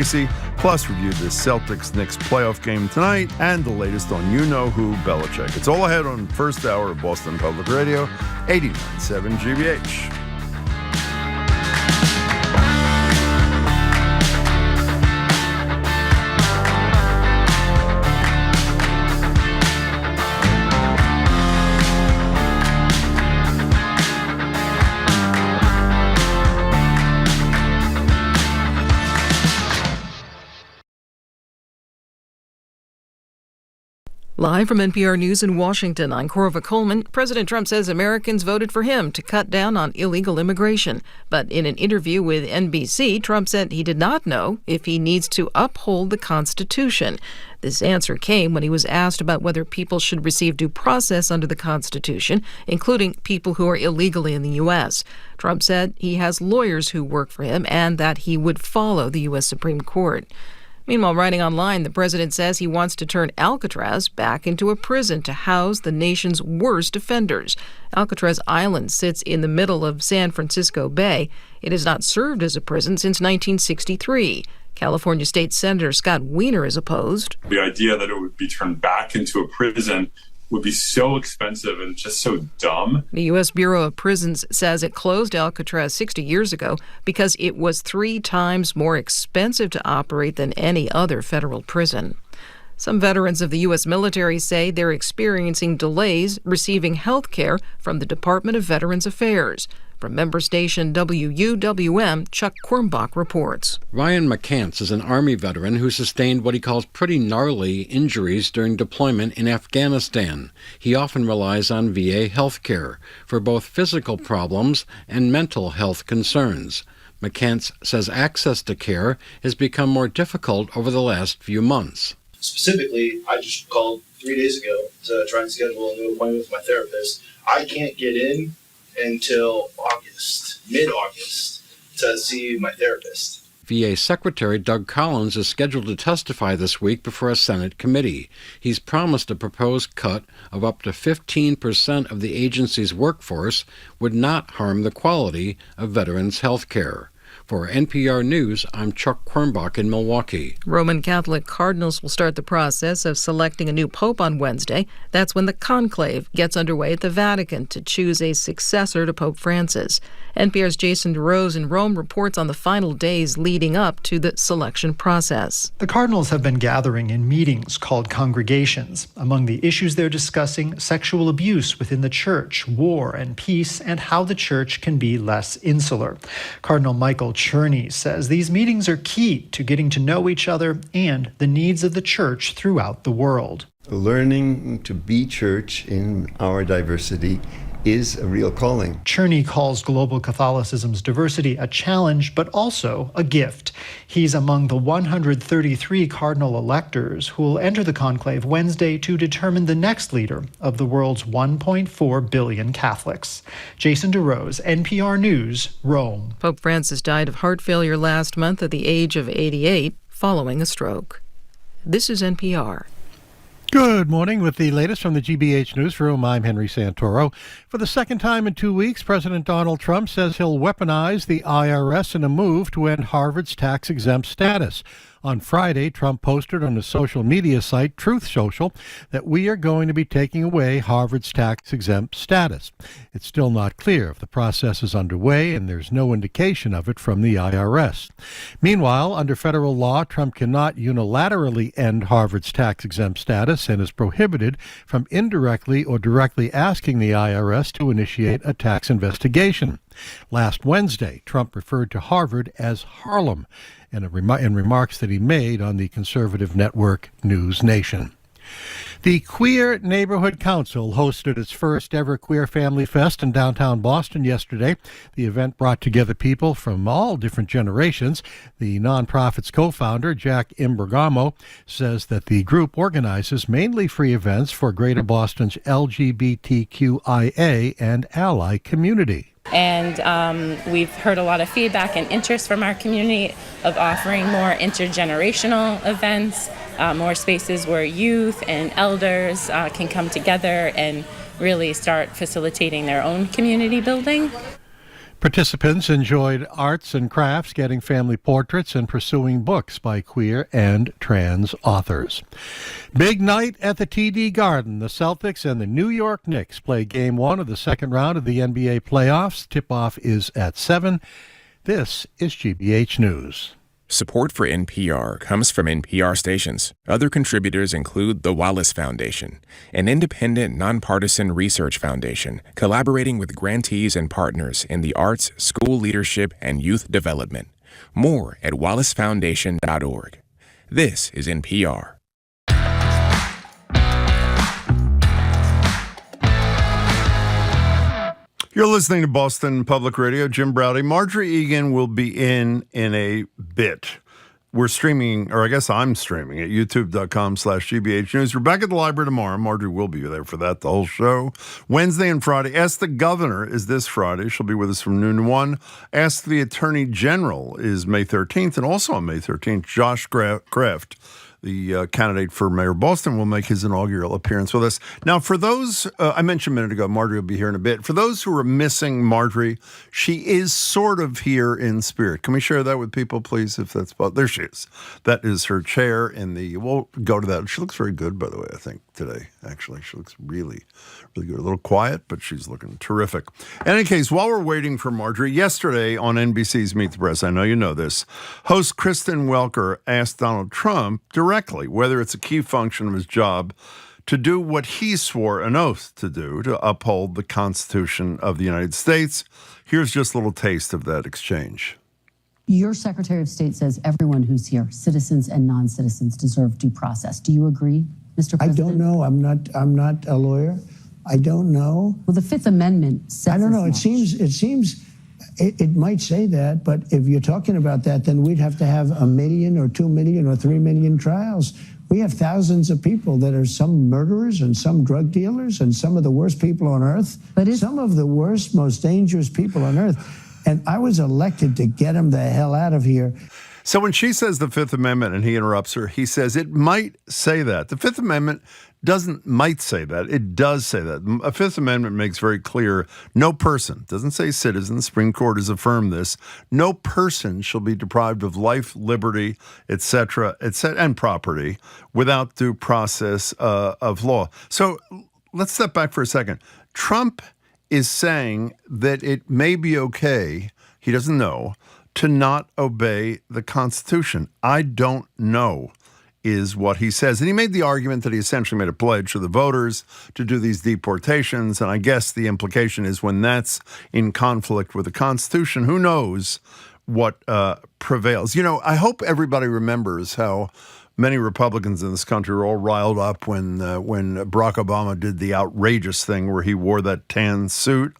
Casey, plus review the Celtics-Knicks playoff game tonight and the latest on you-know-who Belichick. It's all ahead on first hour of Boston Public Radio, 89.7 GBH. Live from NPR News in Washington, I'm Corva Coleman. President Trump says Americans voted for him to cut down on illegal immigration. But in an interview with NBC, Trump said he did not know if he needs to uphold the Constitution. This answer came when he was asked about whether people should receive due process under the Constitution, including people who are illegally in the U.S. Trump said he has lawyers who work for him and that he would follow the U.S. Supreme Court. Meanwhile, writing online, the president says he wants to turn Alcatraz back into a prison to house the nation's worst offenders. Alcatraz Island sits in the middle of San Francisco Bay. It has not served as a prison since 1963. California State Senator Scott Wiener is opposed. The idea that it would be turned back into a prison would be so expensive and just so dumb. The U.S. Bureau of Prisons says it closed Alcatraz 60 years ago because it was 3 times more expensive to operate than any other federal prison. Some veterans of the U.S. military say they're experiencing delays receiving health care from the Department of Veterans Affairs. From member station WUWM, Chuck Quirmbach reports. Ryan McCants is an Army veteran who sustained what he calls pretty gnarly injuries during deployment in Afghanistan. He often relies on VA health care for both physical problems and mental health concerns. McCants says access to care has become more difficult over the last few months. Specifically, I just called 3 days ago to try and schedule a new appointment with my therapist. I can't get in until mid-August, to see my therapist. VA Secretary Doug Collins is scheduled to testify this week before a Senate committee. He's promised a proposed cut of up to 15% of the agency's workforce would not harm the quality of veterans' health care. For NPR News, I'm Chuck Quirmbach in Milwaukee. Roman Catholic cardinals will start the process of selecting a new pope on Wednesday. That's when the conclave gets underway at the Vatican to choose a successor to Pope Francis. NPR's Jason DeRose in Rome reports on the final days leading up to the selection process. The cardinals have been gathering in meetings called congregations. Among the issues they're discussing, sexual abuse within the church, war and peace, and how the church can be less insular. Cardinal Michael Czerny says these meetings are key to getting to know each other and the needs of the church throughout the world. Learning to be church in our diversity is a real calling. Czerny calls global Catholicism's diversity a challenge, but also a gift. He's among the 133 cardinal electors who will enter the conclave Wednesday to determine the next leader of the world's 1.4 billion Catholics. Jason DeRose, NPR News, Rome. Pope Francis died of heart failure last month at the age of 88 following a stroke. This is NPR. Good morning. With the latest from the GBH Newsroom, I'm Henry Santoro. For the second time in 2 weeks, President Donald Trump says he'll weaponize the IRS in a move to end Harvard's tax-exempt status. On Friday, Trump posted on the social media site Truth Social that we are going to be taking away Harvard's tax-exempt status. It's still not clear if the process is underway, and there's no indication of it from the IRS. Meanwhile, under federal law, Trump cannot unilaterally end Harvard's tax-exempt status and is prohibited from indirectly or directly asking the IRS to initiate a tax investigation. Last Wednesday, Trump referred to Harvard as Harlem in remarks that he made on the conservative network News Nation. The Queer Neighborhood Council hosted its first ever Queer Family Fest in downtown Boston yesterday. The event brought together people from all different generations. The nonprofit's co-founder, Jack Imbergamo, says that the group organizes mainly free events for Greater Boston's LGBTQIA and ally community. And we've heard a lot of feedback and interest from our community of offering more intergenerational events, more spaces where youth and elders can come together and really start facilitating their own community building. Participants enjoyed arts and crafts, getting family portraits, and pursuing books by queer and trans authors. Big night at the TD Garden. The Celtics and the New York Knicks play Game 1 of the second round of the NBA playoffs. Tip-off is at 7. This is GBH News. Support for NPR comes from NPR stations. Other contributors include the Wallace Foundation, an independent, nonpartisan research foundation collaborating with grantees and partners in the arts, school leadership, and youth development. More at wallacefoundation.org. This is NPR. You're listening to Boston Public Radio. Jim Braude. Marjorie Egan will be in a bit. We're streaming, or I guess I'm streaming, at youtube.com/GBH News. We're back at the library tomorrow. Marjorie will be there for that, the whole show. Wednesday and Friday. Ask the Governor is this Friday. She'll be with us from noon to 1. Ask the Attorney General is May 13th. And also on May 13th, Josh Kraft, the candidate for mayor of Boston, will make his inaugural appearance with us. Now, for those, I mentioned a minute ago, Marjorie will be here in a bit. For those who are missing Marjorie, she is sort of here in spirit. Can we share that with people, please, if that's possible? There she is. That is her chair in the, we'll go to that. She looks very good, by the way, I think, today, actually. She looks really, really good. A little quiet, but she's looking terrific. In any case, while we're waiting for Marjorie, yesterday on NBC's Meet the Press, I know you know this, host Kristen Welker asked Donald Trump directly whether it's a key function of his job to do what he swore an oath to do, to uphold the Constitution of the United States. Here's just a little taste of that exchange. Your Secretary of State says everyone who's here, citizens and non-citizens, deserve due process. Do you agree, Mr. President? I don't know. I'm not a lawyer. I don't know. Well, the Fifth Amendment says I don't know. as It might say that, but if you're talking about that, then we'd have to have 1 million or 2 million or 3 million trials. We have thousands of people that are some murderers and some drug dealers and some of the worst people on earth. Some of the worst, most dangerous people on earth. And I was elected to get them the hell out of here. So when she says the Fifth Amendment and he interrupts her, he says it might say that. The Fifth Amendment might say that. It does say that. A Fifth Amendment makes very clear no person, doesn't say citizen, the Supreme Court has affirmed this, no person shall be deprived of life, liberty, etc., and property without due process of law. So let's step back for a second. Trump is saying that it may be okay, he doesn't know, to not obey the Constitution. I don't know is what he says. And he made the argument that he essentially made a pledge to the voters to do these deportations. And I guess the implication is when that's in conflict with the Constitution, who knows what prevails. You know, I hope everybody remembers how many Republicans in this country were all riled up when Barack Obama did the outrageous thing where he wore that tan suit.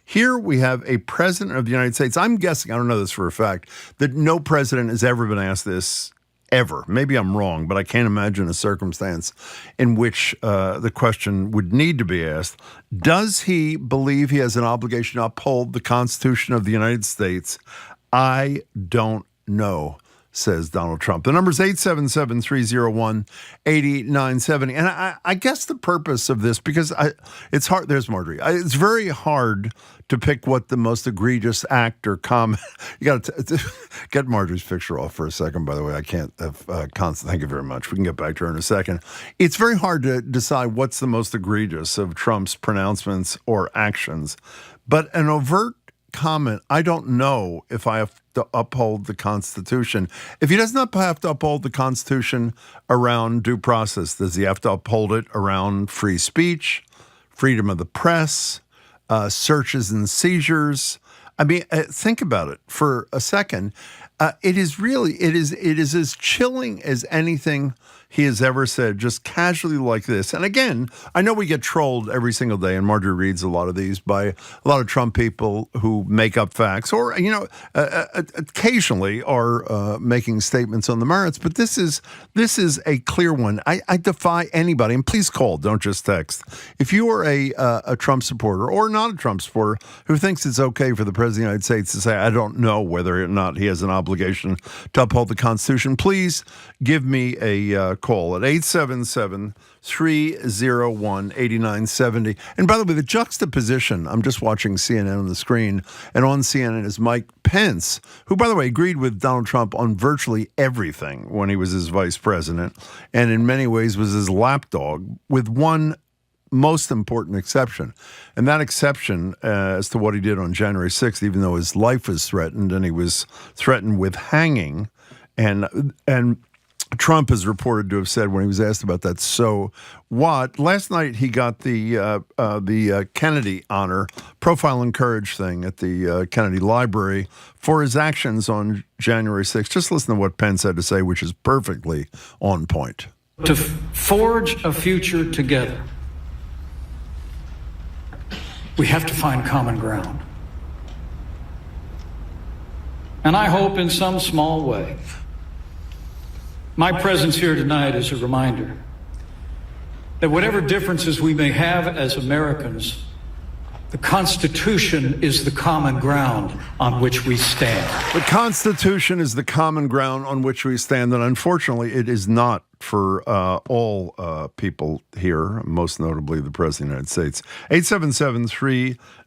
Here we have a president of the United States. I'm guessing, I don't know this for a fact, that no president has ever been asked this, ever. Maybe I'm wrong, but I can't imagine a circumstance in which the question would need to be asked. Does he believe he has an obligation to uphold the Constitution of the United States? I don't know, says Donald Trump. The number's 877-301-8897. And I guess the purpose of this, because it's hard, there's Marjorie. It's very hard to pick what the most egregious act or comment. You got to get Marjorie's picture off for a second, by the way. I can't have thank you very much. We can get back to her in a second. It's very hard to decide what's the most egregious of Trump's pronouncements or actions. But an overt comment, I don't know if I have to uphold the Constitution. If he does not have to uphold the Constitution around due process, does he have to uphold it around free speech, freedom of the press, searches and seizures? I mean, think about it for a second. It is as chilling as anything he has ever said, just casually like this. And again, I know we get trolled every single day, and Marjorie reads a lot of these by a lot of Trump people who make up facts or, occasionally are making statements on the merits. But this is a clear one. I defy anybody, and please call, don't just text. If you are a Trump supporter or not a Trump supporter who thinks it's okay for the President of the United States to say, I don't know whether or not he has an obligation obligation to uphold the Constitution, please give me a call at 877-301-8970. And by the way, the juxtaposition, I'm just watching CNN on the screen, and on CNN is Mike Pence, who, by the way, agreed with Donald Trump on virtually everything when he was his vice president, and in many ways was his lapdog, with one most important exception. And that exception as to what he did on January 6th, even though his life was threatened and he was threatened with hanging, and Trump is reported to have said when he was asked about that, so what? Last night he got the Kennedy honor, Profile and Courage thing at the Kennedy Library for his actions on January 6th. Just listen to what Pence had to say, which is perfectly on point. To forge a future together, we have to find common ground. And I hope in some small way, my presence here tonight is a reminder that whatever differences we may have as Americans, the Constitution is the common ground on which we stand. The Constitution is the common ground on which we stand, and unfortunately it is not for all people here, most notably the President of the United States.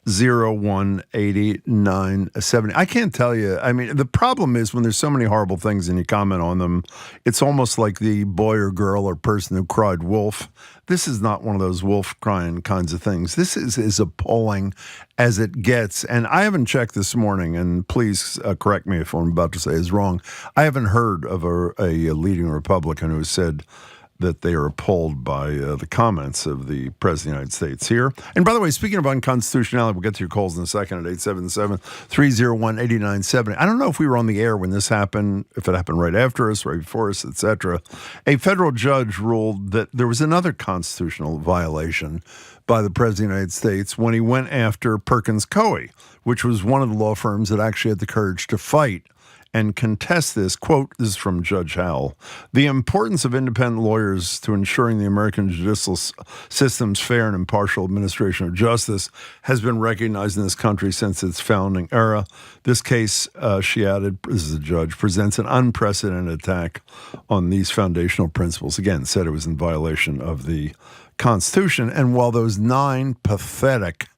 877-301-8970. I can't tell you. I mean, the problem is when there's so many horrible things and you comment on them, it's almost like the boy or girl or person who cried wolf. This is not one of those wolf crying kinds of things. This is as appalling as it gets. And I haven't checked this morning, and please correct me if what I'm about to say is wrong. I haven't heard of a leading Republican who said that they are appalled by the comments of the President of the United States here. And by the way, speaking of unconstitutionality, we'll get to your calls in a second at 877-301-8970. I don't know if we were on the air when this happened, if it happened right after us, right before us, etc. A federal judge ruled that there was another constitutional violation by the President of the United States when he went after Perkins Coie, which was one of the law firms that actually had the courage to fight and contest this. Quote, this is from Judge Howell. The importance of independent lawyers to ensuring the American judicial system's fair and impartial administration of justice has been recognized in this country since its founding era. This case, she added, this is a judge, presents an unprecedented attack on these foundational principles. Again, said it was in violation of the Constitution. And while those 9 pathetic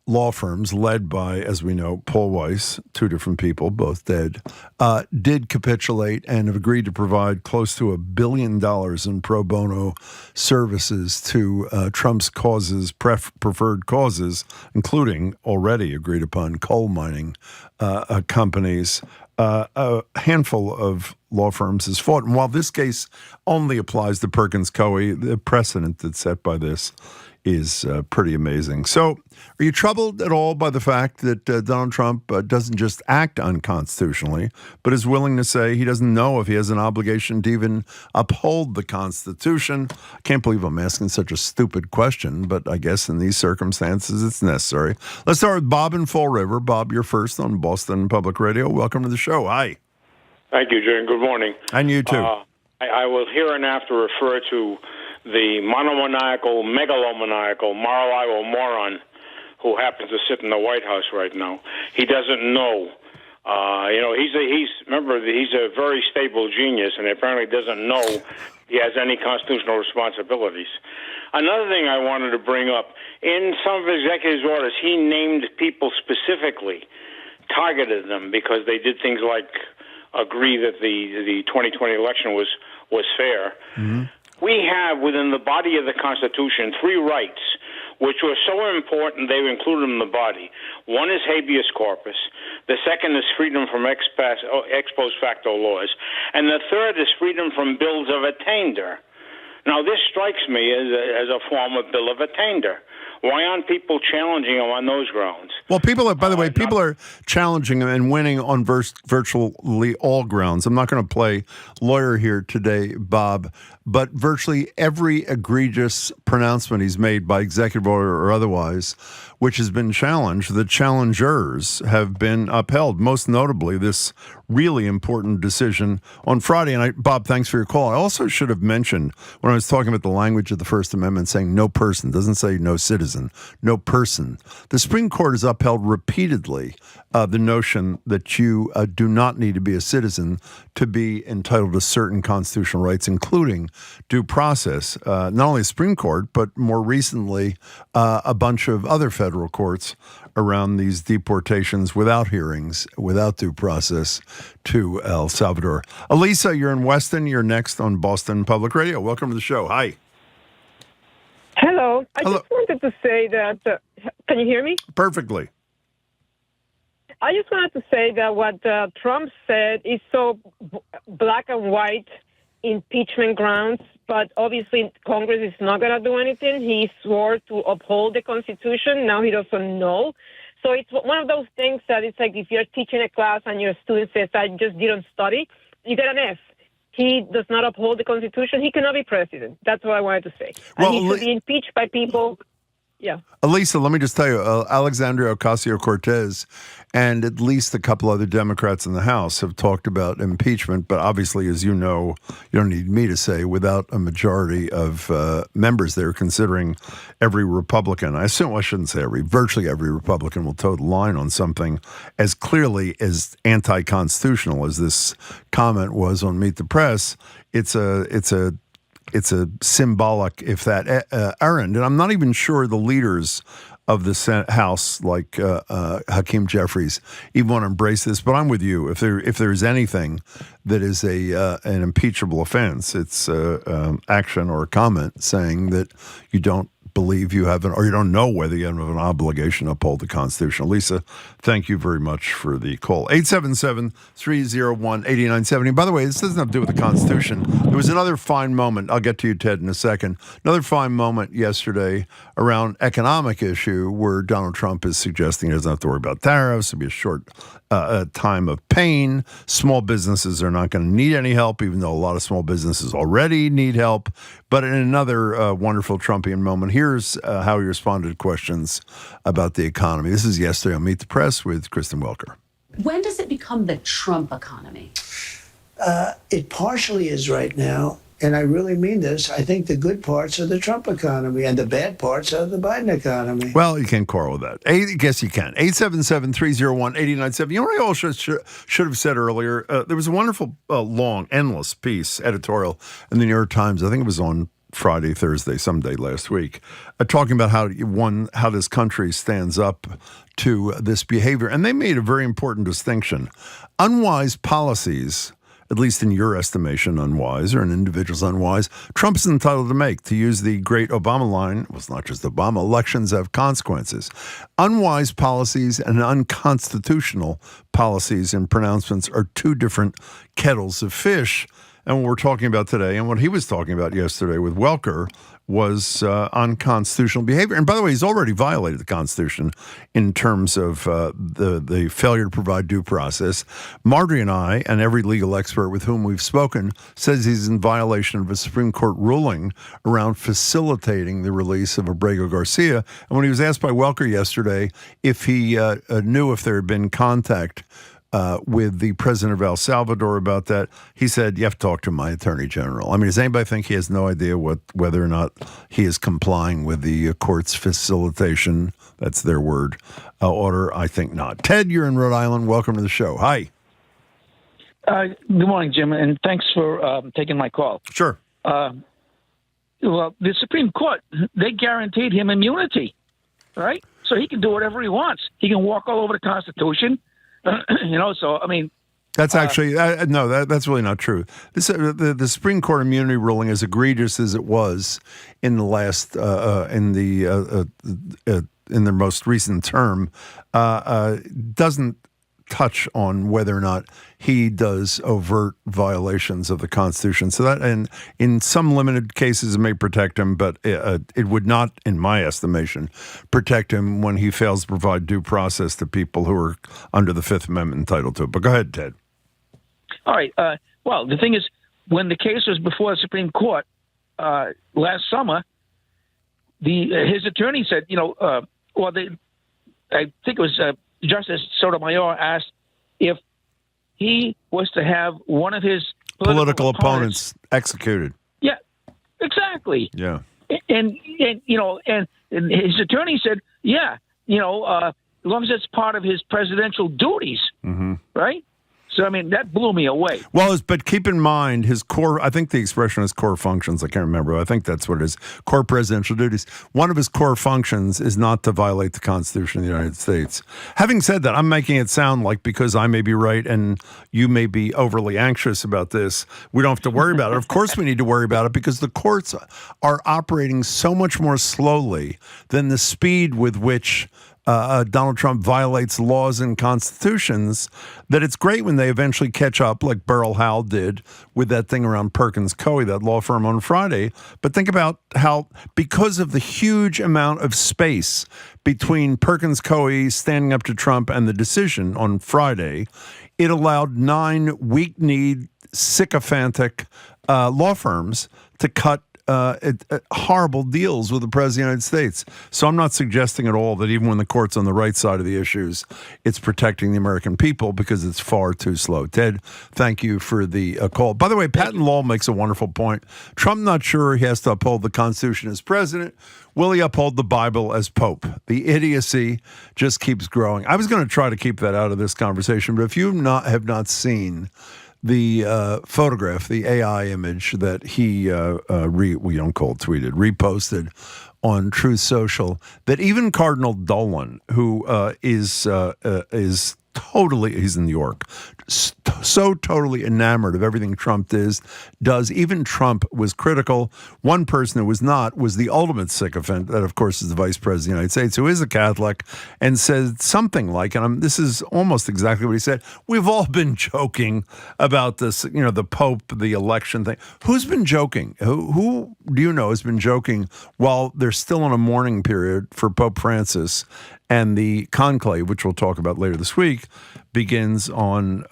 law firms led by, as we know, Paul Weiss, 2 different people, both dead, did capitulate and have agreed to provide close to $1 billion in pro bono services to Trump's causes, preferred causes, including already agreed upon coal mining companies. A handful of law firms has fought. And while this case only applies to Perkins Coie, the precedent that's set by this is pretty amazing. So are you troubled at all by the fact that Donald Trump doesn't just act unconstitutionally, but is willing to say he doesn't know if he has an obligation to even uphold the Constitution? I can't believe I'm asking such a stupid question, but I guess in these circumstances it's necessary. Let's start with Bob in Fall River. Bob, you're first on Boston Public Radio. Welcome to the show. Hi. Thank you, Jane. Good morning. And you too. I will hereinafter refer to the monomaniacal, megalomaniacal, Mar-a-Lago moron who happens to sit in the White House right now. He doesn't know. He's a very stable genius, and apparently doesn't know he has any constitutional responsibilities. Another thing I wanted to bring up, in some of his executive orders, he named people specifically, targeted them because they did things like agree that the 2020 election was fair. Mm-hmm. We have within the body of the Constitution 3 rights which were so important they were included in the body. One is habeas corpus. The second is freedom from ex post facto laws. And the third is freedom from bills of attainder. Now, this strikes me as a form of bill of attainder. Why aren't people challenging him on those grounds? Well, people are challenging him and winning on virtually all grounds. I'm not going to play lawyer here today, Bob, but virtually every egregious pronouncement he's made by executive order or otherwise which has been challenged. The challengers have been upheld, most notably this really important decision on Friday. And Bob, thanks for your call. I also should have mentioned when I was talking about the language of the First Amendment saying no person, doesn't say no citizen, no person. The Supreme Court has upheld repeatedly the notion that you do not need to be a citizen to be entitled to certain constitutional rights, including due process. Not only the Supreme Court, but more recently, a bunch of other federal courts around these deportations without hearings, without due process to El Salvador. Elisa, you're in Weston. You're next on Boston Public Radio. Welcome to the show. Hi. Hello. I just wanted to say that, can you hear me? Perfectly. I just wanted to say that what Trump said is so black and white impeachment grounds, but obviously Congress is not going to do anything. He swore to uphold the Constitution. Now he doesn't know. So it's one of those things that it's like if you're teaching a class and your student says, I just didn't study, you get an F. He does not uphold the Constitution. He cannot be president. That's what I wanted to say. Well, and he should be impeached by people. Yeah. Elisa, let me just tell you, Alexandria Ocasio-Cortez and at least a couple other Democrats in the House have talked about impeachment, but obviously, as you know, you don't need me to say, without a majority of members there, considering every Republican, I assume I shouldn't say virtually every Republican will toe the line on something as clearly as anti-constitutional as this comment was on Meet the Press. It's a symbolic, if that, errand. And I'm not even sure the leaders of the Senate House, like Hakeem Jeffries, even want to embrace this. But I'm with you. If there's anything that is an impeachable offense, it's action or a comment saying that you don't believe you have or you don't know whether you have an obligation to uphold the Constitution. Lisa, thank you very much for the call. 877-301-8970. By the way, this doesn't have to do with the Constitution. There was another fine moment. I'll get to you, Ted, in a second. Another fine moment yesterday around economic issue where Donald Trump is suggesting he doesn't have to worry about tariffs. It'll be a short time of pain. Small businesses are not going to need any help, even though a lot of small businesses already need help. But in another wonderful Trumpian moment, here's how he responded to questions about the economy. This is yesterday on Meet the Press with Kristen Welker. When does it become the Trump economy? It partially is right now, and I really mean this. I think the good parts are the Trump economy, and the bad parts are the Biden economy. Well, you can't quarrel with that. I guess you can. 877-301-8970. You know what I also should have said earlier? There was a wonderful, long, endless piece, editorial, in the New York Times. I think it was on Friday, Thursday, someday last week, talking about how this country stands up to this behavior. And they made a very important distinction. Unwise policies, at least in your estimation, unwise, or an individual's unwise, Trump is entitled to make. To use the great Obama line, well, it's not just Obama, elections have consequences. Unwise policies and unconstitutional policies and pronouncements are two different kettles of fish. And what we're talking about today, and what he was talking about yesterday with Welker, was unconstitutional behavior. And by the way, he's already violated the Constitution in terms of the failure to provide due process. Marjorie and I, and every legal expert with whom we've spoken, says he's in violation of a Supreme Court ruling around facilitating the release of Abrego Garcia. And when he was asked by Welker yesterday if he knew if there had been contact with the president of El Salvador about that, he said, you have to talk to my attorney general. I mean, does anybody think he has no idea whether or not he is complying with the court's facilitation, that's their word, order? I think not. Ted, you're in Rhode Island. Welcome to the show. Hi. Good morning, Jim, and thanks for taking my call. Sure. Well, the Supreme Court, they guaranteed him immunity, right? So he can do whatever he wants. He can walk all over the Constitution. So, I mean... That's actually, no, that's really not true. The Supreme Court immunity ruling, as egregious as it was in the last, in their most recent term, doesn't touch on whether or not he does overt violations of the Constitution. So that, and in some limited cases, it may protect him, but it would not, in my estimation, protect him when he fails to provide due process to people who are under the Fifth Amendment entitled to it. But go ahead, Ted. All right. Well, the thing is, when the case was before the Supreme Court last summer, his attorney said, I think it was Justice Sotomayor asked if he was to have one of his political opponents executed. Yeah, exactly. Yeah. And his attorney said, yeah, as long as it's part of his presidential duties, right? So, I mean, that blew me away. Well, but keep in mind his core, I think the expression is core functions. I can't remember. I think that's what it is. Core presidential duties. One of his core functions is not to violate the Constitution of the United States. Having said that, I'm making it sound like because I may be right and you may be overly anxious about this, we don't have to worry about it. Of course we need to worry about it because the courts are operating so much more slowly than the speed with which Donald Trump violates laws and constitutions, that it's great when they eventually catch up, like Burrell Howell did with that thing around Perkins Coie, that law firm on Friday. But think about how, because of the huge amount of space between Perkins Coie standing up to Trump and the decision on Friday, it allowed 9 weak-kneed, sycophantic law firms to cut horrible deals with the President of the United States. So I'm not suggesting at all that even when the court's on the right side of the issues, it's protecting the American people because it's far too slow. Ted, thank you for the call. By the way, Patton Law makes a wonderful point. Trump not sure he has to uphold the Constitution as president. Will he uphold the Bible as Pope? The idiocy just keeps growing. I was going to try to keep that out of this conversation, but if you have not seen the photograph, the AI image that he, we don't call it tweeted, reposted on Truth Social, that even Cardinal Dolan, who is totally, he's in New York, so totally enamored of everything Trump does. Even Trump was critical. One person who was not was the ultimate sycophant, that of course is the Vice President of the United States, who is a Catholic, and said something like, and this is almost exactly what he said, we've all been joking about this, the Pope, the election thing. Who's been joking? Who do you know has been joking while they're still in a mourning period for Pope Francis? And the conclave, which we'll talk about later this week, begins on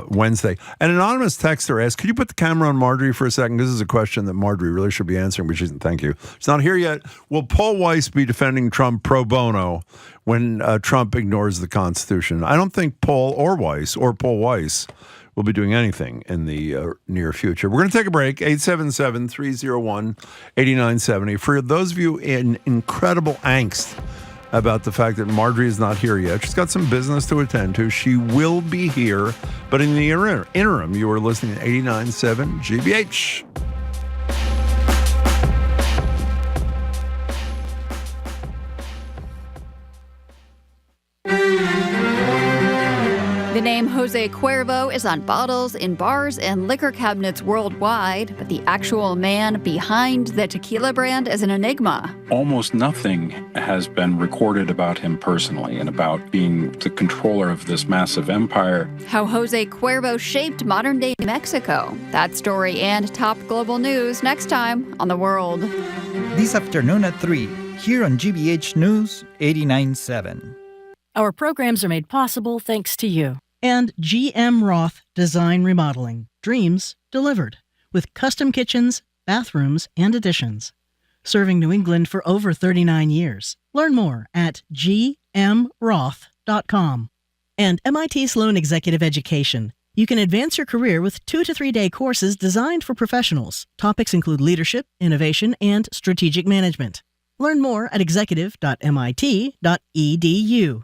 Wednesday. An anonymous texter asked, could you put the camera on Marjorie for a second? This is a question that Marjorie really should be answering, but she isn't. Thank you. She's not here yet. Will Paul Weiss be defending Trump pro bono when Trump ignores the Constitution? I don't think Paul Weiss will be doing anything in the near future. We're going to take a break. 877-301-8970. For those of you in incredible angst about the fact that Marjorie is not here yet, she's got some business to attend to. She will be here, but in the interim, you are listening to 89.7 GBH. The name Jose Cuervo is on bottles, in bars, and liquor cabinets worldwide, but the actual man behind the tequila brand is an enigma. Almost nothing has been recorded about him personally and about being the controller of this massive empire. How Jose Cuervo shaped modern-day Mexico. That story and top global news next time on The World. This afternoon at 3, here on GBH News 89.7. Our programs are made possible thanks to you. And GM Roth Design Remodeling. Dreams delivered. With custom kitchens, bathrooms, and additions. Serving New England for over 39 years. Learn more at gmroth.com. And MIT Sloan Executive Education. You can advance your career with 2 to 3 day courses designed for professionals. Topics include leadership, innovation, and strategic management. Learn more at executive.mit.edu.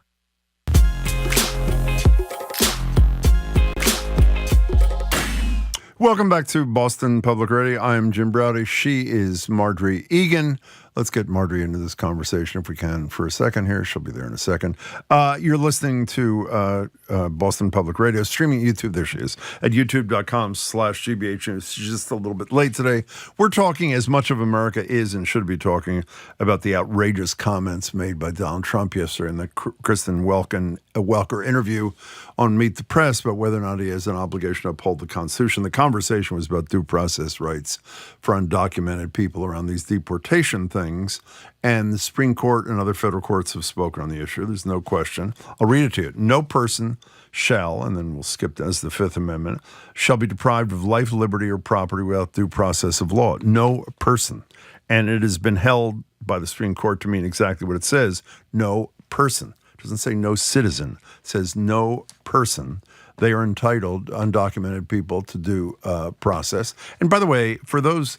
Welcome back to Boston Public Radio. I am Jim Browdy. She is Marjorie Egan. Let's get Marjorie into this conversation if we can for a second here. She'll be there in a second. You're listening to Boston Public Radio, streaming YouTube. There she is, at youtube.com/GBH. She's just a little bit late today. We're talking, as much of America is and should be talking, about the outrageous comments made by Donald Trump yesterday in the Kristen Welker interview on Meet the Press about whether or not he has an obligation to uphold the Constitution. The conversation was about due process rights for undocumented people around these deportation things. And the Supreme Court and other federal courts have spoken on the issue. There's no question. I'll read it to you. No person shall, and then we'll skip to the Fifth Amendment, shall be deprived of life, liberty, or property without due process of law. No person. And it has been held by the Supreme Court to mean exactly what it says. No person. It doesn't say no citizen. It says no person. They are entitled, undocumented people, to due process. And by the way, for those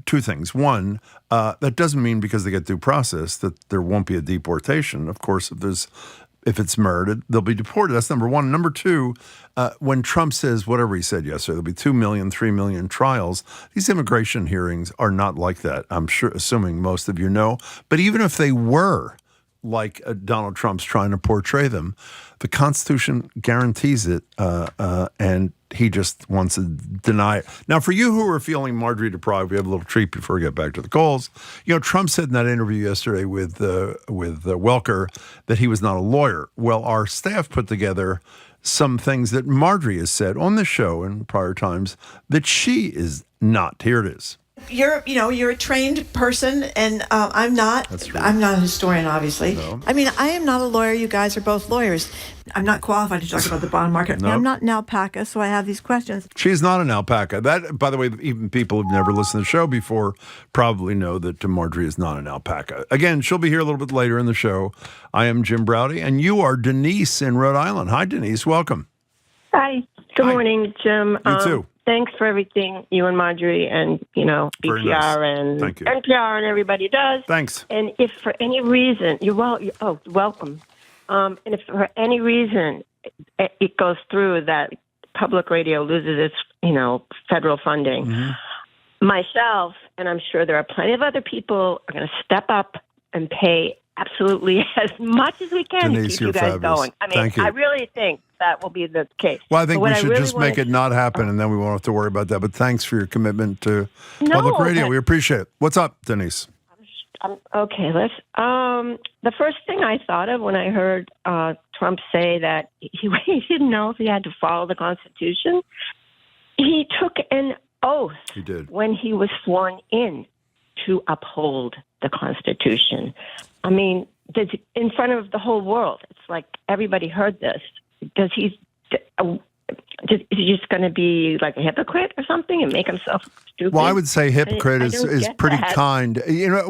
two things. One, that doesn't mean because they get due process that there won't be a deportation. Of course, if it's murdered, they'll be deported. That's number one. Number two, when Trump says whatever he said yesterday, there'll be 2 million, 3 million trials. These immigration hearings are not like that. I'm sure, assuming most of you know. But even if they were like Donald Trump's trying to portray them, the Constitution guarantees it, and he just wants to deny it. Now, for you who are feeling Marjorie deprived, we have a little treat before we get back to the calls. You know, Trump said in that interview yesterday with Welker that he was not a lawyer. Well, our staff put together some things that Marjorie has said on the show in prior times that she is not. Here it is. You're a trained person, and I'm not. I'm not a historian, obviously. No. I mean, I am not a lawyer. You guys are both lawyers. I'm not qualified to talk about the bond market. No. I'm not an alpaca, so I have these questions. She's not an alpaca. That, by the way, even people who've never listened to the show before probably know that Marjorie is not an alpaca. Again, she'll be here a little bit later in the show. I am Jim Browdy, and you are Denise in Rhode Island. Hi, Denise. Welcome. Hi. Good morning, Jim. You too. Thanks for everything you and Marjorie and, Very BPR nice. and Thank you. NPR and everybody does. Thanks. And if for any reason, welcome. And if for any reason it goes through that public radio loses its, federal funding, myself, and I'm sure there are plenty of other people, are going to step up and pay absolutely as much as we can Denise, to keep you guys fabulous. going. I mean, Thank you. I really think that will be the case. Well, I think we should really just make it not happen, and then we won't have to worry about that. But thanks for your commitment to public radio. We appreciate it. What's up, Denise? Okay, the first thing I thought of when I heard Trump say that he didn't know if he had to follow the Constitution, he took an oath He did. when he was sworn in to uphold the Constitution. I mean, in front of the whole world. It's like everybody heard this. Is he just going to be like a hypocrite or something and make himself stupid? Well, I would say hypocrite is pretty that. kind.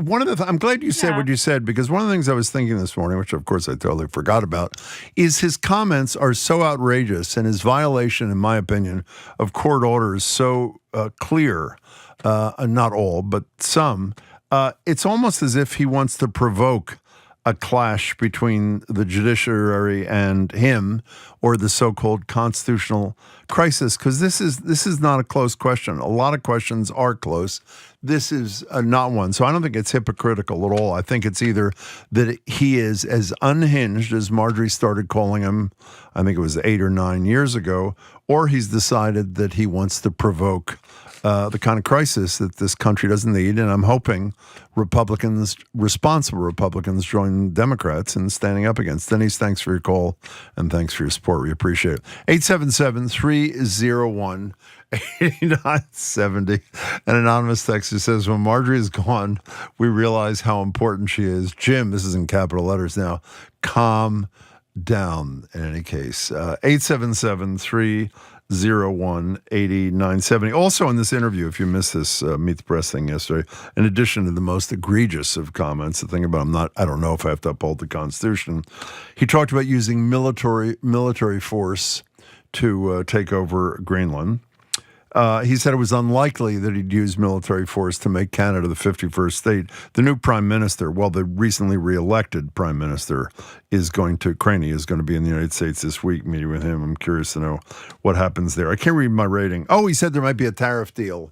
One of the I'm glad you said what you said, because one of the things I was thinking this morning, which of course I totally forgot about, is his comments are so outrageous and his violation, in my opinion, of court orders so clear. Not all, but some. It's almost as if he wants to provoke a clash between the judiciary and him, or the so-called constitutional crisis, because this is not a close question. A lot of questions are close. This is not one. So I don't think it's hypocritical at all. I think it's either that he is as unhinged as Marjorie started calling him, I think it was 8 or 9 years ago, or he's decided that he wants to provoke the kind of crisis that this country doesn't need. And I'm hoping responsible Republicans, join Democrats in standing up against. Denise, thanks for your call and thanks for your support. We appreciate it. 877-301-8970. An anonymous texter says, when Marjorie is gone, we realize how important she is. Jim, this is in capital letters now, calm down in any case. 877-301-8970. Also in this interview, if you missed this Meet the Press thing yesterday, in addition to the most egregious of comments, the thing about I don't know if I have to uphold the Constitution, he talked about using military force to take over Greenland. He said it was unlikely that he'd use military force to make Canada the 51st state. The new prime minister, the recently reelected prime minister, Trenni is going to be in the United States this week, meeting with him. I'm curious to know what happens there. I can't read my rating. Oh, he said there might be a tariff deal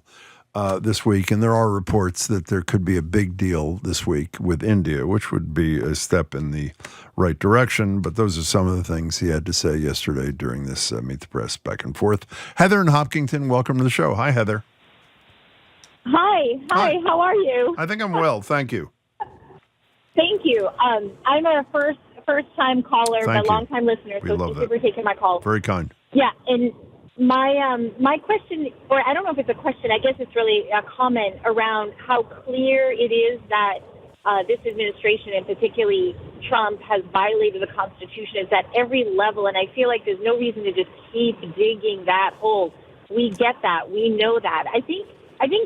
this week, and there are reports that there could be a big deal this week with India, which would be a step in the right direction. But those are some of the things he had to say yesterday during this Meet the Press back and forth. Heather in Hopkinton, welcome to the show. Hi, Heather. Hi. How are you? I think I'm well, thank you. Thank you. I'm a first-time caller, Thank but you. long-time listener, We so love thank you that. for taking my call. Very kind. Yeah, and my question, or I don't know if it's a question, I guess it's really a comment around how clear it is that this administration, and particularly Trump, has violated the Constitution is at every level, and I feel like there's no reason to just keep digging that hole. We get that. We know that. I think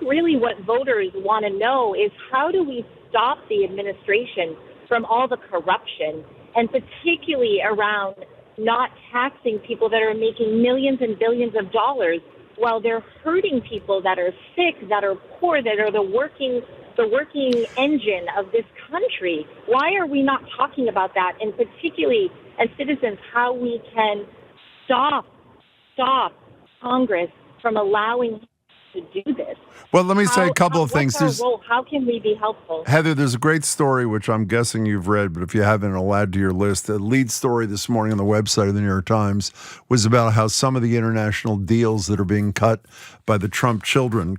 really what voters want to know is how do we stop the administration from all the corruption and particularly around not taxing people that are making millions and billions of dollars while they're hurting people that are sick, that are poor, that are the working engine of this country. Why are we not talking about that? And particularly as citizens, how we can stop Congress from allowing to do this. Well, let me say a couple of things. What's our role? How can we be helpful? Heather, there's a great story, which I'm guessing you've read, but if you haven't, it'll add to your list. The lead story this morning on the website of the New York Times was about how some of the international deals that are being cut by the Trump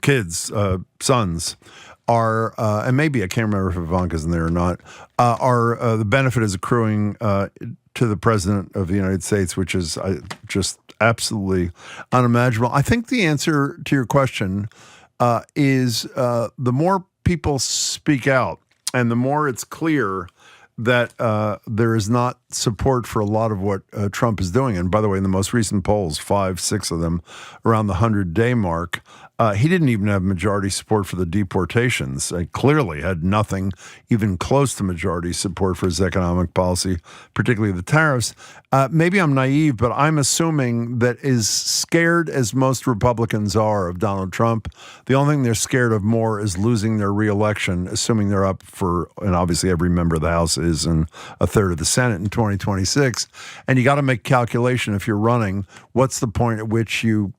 kids, sons, are, and maybe I can't remember if Ivanka's in there or not, are the benefit is accruing to the president of the United States, which is just absolutely unimaginable. I think the answer to your question is the more people speak out and the more it's clear that there is not support for a lot of what Trump is doing. And by the way, in the most recent polls, 5-6 of them around the 100-day mark, he didn't even have majority support for the deportations. He clearly had nothing even close to majority support for his economic policy, particularly the tariffs. Maybe I'm naive, but I'm assuming that as scared as most Republicans are of Donald Trump, the only thing they're scared of more is losing their reelection, assuming they're up for, and obviously every member of the House is, and a third of the Senate in 2026. And you got to make calculation if you're running, what's the point at which you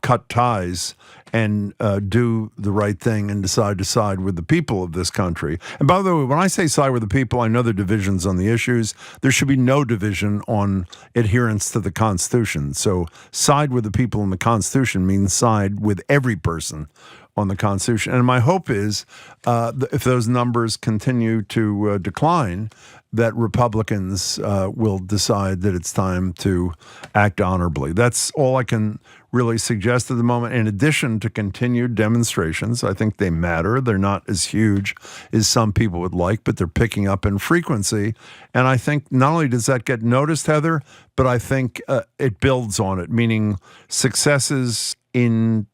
cut ties and do the right thing and decide to side with the people of this country. And by the way, when I say side with the people, I know there are divisions on the issues. There should be no division on adherence to the Constitution. So side with the people in the Constitution means side with every person on the Constitution. And my hope is if those numbers continue to decline, that Republicans will decide that it's time to act honorably. That's all I can really suggest at the moment. In addition to continued demonstrations, I think they matter. They're not as huge as some people would like, but they're picking up in frequency. And I think not only does that get noticed, Heather, but I think it builds on it, meaning successes in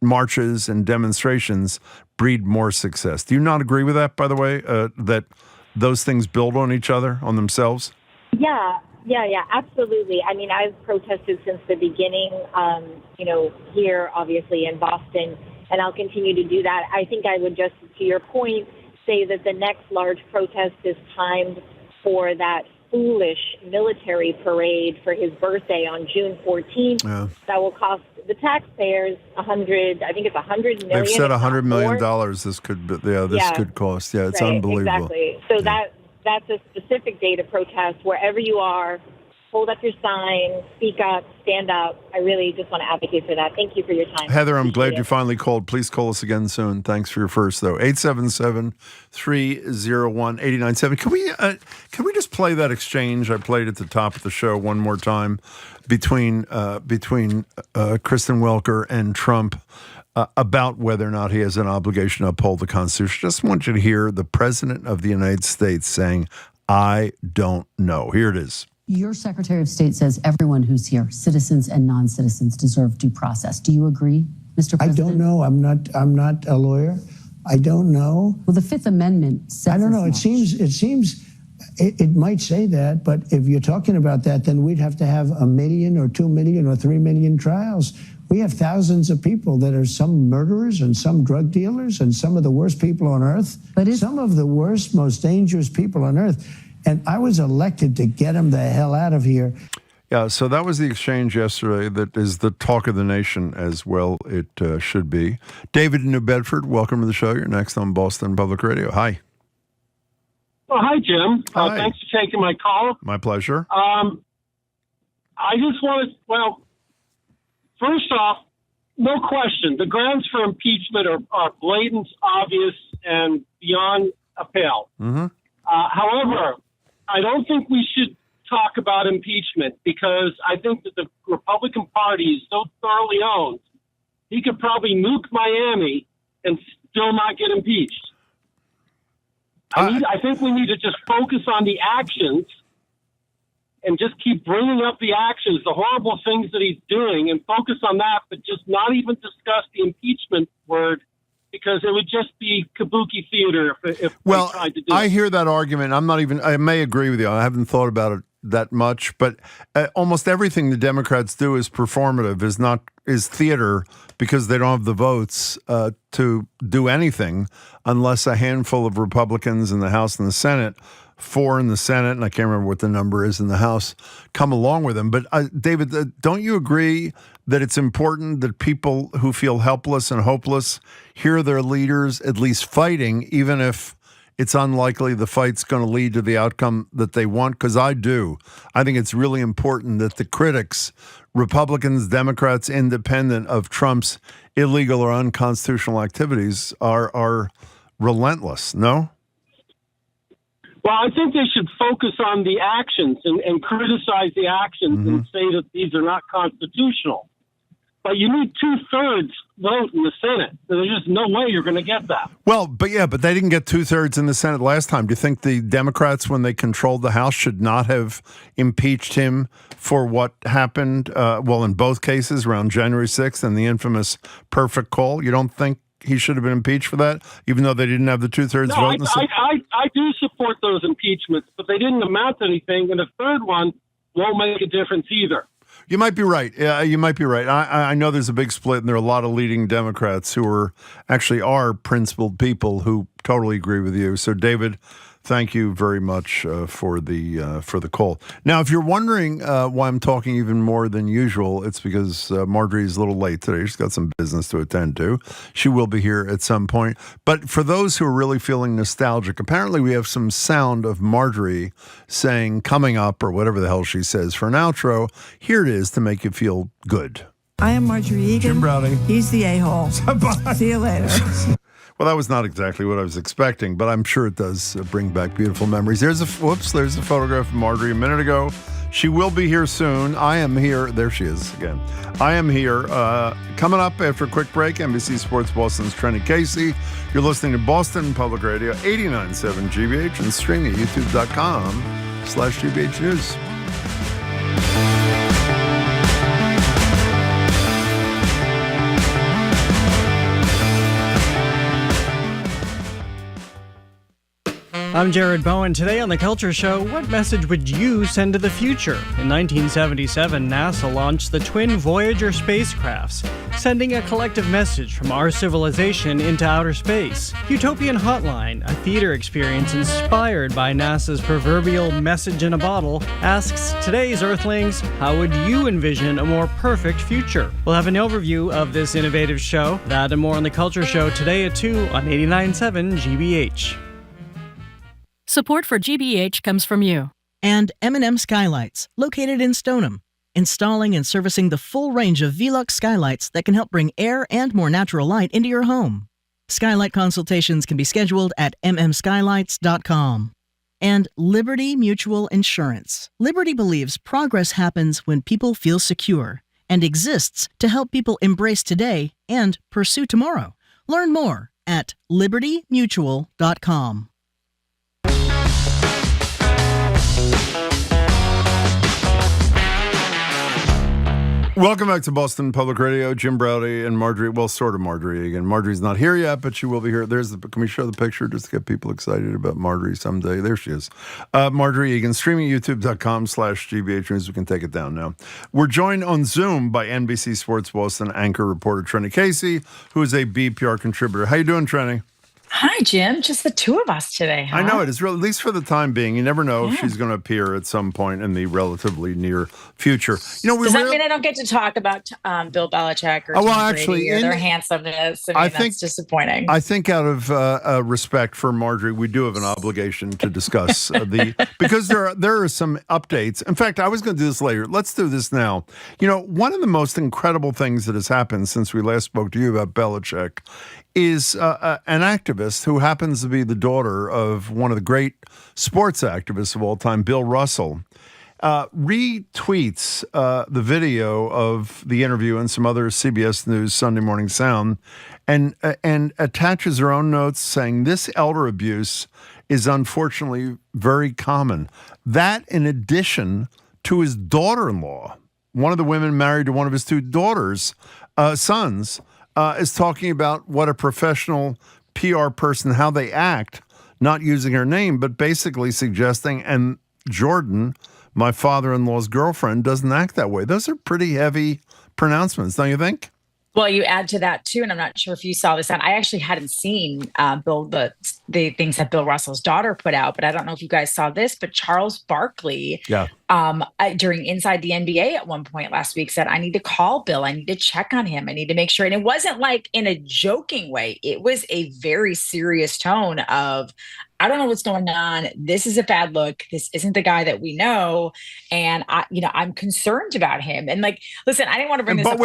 marches and demonstrations breed more success. Do you not agree with that, by the way, that those things build on each other, on themselves? Yeah, absolutely. I mean, I've protested since the beginning, here, obviously, in Boston, and I'll continue to do that. I think I would just, to your point, say that the next large protest is timed for that foolish military parade for his birthday on June 14th. Yeah. That will cost the taxpayers $100 million. They've said $100 million. This could cost. Yeah, it's right, unbelievable. Exactly. So that's a specific day to protest wherever you are. Hold up your sign, speak up, stand up. I really just want to advocate for that. Thank you for your time. Heather, I'm glad you finally called. Please call us again soon. Thanks for your first, though. 877-301-8970. Can we just play that exchange I played at the top of the show one more time between Kristen Welker and Trump about whether or not he has an obligation to uphold the Constitution? Just want you to hear the President of the United States saying, "I don't know." Here it is. Your Secretary of State says everyone who's here, citizens and non-citizens, deserve due process. Do you agree, Mr. President? I don't know. I'm not a lawyer. I don't know. Well, the Fifth Amendment says I don't know. It seems it might say that, but if you're talking about that, then we'd have to have 1 million or 2 million or 3 million trials. We have thousands of people that are some murderers and some drug dealers and some of the worst people on earth. Some of the worst, most dangerous people on earth. And I was elected to get them the hell out of here. Yeah, so that was the exchange yesterday that is the talk of the nation as well it should be. David in New Bedford, welcome to the show. You're next on Boston Public Radio. Hi. Well, hi, Jim. Hi. Thanks for taking my call. My pleasure. I just want to, first off, no question, the grounds for impeachment are blatant, obvious, and beyond appeal. Mm-hmm. However, I don't think we should talk about impeachment because I think that the Republican Party is so thoroughly owned, he could probably nuke Miami and still not get impeached. I think we need to just focus on the actions and just keep bringing up the actions, the horrible things that he's doing, and focus on that, but just not even discuss the impeachment word because it would just be kabuki theater if Well, they tried to do I it. hear that argument. I may agree with you. I haven't thought about it that much, but almost everything the Democrats do is performative, is theater, because they don't have the votes to do anything unless a handful of Republicans in the House and the Senate, 4 in the Senate, and I can't remember what the number is in the House, come along with them. But David, don't you agree that it's important that people who feel helpless and hopeless hear their leaders at least fighting, even if it's unlikely the fight's going to lead to the outcome that they want? Because I do. I think it's really important that the critics, Republicans, Democrats, independent of Trump's illegal or unconstitutional activities, are relentless. No? Well, I think they should focus on the actions and criticize the actions and say that these are not constitutional. But you need 2/3 vote in the Senate. So there's just no way you're going to get that. Well, but they didn't get 2/3 in the Senate last time. Do you think the Democrats, when they controlled the House, should not have impeached him for what happened, in both cases, around January 6th and the infamous perfect call? You don't think he should have been impeached for that, even though they didn't have the 2/3 vote in the Senate? I do support those impeachments, but they didn't amount to anything, and a third one won't make a difference either. You might be right. Yeah, you might be right. I know there's a big split, and there are a lot of leading Democrats who are principled people who totally agree with you. So, David, thank you very much for the call. Now, if you're wondering why I'm talking even more than usual, it's because Marjorie is a little late today. She's got some business to attend to. She will be here at some point. But for those who are really feeling nostalgic, apparently we have some sound of Marjorie saying "coming up" or whatever the hell she says for an outro. Here it is to make you feel good. I am Marjorie Egan. Jim Browdy. He's the a-hole. See you later. Well, that was not exactly what I was expecting, but I'm sure it does bring back beautiful memories. There's a photograph of Marjorie a minute ago. She will be here soon. I am here. There she is again. I am here. Coming up after a quick break, NBC Sports Boston's Trenni Casey. You're listening to Boston Public Radio, 89.7 GBH, and streaming at youtube.com/GBH News. I'm Jared Bowen. Today on The Culture Show, what message would you send to the future? In 1977, NASA launched the twin Voyager spacecrafts, sending a collective message from our civilization into outer space. Utopian Hotline, a theater experience inspired by NASA's proverbial message in a bottle, asks today's Earthlings, how would you envision a more perfect future? We'll have an overview of this innovative show. That and more on The Culture Show today at 2 on 89.7 GBH. Support for GBH comes from you. And M&M Skylights, located in Stoneham, installing and servicing the full range of Velux skylights that can help bring air and more natural light into your home. Skylight consultations can be scheduled at mmskylights.com. And Liberty Mutual Insurance. Liberty believes progress happens when people feel secure and exists to help people embrace today and pursue tomorrow. Learn more at libertymutual.com. Welcome back to Boston Public Radio. Jim Browdy and Marjorie, well, sort of Marjorie again. Marjorie's not here yet, but she will be here. Can we show the picture just to get people excited about Marjorie someday? There she is. Marjorie Egan, streaming youtube.com/GBH News. We can take it down now. We're joined on Zoom by NBC Sports Boston anchor reporter Trenni Casey, who is a BPR contributor. How you doing, Trenni? Hi, Jim. Just the two of us today, huh? I know it is real, at least for the time being. You never know if she's going to appear at some point in the relatively near future. Does that mean I don't get to talk about Bill Belichick or Tom Brady or their handsomeness? I think that's disappointing. I think out of respect for Marjorie, we do have an obligation to discuss because there are some updates. In fact, I was going to do this later. Let's do this now. One of the most incredible things that has happened since we last spoke to you about Belichick is an activist who happens to be the daughter of one of the great sports activists of all time, Bill Russell, retweets the video of the interview and some other CBS News Sunday Morning Sound and attaches her own notes saying this elder abuse is unfortunately very common. That in addition to his daughter-in-law, one of the women married to one of his two daughters' sons, is talking about what a professional PR person, how they act, not using her name, but basically suggesting, and Jordan, my father-in-law's girlfriend, doesn't act that way. Those are pretty heavy pronouncements, don't you think? Well, you add to that too, and I'm not sure if you saw this. And I actually hadn't seen the things that Bill Russell's daughter put out, but I don't know if you guys saw this. But Charles Barkley, during Inside the NBA at one point last week, said, "I need to call Bill. I need to check on him. I need to make sure." And it wasn't like in a joking way. It was a very serious tone of, "I don't know what's going on. This is a bad look. This isn't the guy that we know, and I'm concerned about him." And like, listen, I didn't want to bring this up.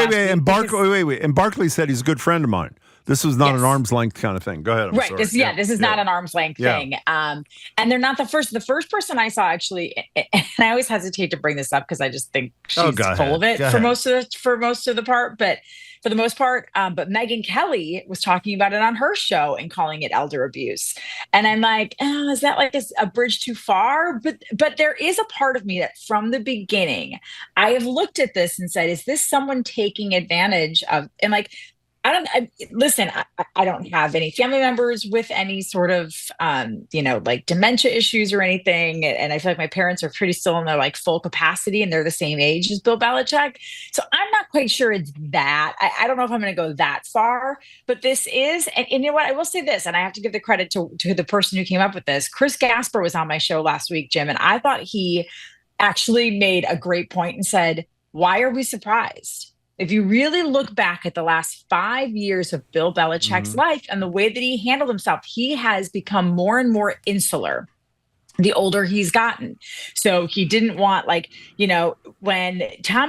And Barkley said he's a good friend of mine. This was not an arm's length kind of thing. Go ahead. I'm sorry. This is not an arm's length thing. And they're not the first. The first person I saw actually, and I always hesitate to bring this up because I just think she's full of it for most of the part, but. For the most part, but Megyn Kelly was talking about it on her show and calling it elder abuse. And I'm like, is that like a bridge too far? But there is a part of me that from the beginning, I have looked at this and said, is this someone taking advantage of, and like, I don't have any family members with any sort of, like dementia issues or anything. And I feel like my parents are pretty still in their like full capacity and they're the same age as Bill Belichick. So I'm not quite sure it's that. I don't know if I'm going to go that far, but this is, and you know what, I will say this, and I have to give the credit to the person who came up with this. Chris Gasper was on my show last week, Jim, and I thought he actually made a great point and said, why are we surprised? If you really look back at the last 5 years of Bill Belichick's life and the way that he handled himself, he has become more and more insular the older he's gotten. So he didn't want when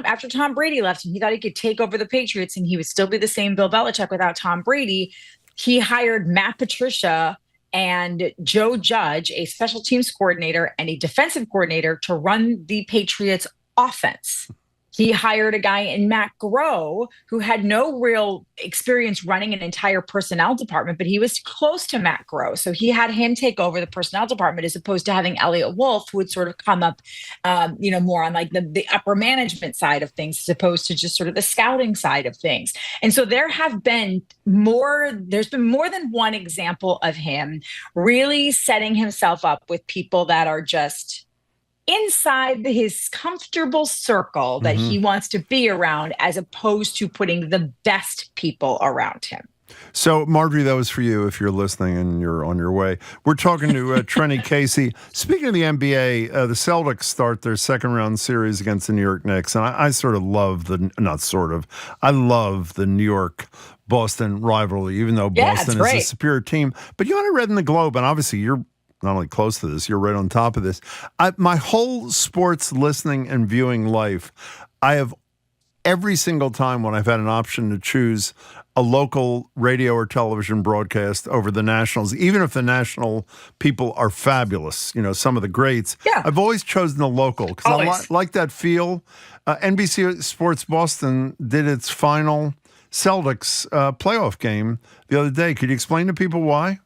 after Tom Brady left and he thought he could take over the Patriots and he would still be the same Bill Belichick without Tom Brady, he hired Matt Patricia and Joe Judge, a special teams coordinator and a defensive coordinator, to run the Patriots offense. He hired a guy in Matt Groh who had no real experience running an entire personnel department, but he was close to Matt Groh. So he had him take over the personnel department as opposed to having Elliot Wolf, who would sort of come up, more on like the upper management side of things, as opposed to just sort of the scouting side of things. And so there's been more than one example of him really setting himself up with people that are just inside his comfortable circle that he wants to be around, as opposed to putting the best people around him. So, Marjorie, that was for you if you're listening and you're on your way. We're talking to Trenni Casey. Speaking of the NBA, the Celtics start their second round series against the New York Knicks. And I sort of love I love the New York-Boston rivalry, even though Boston is a superior team. But you know what I read in the Globe, and obviously you're not only close to this, you're right on top of this. My whole sports listening and viewing life, I have every single time when I've had an option to choose a local radio or television broadcast over the nationals, even if the national people are fabulous, some of the greats, I've always chosen the local because I like that feel. NBC Sports Boston did its final Celtics playoff game the other day. Could you explain to people why?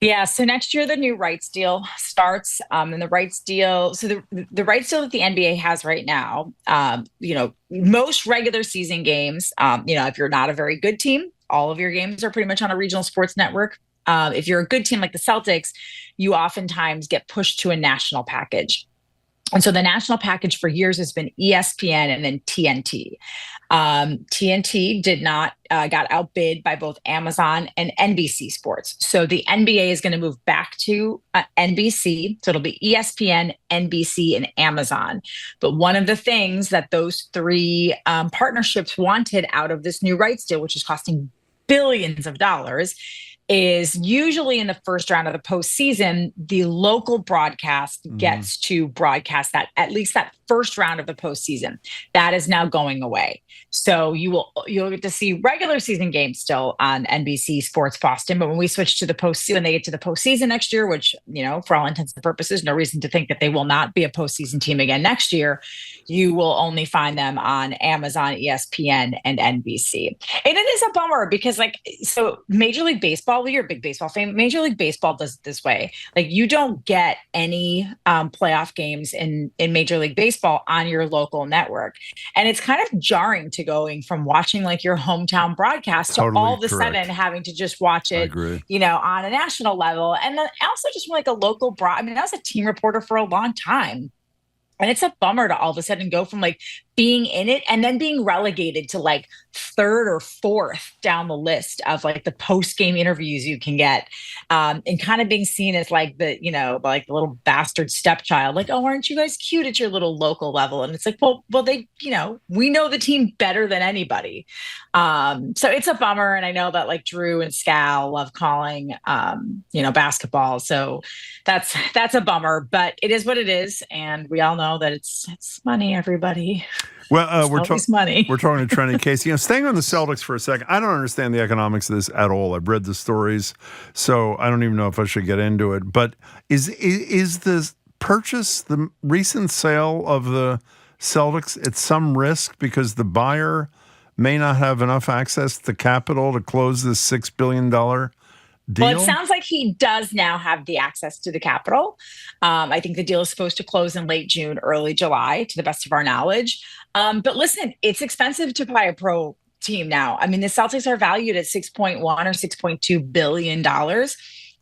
Yeah, so next year the new rights deal starts, and the rights deal. So the rights deal that the NBA has right now, most regular season games, if you're not a very good team, all of your games are pretty much on a regional sports network. If you're a good team like the Celtics, you oftentimes get pushed to a national package. And so the national package for years has been ESPN and then TNT. TNT got outbid by both Amazon and NBC Sports. So the NBA is going to move back to NBC. So it'll be ESPN, NBC, and Amazon. But one of the things that those three partnerships wanted out of this new rights deal, which is costing billions of dollars, is usually in the first round of the postseason, the local broadcast gets to broadcast at least that first round of the postseason. That is now going away. So you'll get to see regular season games still on NBC Sports Boston, but when we switch to the when they get to the postseason next year, which, for all intents and purposes, no reason to think that they will not be a postseason team again next year, you will only find them on Amazon, ESPN, and NBC. And it is a bummer because Major League Baseball baseball, you're a big baseball fan. Major League Baseball does it this way. Like, you don't get any playoff games in Major League Baseball on your local network. And it's kind of jarring to going from watching like your hometown broadcast to all of a sudden having to just watch it, on a national level. And then also just from like a local I was a team reporter for a long time. And it's a bummer to all of a sudden go from like being in it and then being relegated to like third or fourth down the list of like the post-game interviews you can get, and kind of being seen as like the, like the little bastard stepchild, like, oh, aren't you guys cute at your little local level? And it's like, well, they, we know the team better than anybody. So it's a bummer. And I know that like Drew and Scal love calling, basketball. So that's a bummer, but it is what it is. And we all know that it's money, everybody. Well, we're talking to Trenni Casey. Staying on the Celtics for a second, I don't understand the economics of this at all. I've read the stories, so I don't even know if I should get into it. But is the purchase, the recent sale of the Celtics, at some risk because the buyer may not have enough access to capital to close this $6 billion deal? Well, it sounds like he does now have the access to the capital. I think the deal is supposed to close in late June, early July, to the best of our knowledge. But listen, it's expensive to buy a pro team now. I mean, the Celtics are valued at $6.1 or $6.2 billion.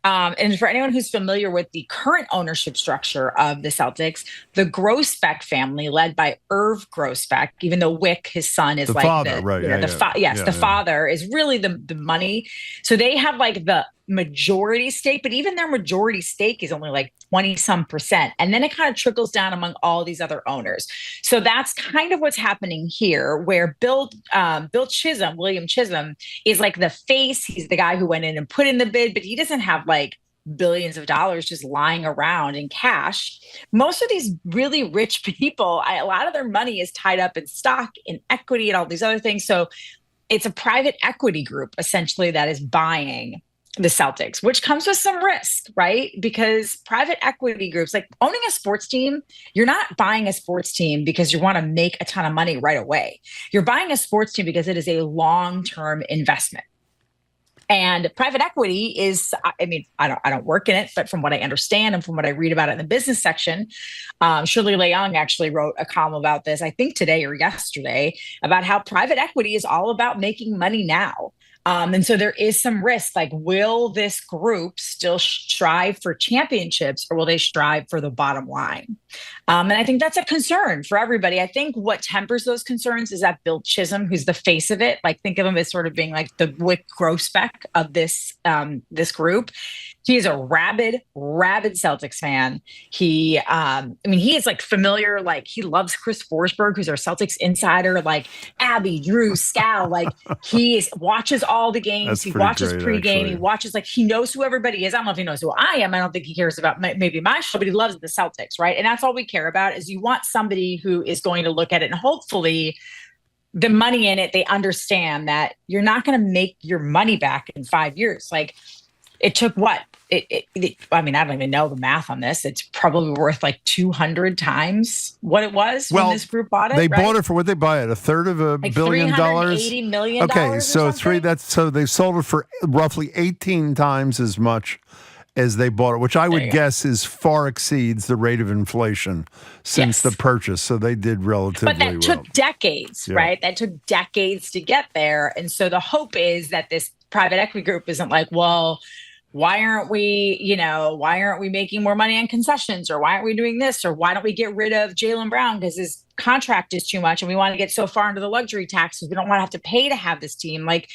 And for anyone who's familiar with the current ownership structure of the Celtics, the Grousbeck family, led by Irv Grousbeck, even though Wick, his son, is the like father, right? The father is really the money. So they have like the majority stake, but even their majority stake is only like 20-some%. And then it kind of trickles down among all these other owners. So that's kind of what's happening here, where William Chisholm is like the face. He's the guy who went in and put in the bid, but he doesn't have like billions of dollars just lying around in cash. Most of these really rich people, a lot of their money is tied up in stock, in equity, and all these other things. So it's a private equity group essentially that is buying the Celtics, which comes with some risk, right? Because private equity groups, like owning a sports team, you're not buying a sports team because you want to make a ton of money right away. You're buying a sports team because it is a long-term investment. And private equity is, I don't work in it, but from what I understand and from what I read about it in the business section, Shirley Leung actually wrote a column about this, I think today or yesterday, about how private equity is all about making money now. And so there is some risk, like, will this group still strive for championships or will they strive for the bottom line? And I think that's a concern for everybody. I think what tempers those concerns is that Bill Chisholm, who's the face of it, like think of him as sort of being like the Wick Grousbeck of this group. He is a rabid Celtics fan. He is like familiar, like he loves Chris Forsberg, who's our Celtics insider, like Abby, Drew, Scal, like watches all the games. That's he watches pregame. Actually. He watches, like, he knows who everybody is. I don't know if he knows who I am. I don't think he cares about maybe my show, but he loves the Celtics, right? And that's all we care about, is you want somebody who is going to look at it and hopefully the money in it, they understand that you're not going to make your money back in 5 years. Like, it took what? I don't even know the math on this. It's probably worth like 200 times what it was when this group bought it. They bought it for what they buy it, $1/3 like billion dollars. $380 million. Okay, so they sold it for roughly 18 times as much as they bought it, which I would guess is far exceeds the rate of inflation since the purchase. So they did relatively well. But that took decades, right? That took decades to get there. And so the hope is that this private equity group isn't like, well, why aren't we making more money on concessions, or why aren't we doing this, or why don't we get rid of Jaylen Brown because his contract is too much and we want to get so far into the luxury tax because we don't want to have to pay to have this team. Like,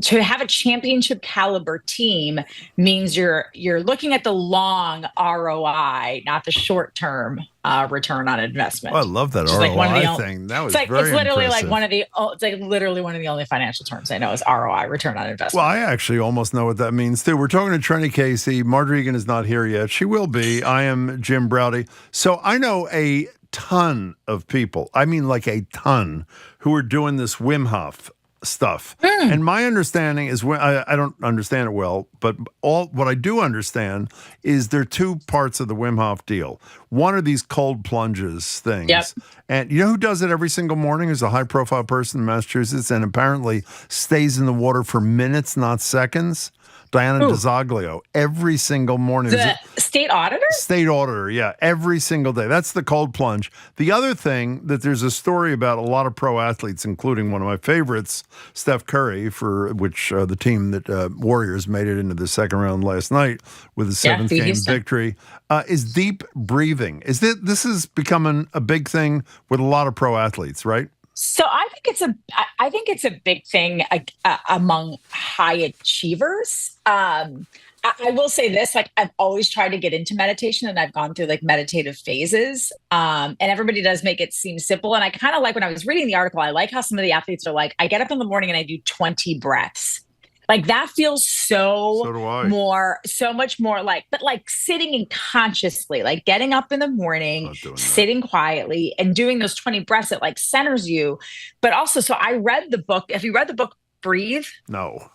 to have a championship caliber team means you're looking at the long ROI, not the short term return on investment. Oh, I love that ROI thing. That was very impressive. It's like literally one of the only financial terms I know is ROI, return on investment. Well, I actually almost know what that means too. We're talking to Trenni Casey. Marjorie Egan is not here yet. She will be. I am Jim Browdy. So I know a ton of people. I mean, like a ton, who are doing this Wim Hof stuff. And my understanding is, I don't understand it well, but what I do understand is there are two parts of the Wim Hof deal. One are these cold plunges things. Yep. And you know who does it every single morning? Is a high profile person in Massachusetts and apparently stays in the water for minutes, not seconds. Diana DiZoglio, every single morning. The state auditor? State auditor, yeah, every single day. That's the cold plunge. The other thing that there's a story about a lot of pro athletes, including one of my favorites, Steph Curry, for which the team that Warriors made it into the second round last night with a seventh game victory, is deep breathing. This is becoming a big thing with a lot of pro athletes, right? So I think it's a big thing among high achievers. I will say this, like I've always tried to get into meditation and I've gone through like meditative phases. And everybody does make it seem simple. And I kind of like when I was reading the article, I like how some of the athletes are like, I get up in the morning and I do 20 breaths. Like that feels so much more like, but like sitting in consciously, like getting up in the morning, sitting quietly and doing those 20 breaths, it like centers you. But also, so I read the book. Have you read the book, Breathe? No.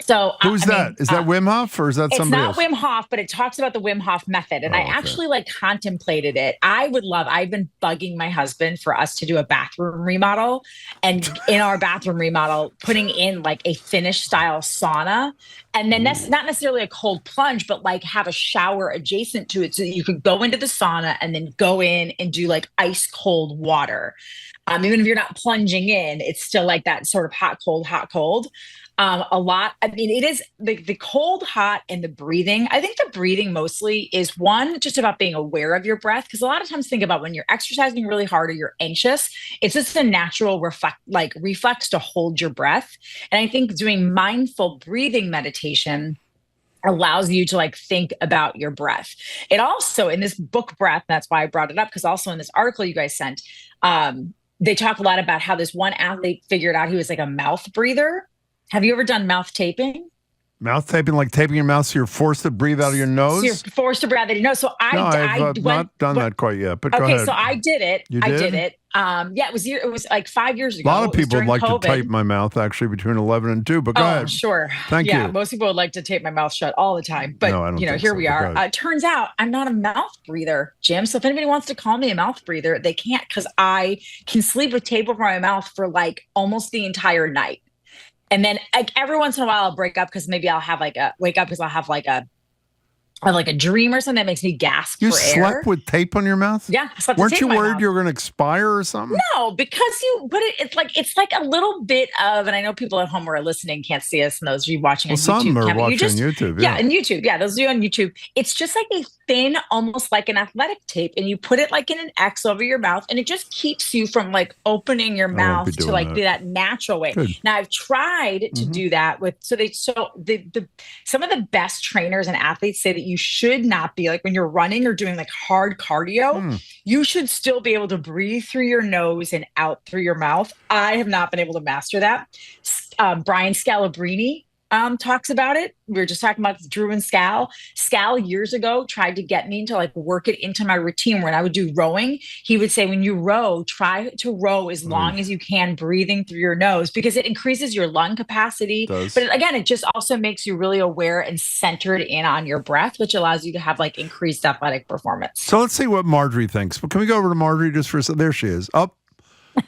So who's that? Is that Wim Hof or is that somebody else? It's not Wim Hof, but it talks about the Wim Hof method. And I actually like contemplated it. I've been bugging my husband for us to do a bathroom remodel, and in our bathroom remodel, putting in like a Finnish style sauna, and then that's not necessarily a cold plunge, but like have a shower adjacent to it so that you could go into the sauna and then go in and do like ice cold water. Even if you're not plunging in, it's still like that sort of hot, cold. It is the cold, hot, and the breathing. I think the breathing mostly is one, just about being aware of your breath. Because a lot of times think about when you're exercising really hard or you're anxious, it's just a natural reflex to hold your breath. And I think doing mindful breathing meditation allows you to like think about your breath. It also, in this book Breath, that's why I brought it up, because also in this article you guys sent, they talk a lot about how this one athlete figured out he was like a mouth breather. Have you ever done mouth taping? Mouth taping, like taping your mouth so you're forced to breathe out of your nose? So you're forced to breathe out of your nose. So I've not done that quite yet, but go ahead. Okay, so I did it. You did? I did it. It was like 5 years ago. A lot of people would like to tape my mouth actually between 11 and 2, but go ahead. Sure. Thank you. Most people would like to tape my mouth shut all the time, but no, I don't think here so, we are. It turns out I'm not a mouth breather, Jim. So if anybody wants to call me a mouth breather, they can't, because I can sleep with tape over my mouth for like almost the entire night. And then like every once in a while I'll break up because maybe I'll have wake up because I'll have like a dream or something that makes me gasp for air. You slept with tape on your mouth? Yeah, I slept Weren't with tape you on my worried mouth. you were going to expire or something? No, because it's like a little bit of, and I know people at home who are listening can't see us and those of you watching on YouTube. Some are Kevin, watching YouTube. Yeah, and YouTube. Yeah, those of you on YouTube. It's just like a thin, almost like an athletic tape, and you put it like in an X over your mouth, and it just keeps you from like opening your mouth to like be that natural way. Good. Now I've tried to do that with some of the best trainers and athletes say that you should not be like when you're running or doing like hard cardio, you should still be able to breathe through your nose and out through your mouth. I have not been able to master that. Brian Scalabrine talks about it. We were just talking about Drew and Scal. Scal years ago tried to get me to like work it into my routine. When I would do rowing, he would say, when you row, try to row as long as you can, breathing through your nose, because it increases your lung capacity. But again, it just also makes you really aware and centered in on your breath, which allows you to have like increased athletic performance. So let's see what Marjorie thinks. But can we go over to Marjorie just for a second? There she is.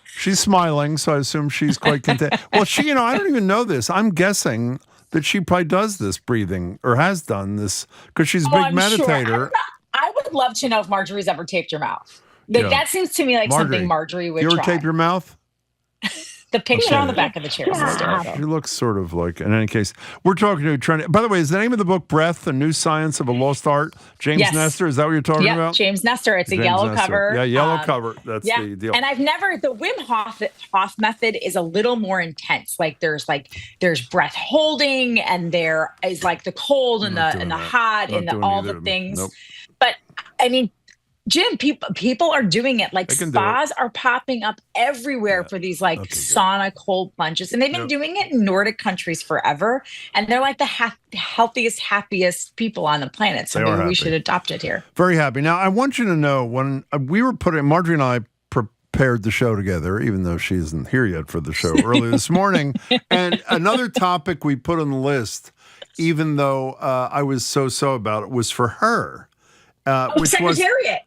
She's smiling, so I assume she's quite content. Well, I don't even know this. I'm guessing that she probably does this breathing or has done this because she's a big meditator. Sure. I would love to know if Marjorie's ever taped your mouth. That seems to me like something Marjorie would try. You ever tape your mouth? The picture on the back of the chair is hysterical. She looks sort of like, in any case, we're talking to Trenni. By the way, is the name of the book Breath, The New Science of a Lost Art? James Nestor, is that what you're talking about? James Nestor. It's a yellow cover. Yeah, yellow cover. That's the deal. And the Wim Hof method is a little more intense. Like there's breath holding, and there is like the cold and the hot and all the things. Nope. But I mean, Jim, people are doing it. Like spas are popping up everywhere for these like sauna cold plunges. And they've been doing it in Nordic countries forever. And they're like the healthiest, happiest people on the planet. So maybe we should adopt it here. Very happy. Now, I want you to know when we were Marjorie and I prepared the show together, even though she isn't here yet for the show early this morning. And another topic we put on the list, even though I was so about it, was for her. Which was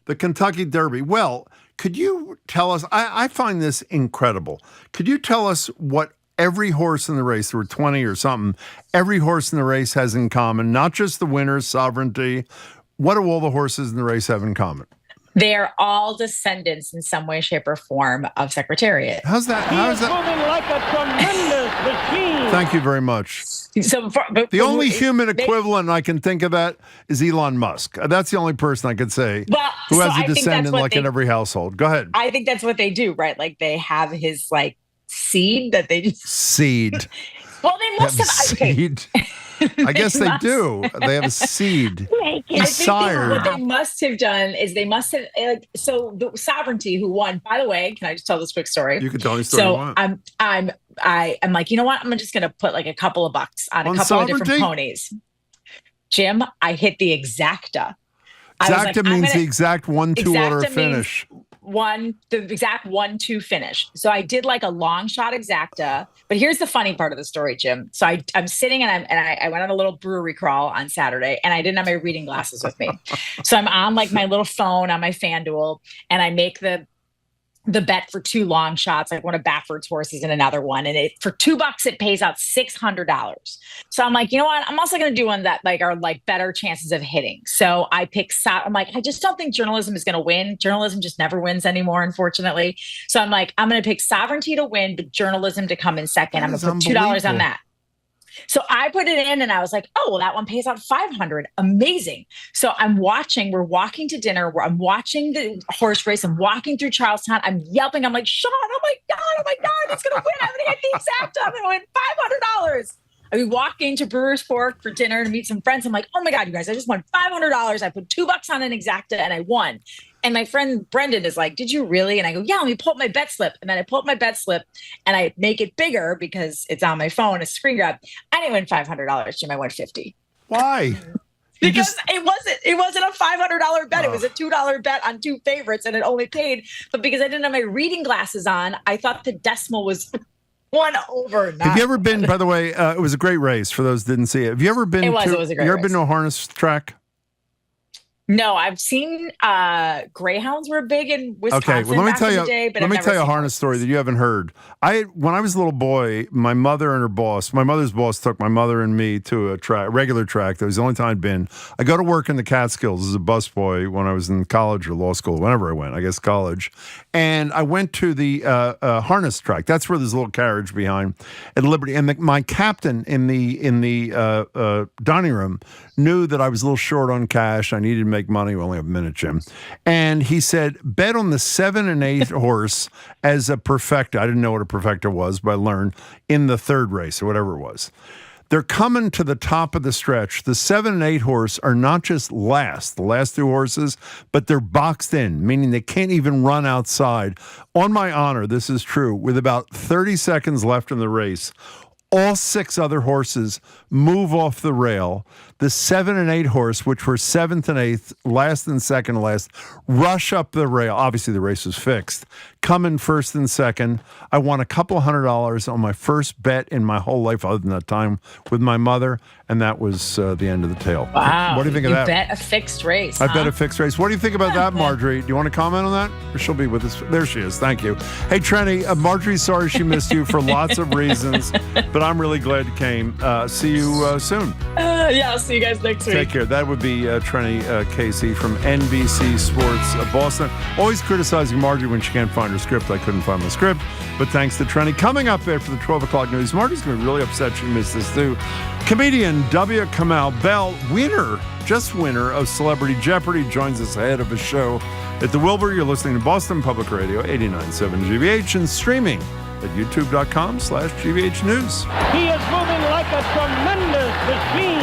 the Kentucky Derby. Well, could you tell us, I find this incredible. Could you tell us what every horse in the race, there were 20 or something, every horse in the race has in common, not just the winner's sovereignty. What do all the horses in the race have in common? They are all descendants in some way, shape, or form of Secretariat. How's that? Moving like a tremendous machine. Thank you very much. So the only human equivalent I can think of that is Elon Musk. That's the only person I could say who has a descendant in every household. Go ahead. I think that's what they do, right? Like they have his seed that they just seed. Well, they must have seed. I guess they do. They have a seed. What they must have done is they must have so the sovereignty who won. By the way, can I just tell this quick story? You can tell me a story. So I'm like, you know what? I'm just gonna put like a couple of bucks on a couple of different ponies. Jim, I hit the exacta. Exacta means the exact 1-2 order of finish. The exact 1-2 finish. So I did like a long shot exacta. But here's the funny part of the story, Jim. So I'm sitting and I went on a little brewery crawl on Saturday, and I didn't have my reading glasses with me. So I'm on like my little phone on my FanDuel, and I make the bet for 2 long shots, like one of Bafford's horses and another one. And for $2, it pays out $600. So I'm like, you know what? I'm also going to do one that are better chances of hitting. So I pick, I'm like, I just don't think journalism is going to win. Journalism just never wins anymore, unfortunately. So I'm like, I'm going to pick sovereignty to win, but journalism to come in second. I'm going to put $2 on that. So I put it in and I was like, oh, well, that one pays out $500. Amazing. So we're walking to dinner. I'm watching the horse race. I'm walking through Charlestown. I'm yelping. I'm like, Sean, oh my God, it's going to win. I'm going to hit the exacta. I'm going to win $500. We walk into Brewer's Fork for dinner to meet some friends. I'm like, oh my God, you guys, I just won $500. I put $2 on an exacta and I won. And my friend Brendan is like, did you really? And I go, yeah, let me pull up my bet slip. And then I pull up my bet slip and I make it bigger because it's on my phone, a screen grab. I didn't win $500, Jim. I won $50. Why? Because it wasn't a $500 bet. It was a $2 bet on 2 favorites and it only paid. But because I didn't have my reading glasses on, I thought the decimal was 1 over 9. Have you ever been, by the way, it was a great race for those who didn't see it. Have you ever been it was a great you ever race. been to a harness track? No, I've seen greyhounds were big in Wisconsin. Okay, well, let me tell you. But let me tell you a harness story that you haven't heard. When I was a little boy, my mother and her boss, my mother's boss, took my mother and me to a regular track. That was the only time I'd been. I go to work in the Catskills as a busboy when I was in college or law school, whenever I went. I guess college, and I went to the harness track. That's where there's a little carriage behind at Liberty. And my captain in the dining room knew that I was a little short on cash. I needed to make money. We only have a minute, Jim. And he said, bet on the 7 and 8 horse as a perfecta. I didn't know what a perfecta was, but I learned in the 3rd race or whatever it was. They're coming to the top of the stretch. The 7 and 8 horse are not just the last 2 horses, but they're boxed in, meaning they can't even run outside. On my honor, this is true. With about 30 seconds left in the race, all 6 other horses move off the rail. The 7 and 8 horse, which were 7th and 8th, last and second to last, rush up the rail. Obviously, the race was fixed. Come in first and second. I won a couple $100 on my first bet in my whole life, other than that time with my mother, and that was the end of the tale. Wow. What do you think of that? You bet a fixed race. I bet a fixed race. What do you think about that, Marjorie? Do you want to comment on that? Or she'll be with us. There she is. Thank you. Hey, Trenni, Marjorie's sorry she missed you for lots of reasons, but I'm really glad you came. See you soon. Yeah, I'll see you guys next week. Take care. That would be Trenni Casey from NBC Sports Boston. Always criticizing Marjorie when she can't find her script. I couldn't find my script, but thanks to Trenni. Coming up after the 12 o'clock news, Marjorie's going to be really upset she missed this too. Comedian W. Kamau Bell, winner of Celebrity Jeopardy, joins us ahead of a show at the Wilber. You're listening to Boston Public Radio, 89.7 GBH, and streaming at youtube.com/GBH News. He is moving like a tremendous machine.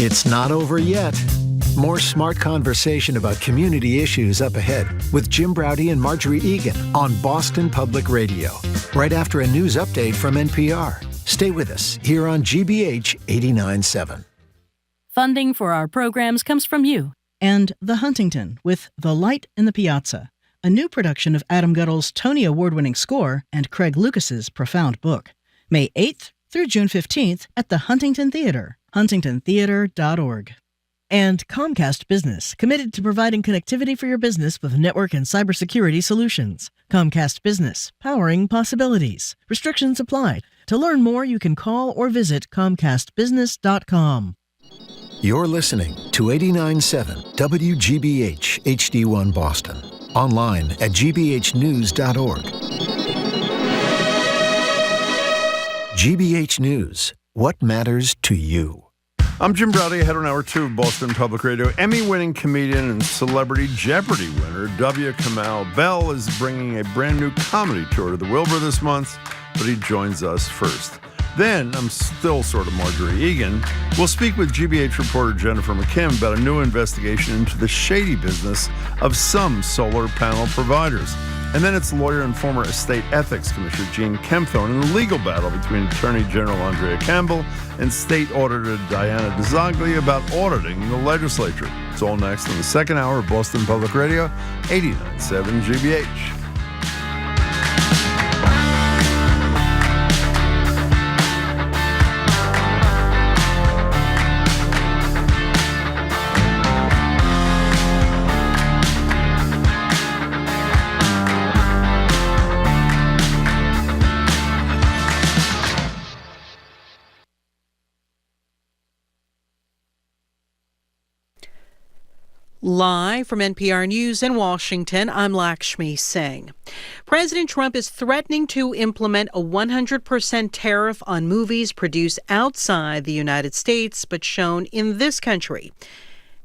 It's not over yet. More smart conversation about community issues up ahead with Jim Braude and Marjorie Egan on Boston Public Radio. Right after a news update from NPR. Stay with us here on GBH 89.7. Funding for our programs comes from you and The Huntington with The Light in the Piazza, a new production of Adam Guttle's Tony Award-winning score and Craig Lucas's profound book. May 8th through June 15th at the Huntington Theater, huntingtontheater.org. And Comcast Business, committed to providing connectivity for your business with network and cybersecurity solutions. Comcast Business, powering possibilities. Restrictions apply. To learn more, you can call or visit comcastbusiness.com. You're listening to 89.7 WGBH HD1 Boston. Online at gbhnews.org. GBH News. What matters to you? I'm Jim Browdy, ahead on Hour 2 of Boston Public Radio. Emmy-winning comedian and Celebrity Jeopardy winner W. Kamau Bell is bringing a brand new comedy tour to the Wilber this month, but he joins us first. Then, I'm still sort of Marjorie Egan. We'll speak with GBH reporter Jennifer McKim about a new investigation into the shady business of some solar panel providers. And then it's lawyer and former Estate Ethics Commissioner Jeanne Kempthorne in the legal battle between Attorney General Andrea Campbell and State Auditor DiZoglio about auditing the legislature. It's all next in the second hour of Boston Public Radio, 89.7 GBH. Live from NPR News in Washington, I'm Lakshmi Singh. President Trump is threatening to implement a 100% tariff on movies produced outside the United States but shown in this country.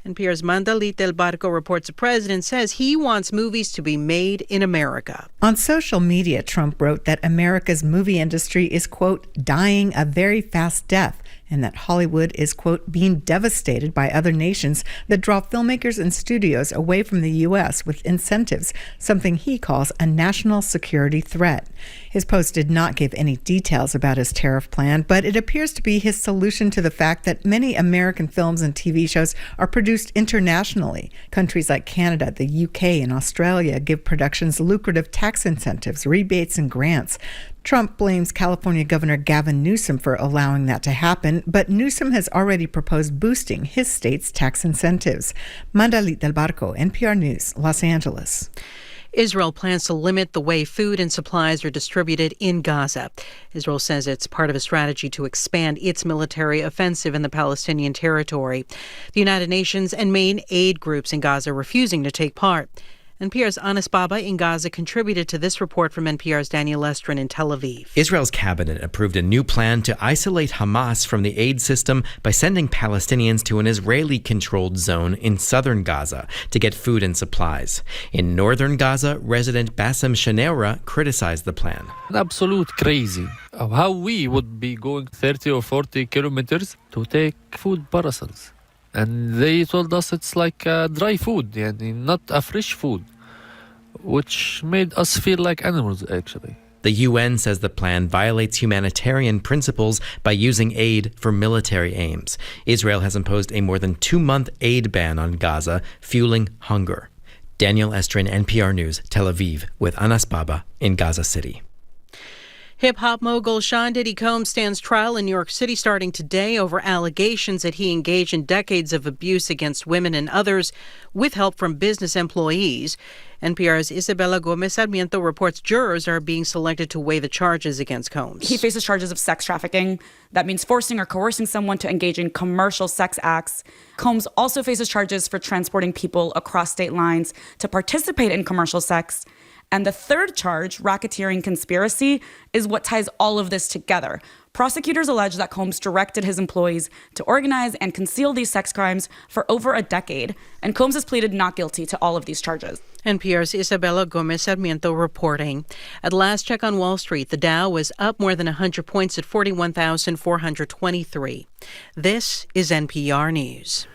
NPR's Mandalit Del Barco reports the president says he wants movies to be made in America. On social media, Trump wrote that America's movie industry is, quote, dying a very fast death, and that Hollywood is, quote, being devastated by other nations that draw filmmakers and studios away from the U.S. with incentives, something he calls a national security threat. His post did not give any details about his tariff plan, but it appears to be his solution to the fact that many American films and TV shows are produced internationally. Countries like Canada, the UK, and Australia give productions lucrative tax incentives, rebates, and grants. Trump blames California Governor Gavin Newsom for allowing that to happen, but Newsom has already proposed boosting his state's tax incentives. Mandalit Del Barco, NPR News, Los Angeles. Israel plans to limit the way food and supplies are distributed in Gaza. Israel says it's part of a strategy to expand its military offensive in the Palestinian territory. The United Nations and main aid groups in Gaza are refusing to take part. NPR's Anas Baba in Gaza contributed to this report from NPR's Daniel Estrin in Tel Aviv. Israel's cabinet approved a new plan to isolate Hamas from the aid system by sending Palestinians to an Israeli-controlled zone in southern Gaza to get food and supplies. In northern Gaza, resident Bassem Shaneura criticized the plan. Absolute crazy. How we would be going 30 or 40 kilometers to take food parcels. And they told us it's like dry food, not a fresh food, which made us feel like animals, actually. The UN says the plan violates humanitarian principles by using aid for military aims. Israel has imposed a more than 2-month aid ban on Gaza, fueling hunger. Daniel Estrin, NPR News, Tel Aviv, with Anas Baba in Gaza City. Hip-hop mogul Sean Diddy Combs stands trial in New York City starting today over allegations that he engaged in decades of abuse against women and others with help from business employees. NPR's Isabella Gomez-Sarmiento reports jurors are being selected to weigh the charges against Combs. He faces charges of sex trafficking. That means forcing or coercing someone to engage in commercial sex acts. Combs also faces charges for transporting people across state lines to participate in commercial sex. And the third charge, racketeering conspiracy, is what ties all of this together. Prosecutors allege that Combs directed his employees to organize and conceal these sex crimes for over a decade, and Combs has pleaded not guilty to all of these charges. NPR's Isabella Gomez-Sarmiento reporting. At last check on Wall Street, the Dow was up more than 100 points at 41,423. This is NPR News.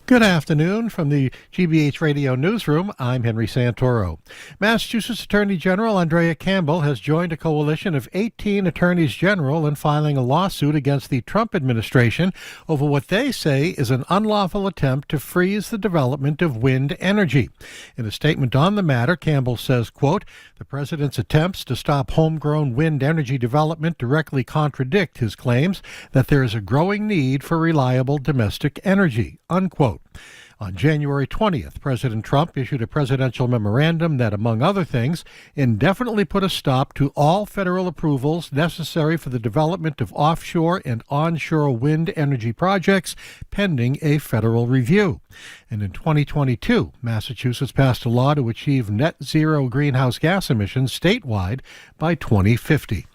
Good afternoon from the GBH Radio Newsroom. I'm Henry Santoro. Massachusetts Attorney General Andrea Campbell has joined a coalition of 18 attorneys general in filing a lawsuit against the Trump administration over what they say is an unlawful attempt to freeze the development of wind energy. In a statement on the matter, Campbell says, quote, "The president's attempts to stop homegrown wind energy development directly contradict his claims that there is a growing need for reliable domestic energy," unquote. On January 20th, President Trump issued a presidential memorandum that, among other things, indefinitely put a stop to all federal approvals necessary for the development of offshore and onshore wind energy projects pending a federal review. And in 2022, Massachusetts passed a law to achieve net zero greenhouse gas emissions statewide by 2050.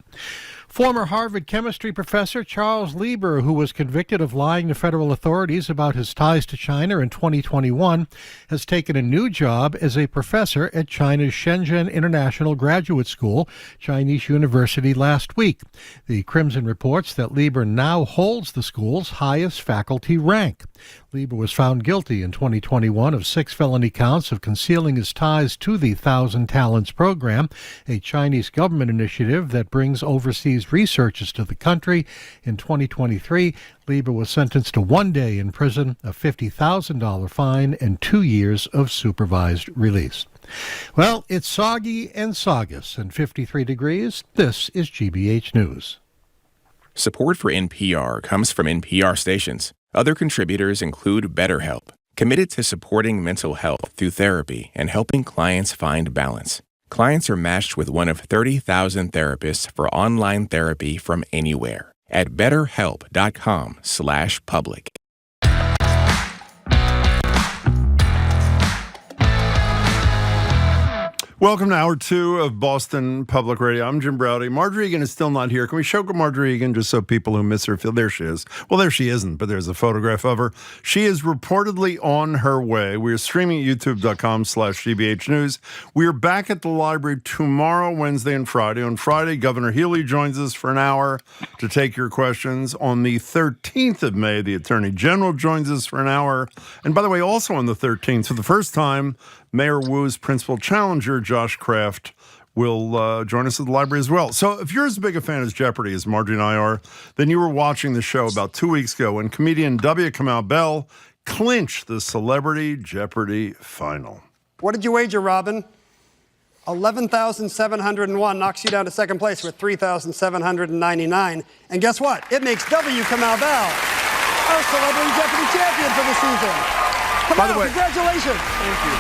Former Harvard chemistry professor Charles Lieber, who was convicted of lying to federal authorities about his ties to China in 2021, has taken a new job as a professor at China's Shenzhen International Graduate School, Chinese University, last week. The Crimson reports that Lieber now holds the school's highest faculty rank. Lieber was found guilty in 2021 of 6 felony counts of concealing his ties to the Thousand Talents program, a Chinese government initiative that brings overseas researchers to the country. In 2023, Lieber was sentenced to 1 day in prison, a $50,000 fine, and 2 years of supervised release. Well, it's soggy and saugus and 53 degrees. This is GBH News. Support for NPR comes from NPR stations. Other contributors include BetterHelp, committed to supporting mental health through therapy and helping clients find balance. Clients are matched with one of 30,000 therapists for online therapy from anywhere at betterhelp.com/public. Welcome to Hour 2 of Boston Public Radio. I'm Jim Browdy. Marjorie Egan is still not here. Can we show Marjorie Egan just so people who miss her feel? There she is. Well, there she isn't, but there's a photograph of her. She is reportedly on her way. We are streaming at youtube.com/GBH News. We are back at the library tomorrow, Wednesday, and Friday. On Friday, Governor Healy joins us for an hour to take your questions. On the 13th of May, the Attorney General joins us for an hour. And by the way, also on the 13th, for the first time, Mayor Wu's principal challenger, Josh Kraft, will join us at the library as well. So if you're as big a fan as Jeopardy as Marjorie and I are, then you were watching the show about 2 weeks ago when comedian Kamau Bell clinched the Celebrity Jeopardy final. What did you wager, Robin? 11,701 knocks you down to second place with 3,799. And guess what? It makes Kamau Bell our Celebrity Jeopardy champion for the season. By the way, congratulations. Thank you.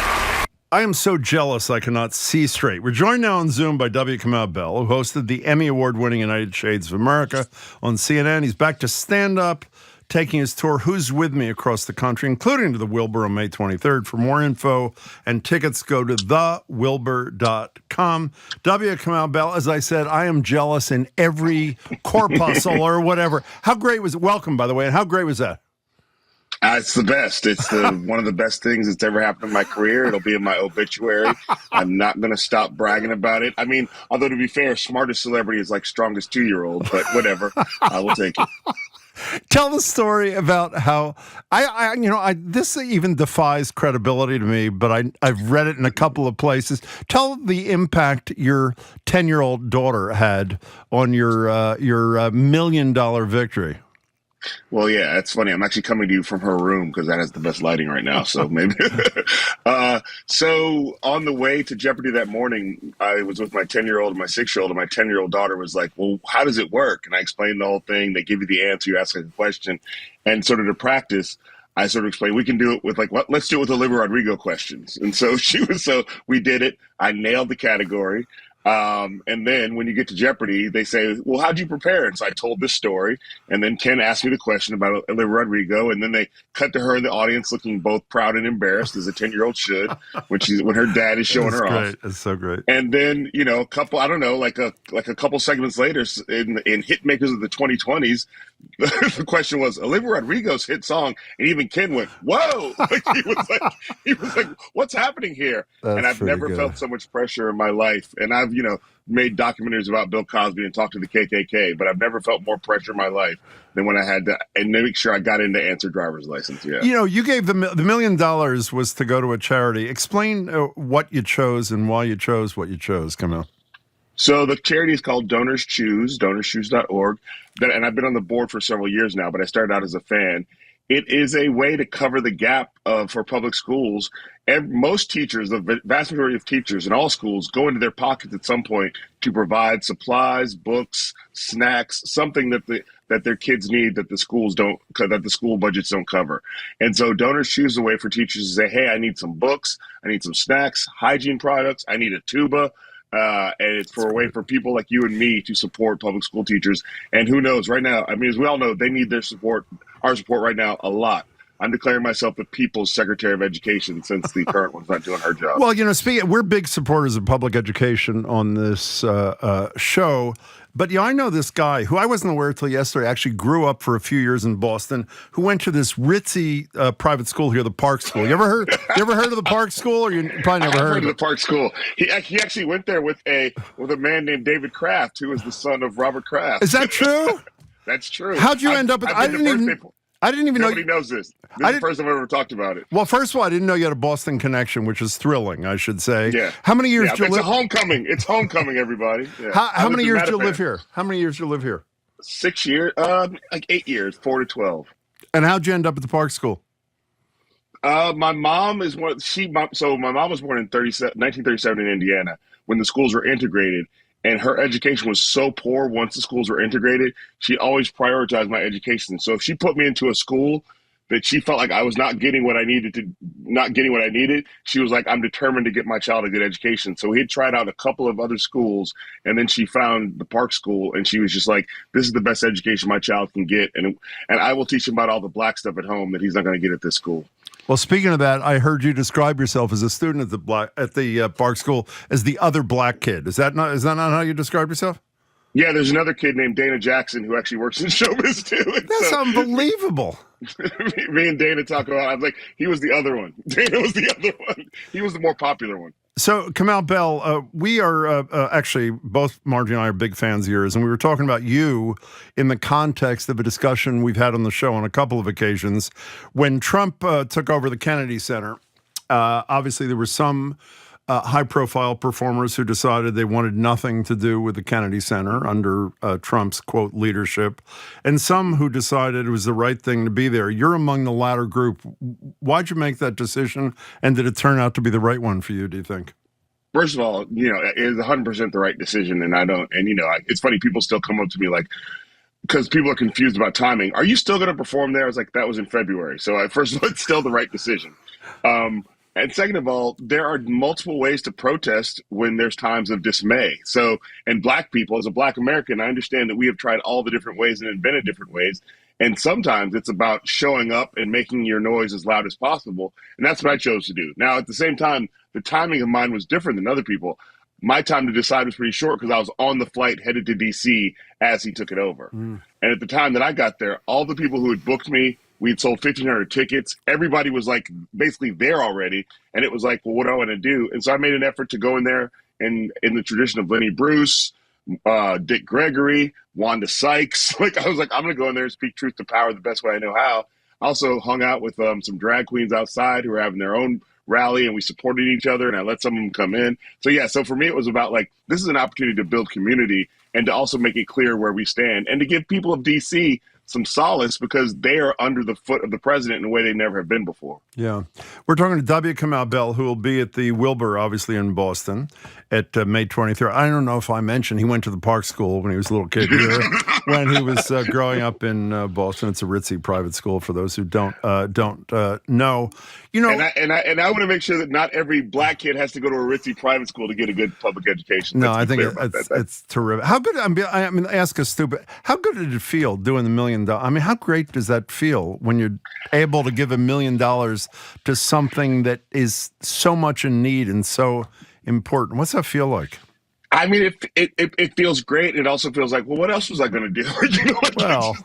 I am so jealous I cannot see straight. We're joined now on Zoom by Kamau Bell, who hosted the Emmy Award-winning United Shades of America on CNN. He's back to stand-up, taking his tour Who's With Me across the country, including to the Wilber on May 23rd. For more info and tickets, go to thewilber.com. Kamau Bell, as I said, I am jealous in every corpuscle or whatever. How great was it? Welcome, by the way, and how great was that? It's the best. It's one of the best things that's ever happened in my career. It'll be in my obituary. I'm not going to stop bragging about it. I mean, although to be fair, smartest celebrity is like strongest 2-year-old, but whatever. I will take it. Tell the story about how this even defies credibility to me, but I've read it in a couple of places. Tell the impact your 10-year-old daughter had on your $1 million victory. Well, yeah, it's funny. I'm actually coming to you from her room because that has the best lighting right now. So maybe. So on the way to Jeopardy that morning, I was with my 10-year-old and my 6-year-old, and my 10-year-old daughter was like, well, how does it work? And I explained the whole thing. They give you the answer. You ask a question. And sort of to practice, I sort of explained, we can do it with let's do it with Olivia Rodrigo questions. And so we did it. I nailed the category. And then when you get to Jeopardy, they say, well, how'd you prepare? And so I told this story. And then Ken asked me the question about Olivia Rodrigo. And then they cut to her in the audience looking both proud and embarrassed, as a 10-year-old should, when her dad is showing her off. It's so great. And then, a couple, I don't know, like a couple segments later in Hit Makers of the 2020s, the question was Olivia Rodrigo's hit song. And even Ken went, whoa! He was like, what's happening here? And I've never felt so much pressure in my life. And I've made documentaries about Bill Cosby and talked to the KKK, but I've never felt more pressure in my life than when I had to and make sure I got in to answer driver's license. Yeah. You gave the $1 million was to go to a charity. Explain what you chose and why you chose what you chose, Kamau. So the charity is called Donors Choose, donorschoose.org. And I've been on the board for several years now, but I started out as a fan. It is a way to cover the gap for public schools. Most teachers, the vast majority of teachers in all schools, go into their pockets at some point to provide supplies, books, snacks, something that their kids need that the schools don't, that the school budgets don't cover. And so Donors Choose a way for teachers to say, hey, I need some books, I need some snacks, hygiene products, I need a tuba. And it's for a way for people like you and me to support public school teachers. And who knows, right now, I mean, as we all know, they need their support, our support right now a lot. I'm declaring myself the People's Secretary of Education since the current one's not doing her job. Well, we're big supporters of public education on this show. But I know this guy who I wasn't aware until yesterday actually grew up for a few years in Boston, who went to this ritzy private school here, the Park School. You ever heard of the Park School? Or you probably never heard of the Park School. He actually went there with a man named David Kraft, who is the son of Robert Kraft. Is that true? That's true. How'd you end up? I didn't even know. Nobody knows this. This is the first time I've ever talked about it. Well, first of all, I didn't know you had a Boston connection, which is thrilling, I should say. Yeah. How many years did you live? It's a homecoming. It's homecoming, everybody. Yeah. How many years did you live here? How many years did you live here? 6 years. Like 8 years, 4 to 12. And how'd you end up at the Park School? My mom is one. So my mom was born in 1937 in Indiana when the schools were integrated. And her education was so poor once the schools were integrated, she always prioritized my education. So if she put me into a school that she felt like I was not getting what I needed, she was like, I'm determined to get my child a good education. So we had tried out a couple of other schools, and then she found the Park School, and she was just like, this is the best education my child can get. And I will teach him about all the black stuff at home that he's not going to get at this school. Well, speaking of that, I heard you describe yourself as a student at the Park School as the other black kid. Is that not how you describe yourself? Yeah, there's another kid named Dana Jackson who actually works in showbiz too. That's unbelievable. Me and Dana talk about. I was like, he was the other one. Dana was the other one. He was the more popular one. So, Kamau Bell, we are actually, both Margie and I are big fans of yours, and we were talking about you in the context of a discussion we've had on the show on a couple of occasions. When Trump took over the Kennedy Center, obviously there were some high-profile performers who decided they wanted nothing to do with the Kennedy Center under Trump's, quote, leadership, and some who decided it was the right thing to be there. You're among the latter group. Why'd you make that decision, and did it turn out to be the right one for you, do you think? First of all, it is 100% the right decision, and it's funny, people still come up to me like, because people are confused about timing. Are you still going to perform there? I was like, that was in February. So first of all, it's still the right decision. And second of all, there are multiple ways to protest when there's times of dismay. So, and black people, as a black American, I understand that we have tried all the different ways and invented different ways. And sometimes it's about showing up and making your noise as loud as possible. And that's what I chose to do. Now, at the same time, the timing of mine was different than other people. My time to decide was pretty short because I was on the flight headed to D.C. as he took it over. And at the time that I got there, all the people who had booked me, we had sold 1,500 tickets. Everybody was like basically there already. And it was like, well, what do I want to do? And so I made an effort to go in there and in the tradition of Lenny Bruce, Dick Gregory, Wanda Sykes. I was like, I'm going to go in there and speak truth to power the best way I know how. I also hung out with some drag queens outside who were having their own rally, and we supported each other, and I let some of them come in. So for me, it was about like, this is an opportunity to build community and to also make it clear where we stand and to give people of D.C. some solace because they are under the foot of the president in a way they never have been before. Yeah. We're talking to W. Kamau Bell, who will be at the Wilber, obviously, in Boston at May 23rd. I don't know if I mentioned he went to the Park School when he was a little kid here, when he was growing up in Boston. It's a ritzy private school for those who don't know. And I want to make sure that not every black kid has to go to a ritzy private school to get a good public education. No, I think it's terrific. How good? I mean, ask us stupid. How good did it feel doing the $1 million? I mean, how great does that feel when you're able to give $1 million to something that is so much in need and so important? What's that feel like? I mean, it feels great. It also feels like, well, what else was I going to do? Well,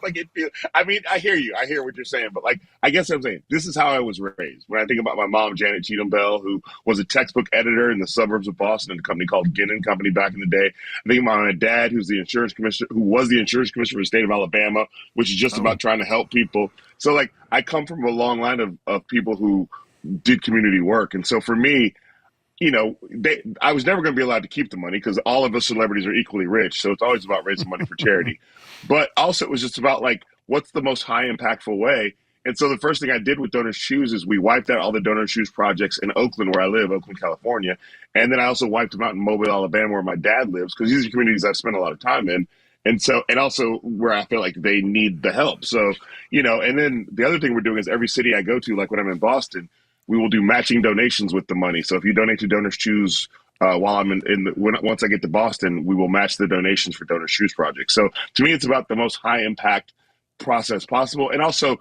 I mean, I hear you. I hear what you're saying. But like, I guess I'm saying this is how I was raised. When I think about my mom, Janet Bell, who was a textbook editor in the suburbs of Boston at a company called Ginn & Company back in the day. I think about my dad, who was the insurance commissioner for the state of Alabama, which is just about trying to help people. So like, I come from a long line of people who did community work. And so for me, you know, I was never going to be allowed to keep the money because all of us celebrities are equally rich. So it's always about raising money for charity. But also it was just about like, what's the most high impactful way? And so the first thing I did with Donor Shoes is we wiped out all the Donor Shoes projects in Oakland, where I live, Oakland, California. And then I also wiped them out in Mobile, Alabama, where my dad lives, because these are communities I've spent a lot of time in. And so, and also where I feel like they need the help. So, you know, and then the other thing we're doing is every city I go to, like when I'm in Boston, we will do matching donations with the money. So if you donate to Donor Shoes while I'm once I get to Boston, we will match the donations for Donor Shoes projects. So to me, it's about the most high impact process possible. And also,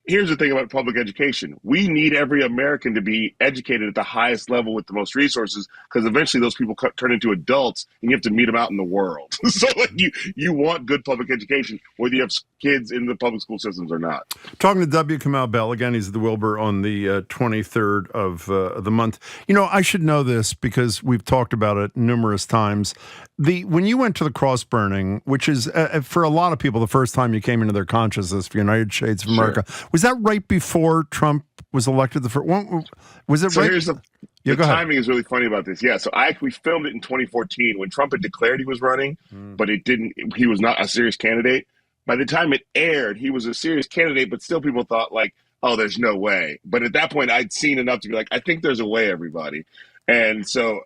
here's the thing about public education. We need every American to be educated at the highest level with the most resources, because eventually those people turn into adults and you have to meet them out in the world. So like you want good public education, whether you have kids in the public school systems or not. Talking to W. Kamau Bell, again, he's at the Wilber on the 23rd of the month. You know, I should know this because we've talked about it numerous times. When you went to the cross burning, which is for a lot of people the first time you came into their consciousness for United States of America, was that right before Trump was elected? Was it so right? Here's the timing is really funny about this. Yeah, so we filmed it in 2014 when Trump had declared he was running, but he was not a serious candidate. By the time it aired, he was a serious candidate, but still people thought like, oh, there's no way. But at that point, I'd seen enough to be like, I think there's a way, everybody. And so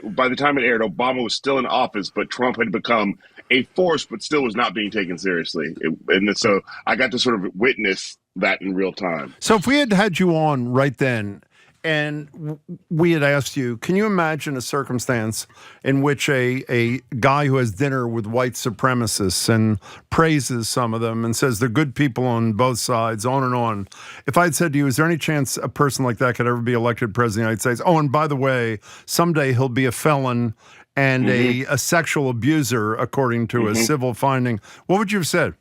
by the time it aired, Obama was still in office, but Trump had become a force, but still was not being taken seriously. And so I got to sort of witness that in real time. So if we had you on right then, and we had asked you, can you imagine a circumstance in which a guy who has dinner with white supremacists and praises some of them and says they're good people on both sides, on and on. If I'd said to you, is there any chance a person like that could ever be elected president of the United States? Oh, and by the way, someday he'll be a felon and a sexual abuser, according to a civil finding. What would you have said?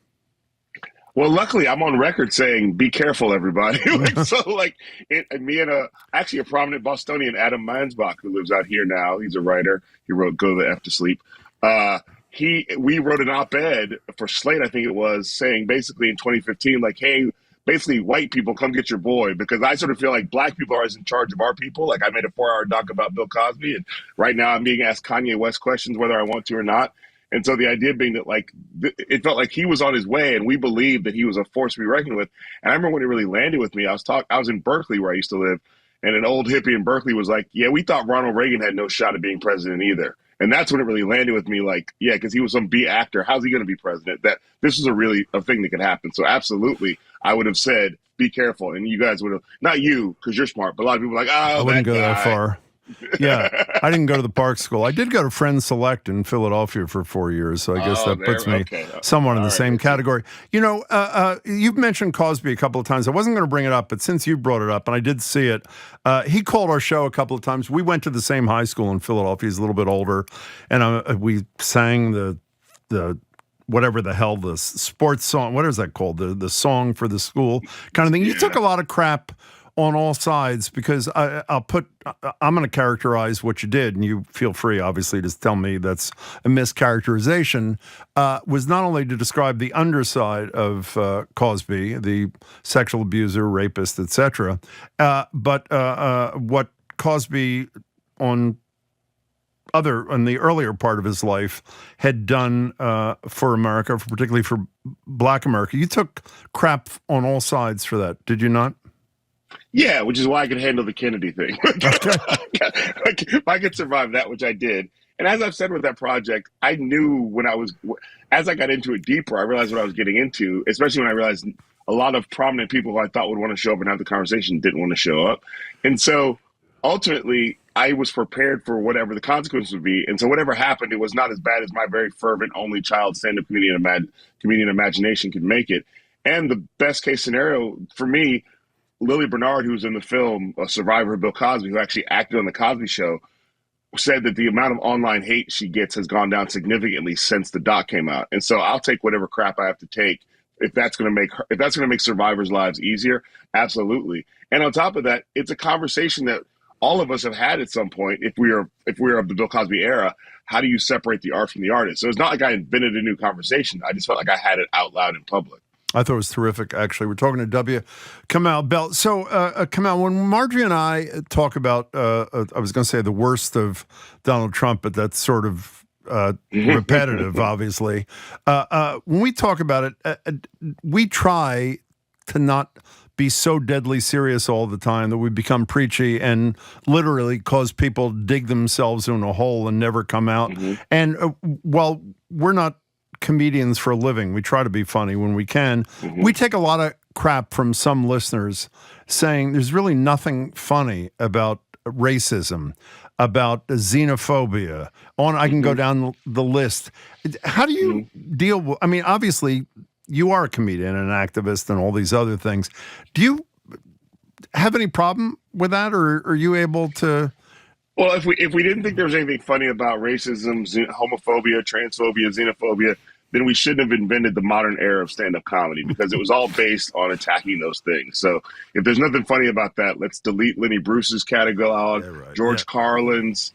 Well, luckily, I'm on record saying, be careful, everybody. Me and actually a prominent Bostonian, Adam Mansbach, who lives out here now. He's a writer. He wrote Go the F to Sleep. We wrote an op-ed for Slate, I think it was, saying basically in 2015, like, hey, basically white people, come get your boy, because I sort of feel like black people are always in charge of our people. Like I made a 4-hour doc about Bill Cosby, and right now I'm being asked Kanye West questions whether I want to or not. And so the idea being that like it felt like he was on his way, and we believed that he was a force to be reckoned with. And I remember when it really landed with me, I was in Berkeley, where I used to live, and an old hippie in Berkeley was like, yeah, we thought Ronald Reagan had no shot at being president either. And that's when it really landed with me, like, yeah, because he was some B actor. How's he going to be president? That this was a thing that could happen. So absolutely, I would have said, be careful. And you guys would have, not you, because you're smart, but a lot of people were like, oh, I wouldn't go that far. Yeah, I didn't go to the Park School. I did go to Friends Select in Philadelphia for 4 years, so I guess that puts me somewhat in the same category. You know, you've mentioned Cosby a couple of times. I wasn't going to bring it up, but since you brought it up, and I did see it, he called our show a couple of times. We went to the same high school in Philadelphia. He's a little bit older, and we sang the whatever the hell, the sports song, what is that called? The song for the school kind of thing. You took a lot of crap on all sides, because I'm going to characterize what you did, and you feel free, obviously, to tell me that's a mischaracterization, was not only to describe the underside of Cosby, the sexual abuser, rapist, etc., but what Cosby on the earlier part of his life had done for America, particularly for Black America. You took crap on all sides for that, did you not? Yeah, which is why I could handle the Kennedy thing. If I could survive that, which I did. And as I've said with that project, I knew as I got into it deeper, I realized what I was getting into, especially when I realized a lot of prominent people who I thought would want to show up and have the conversation didn't want to show up. And so ultimately, I was prepared for whatever the consequences would be. And so whatever happened, it was not as bad as my very fervent only child stand-up comedian imagination could make it. And the best case scenario for me, Lily Bernard, who was in the film, a survivor of Bill Cosby, who actually acted on The Cosby Show, said that the amount of online hate she gets has gone down significantly since the doc came out. And so I'll take whatever crap I have to take if that's going to make survivors' lives easier. Absolutely. And on top of that, it's a conversation that all of us have had at some point. If we are of the Bill Cosby era, how do you separate the art from the artist? So it's not like I invented a new conversation. I just felt like I had it out loud in public. I thought it was terrific, actually. We're talking to Kamau Bell. So, Kamau, when Marjorie and I talk about, I was going to say the worst of Donald Trump, but that's sort of repetitive, obviously. When we talk about it, we try to not be so deadly serious all the time that we become preachy and literally cause people dig themselves in a hole and never come out. And while we're not comedians for a living, we try to be funny when we can. We take a lot of crap from some listeners saying there's really nothing funny about racism, about xenophobia. I can go down the list. How do you deal with, I mean, obviously you are a comedian and an activist and all these other things. Do you have any problem with that, or are you able to? Well, if we didn't think there was anything funny about racism, homophobia, transphobia, xenophobia, then we shouldn't have invented the modern era of stand-up comedy, because it was all based on attacking those things. So if there's nothing funny about that, let's delete Lenny Bruce's catalog, George Carlin's,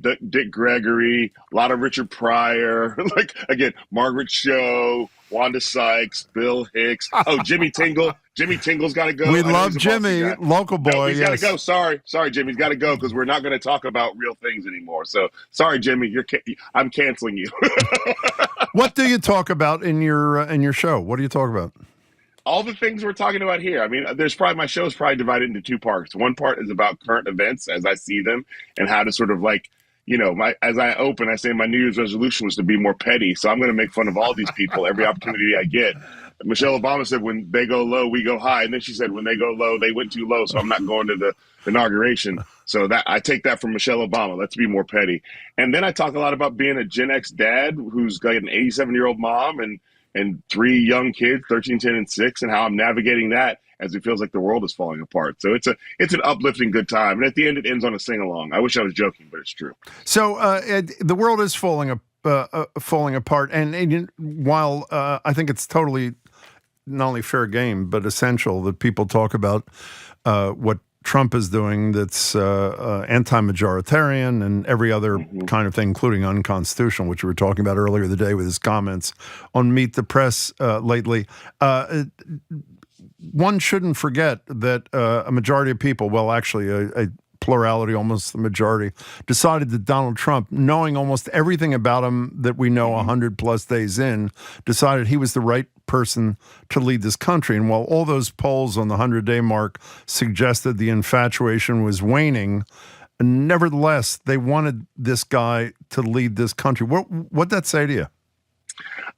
Dick Gregory, a lot of Richard Pryor, like, again, Margaret Cho, Wanda Sykes, Bill Hicks. Oh, Jimmy Tingle. Jimmy Tingle's got to go. We love Jimmy, local boy. No, he's got to go. Sorry, Jimmy's got to go, because we're not going to talk about real things anymore. So sorry, Jimmy, I'm canceling you. What do you talk about in your show? What do you talk about? All the things we're talking about here. I mean, my show is probably divided into two parts. One part is about current events as I see them and how to sort of like, as I open, I say my New Year's resolution was to be more petty. So I'm going to make fun of all these people every opportunity I get. Michelle Obama said, when they go low, we go high. And then she said, when they go low, they went too low. So I'm not going to the inauguration. So that I take that from Michelle Obama. Let's be more petty. And then I talk a lot about being a Gen X dad who's got an 87-year-old mom and 3 young kids, 13, 10, and 6, and how I'm navigating that as it feels like the world is falling apart. So it's an uplifting good time. And at the end, it ends on a sing-along. I wish I was joking, but it's true. So the world is falling apart. And while I think it's totally not only fair game, but essential that people talk about what Trump is doing that's anti-majoritarian and every other kind of thing, including unconstitutional, which we were talking about earlier the day with his comments on Meet the Press lately. One shouldn't forget that a majority of people, well, actually a plurality, almost the majority, decided that Donald Trump, knowing almost everything about him that we know 100 plus days in, decided he was the right person to lead this country. And while all those polls on the 100-day mark suggested the infatuation was waning, nevertheless, they wanted this guy to lead this country. What'd that say to you?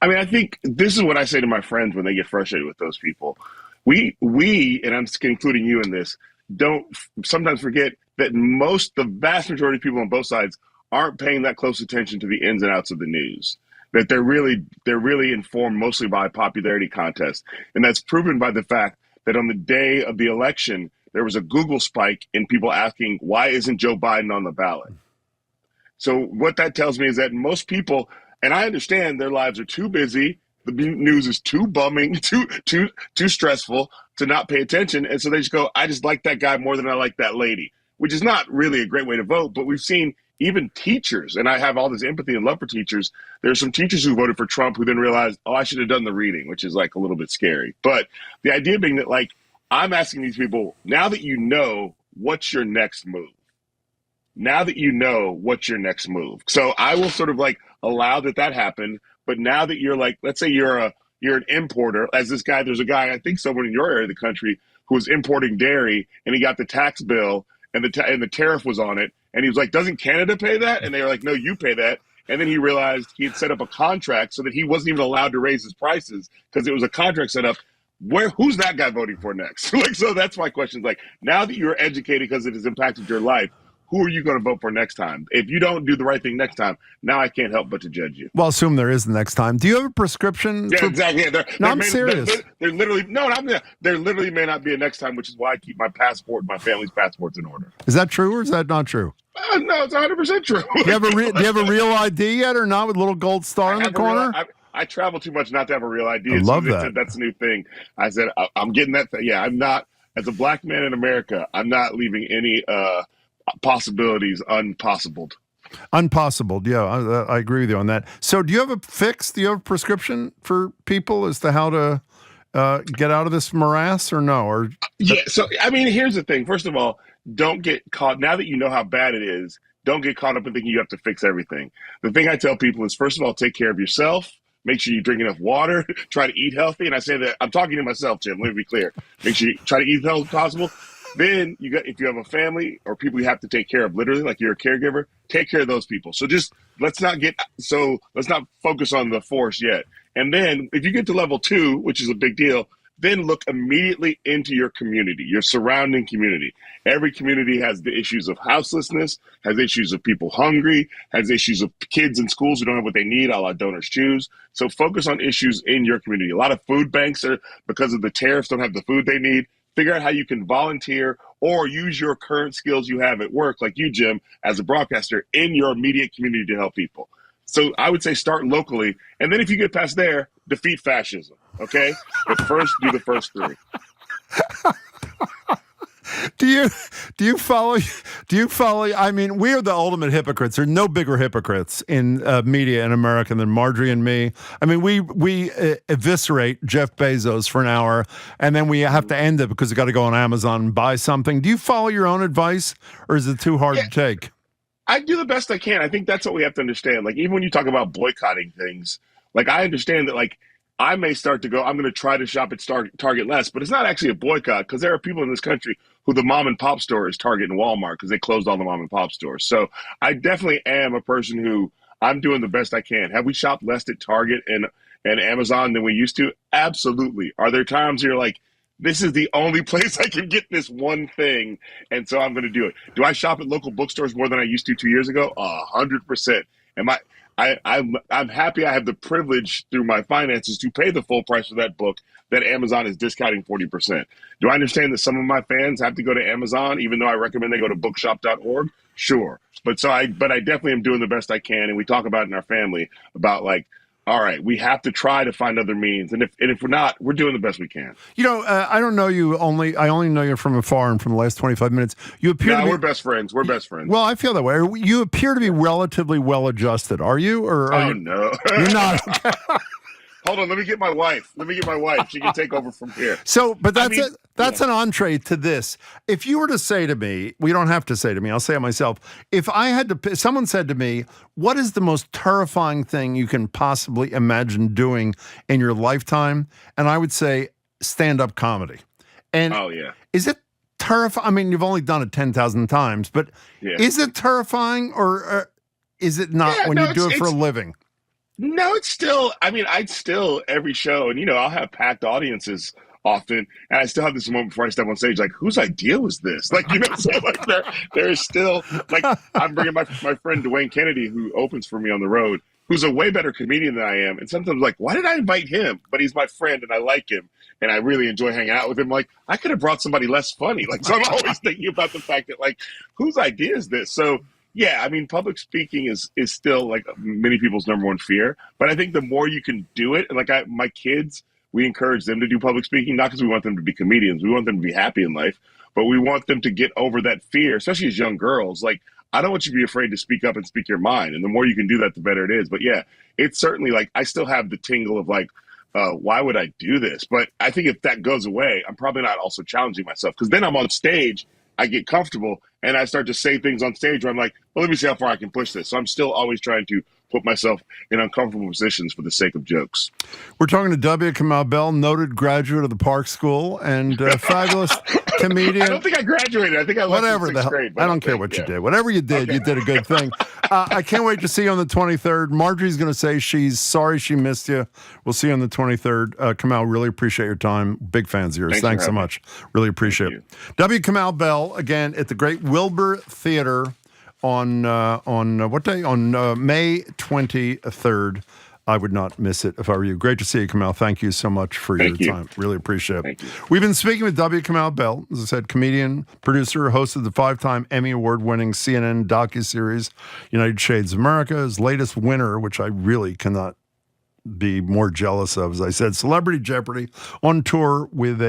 I mean, I think this is what I say to my friends when they get frustrated with those people. We, and I'm including you in this, don't sometimes forget that the vast majority of people on both sides aren't paying that close attention to the ins and outs of the news. That they're really informed mostly by popularity contests. And that's proven by the fact that on the day of the election, there was a Google spike in people asking, why isn't Joe Biden on the ballot? So what that tells me is that most people, and I understand their lives are too busy, the news is too bumming, too stressful to not pay attention. And so they just go, I just like that guy more than I like that lady, which is not really a great way to vote. But we've seen even teachers, and I have all this empathy and love for teachers. There's some teachers who voted for Trump who then realized, I should have done the reading, which is like a little bit scary. But the idea being that, like, I'm asking these people, now that you know, what's your next move? Now that you know, what's your next move? So I will sort of like allow that happened. But now that you're like, let's say you're an importer, as this guy, there's a guy, I think someone in your area of the country who was importing dairy, and he got the tax bill and the tariff was on it. And he was like, doesn't Canada pay that? And they were like, no, you pay that. And then he realized he had set up a contract so that he wasn't even allowed to raise his prices because it was a contract set up. Who's that guy voting for next? Like, so that's my question. Like, now that you're educated because it has impacted your life, who are you going to vote for next time? If you don't do the right thing next time, now I can't help but to judge you. Well, assume there is the next time. Do you have a prescription? Yeah, exactly. No, I'm serious. There literally may not be a next time, which is why I keep my passport, my family's passports in order. Is that true or is that not true? No, it's 100% true. Do you have a real ID yet or not with a little gold star in the corner? I travel too much not to have a real ID. I love that. That's a new thing. I said, I'm getting that. Yeah, I'm not, as a black man in America, I'm not leaving any possibilities unpossibled. Unpossible. Yeah, I agree with you on that. So do you have a fix? Do you have a prescription for people as to how to get out of this morass or no? Or yeah, so, I mean, here's the thing. First of all, don't get caught. Now that you know how bad it is, don't get caught up in thinking you have to fix everything. The thing I tell people is, first of all, take care of yourself. Make sure you drink enough water. Try to eat healthy. And I say that, I'm talking to myself, Jim. Let me be clear. Make sure you try to eat as healthy as possible. Then if you have a family or people you have to take care of, literally, like you're a caregiver, take care of those people. So let's not focus on the force yet. And then if you get to level 2, which is a big deal, then look immediately into your community, your surrounding community. Every community has the issues of houselessness, has issues of people hungry, has issues of kids in schools who don't have what they need, a la donors choose. So focus on issues in your community. A lot of food banks because of the tariffs, don't have the food they need. Figure out how you can volunteer or use your current skills you have at work, like you, Jim, as a broadcaster, in your immediate community to help people. So I would say start locally. And then if you get past there, defeat fascism. Okay? But first, do the first 3. Do you follow? I mean, we are the ultimate hypocrites. There are no bigger hypocrites in media in America than Marjorie and me. I mean, we eviscerate Jeff Bezos for an hour, and then we have to end it because we got to go on Amazon and buy something. Do you follow your own advice, or is it too hard to take? I do the best I can. I think that's what we have to understand. Like, even when you talk about boycotting things, like, I understand that, like, I may start to go, I'm going to try to shop at Target less, but it's not actually a boycott because there are people in this country who the mom and pop store is Target and Walmart because they closed all the mom and pop stores. So I definitely am a person who I'm doing the best I can. Have we shopped less at Target and Amazon than we used to? Absolutely. Are there times you're like, this is the only place I can get this one thing, and so I'm going to do it? Do I shop at local bookstores more than I used to 2 years ago? 100%. I'm happy I have the privilege through my finances to pay the full price for that book that Amazon is discounting 40%. Do I understand that some of my fans have to go to Amazon, even though I recommend they go to bookshop.org? Sure. But I definitely am doing the best I can. And we talk about it in our family about, like, all right, we have to try to find other means. And if we're not, we're doing the best we can. You know, I don't know you I only know you from afar and from the last 25 minutes. You appear to be, we're best friends. We're best friends. Well, I feel that way. You appear to be relatively well-adjusted. Are you? Or are you? No. You're not. Hold on, let me get my wife. She can take over from here. So, but that's an entree to this. If you were to say to me, we don't have to say to me, I'll say it myself. If I had to, someone said to me, what is the most terrifying thing you can possibly imagine doing in your lifetime? And I would say stand-up comedy. And is it terrifying? I mean, you've only done it 10,000 times, but is it terrifying or is it not when you do it for a living? No, it's still, I mean, every show, and, I'll have packed audiences often, and I still have this moment before I step on stage, like, whose idea was this? Like, so like there is still, like, I'm bringing my friend Dwayne Kennedy, who opens for me on the road, who's a way better comedian than I am, and sometimes, like, why did I invite him? But he's my friend, and I like him, and I really enjoy hanging out with him. Like, I could have brought somebody less funny. Like, so I'm always thinking about the fact that, like, whose idea is this? So, yeah, I mean, public speaking is still, like, many people's number one fear. But I think the more you can do it, and, like, my kids, we encourage them to do public speaking, not because we want them to be comedians. We want them to be happy in life. But we want them to get over that fear, especially as young girls. Like, I don't want you to be afraid to speak up and speak your mind. And the more you can do that, the better it is. But, yeah, it's certainly, like, I still have the tingle of, like, why would I do this? But I think if that goes away, I'm probably not also challenging myself. Because then I'm on stage, I get comfortable, and I start to say things on stage where I'm like, well, let me see how far I can push this. So I'm still always trying to put myself in uncomfortable positions for the sake of jokes. We're talking to W. Kamau Bell, noted graduate of the Park School and fabulous comedian. I don't think I graduated. I think I left in sixth grade. I don't care what you did. Whatever you did, you did a good thing. I can't wait to see you on the 23rd. Marjorie's going to say she's sorry she missed you. We'll see you on the 23rd. Kamau, really appreciate your time. Big fans of yours. Thanks so much. Really appreciate it. W. Kamau Bell, again, at the great Wilber Theater on what day? On May 23rd. I would not miss it if I were you. Great to see you, Kamau. Thank you so much for your time. Really appreciate it. Thank you. We've been speaking with Kamau Bell, as I said, comedian, producer, host of the 5-time Emmy Award-winning CNN docuseries United Shades of America. His latest winner, which I really cannot be more jealous of, as I said, Celebrity Jeopardy, on tour with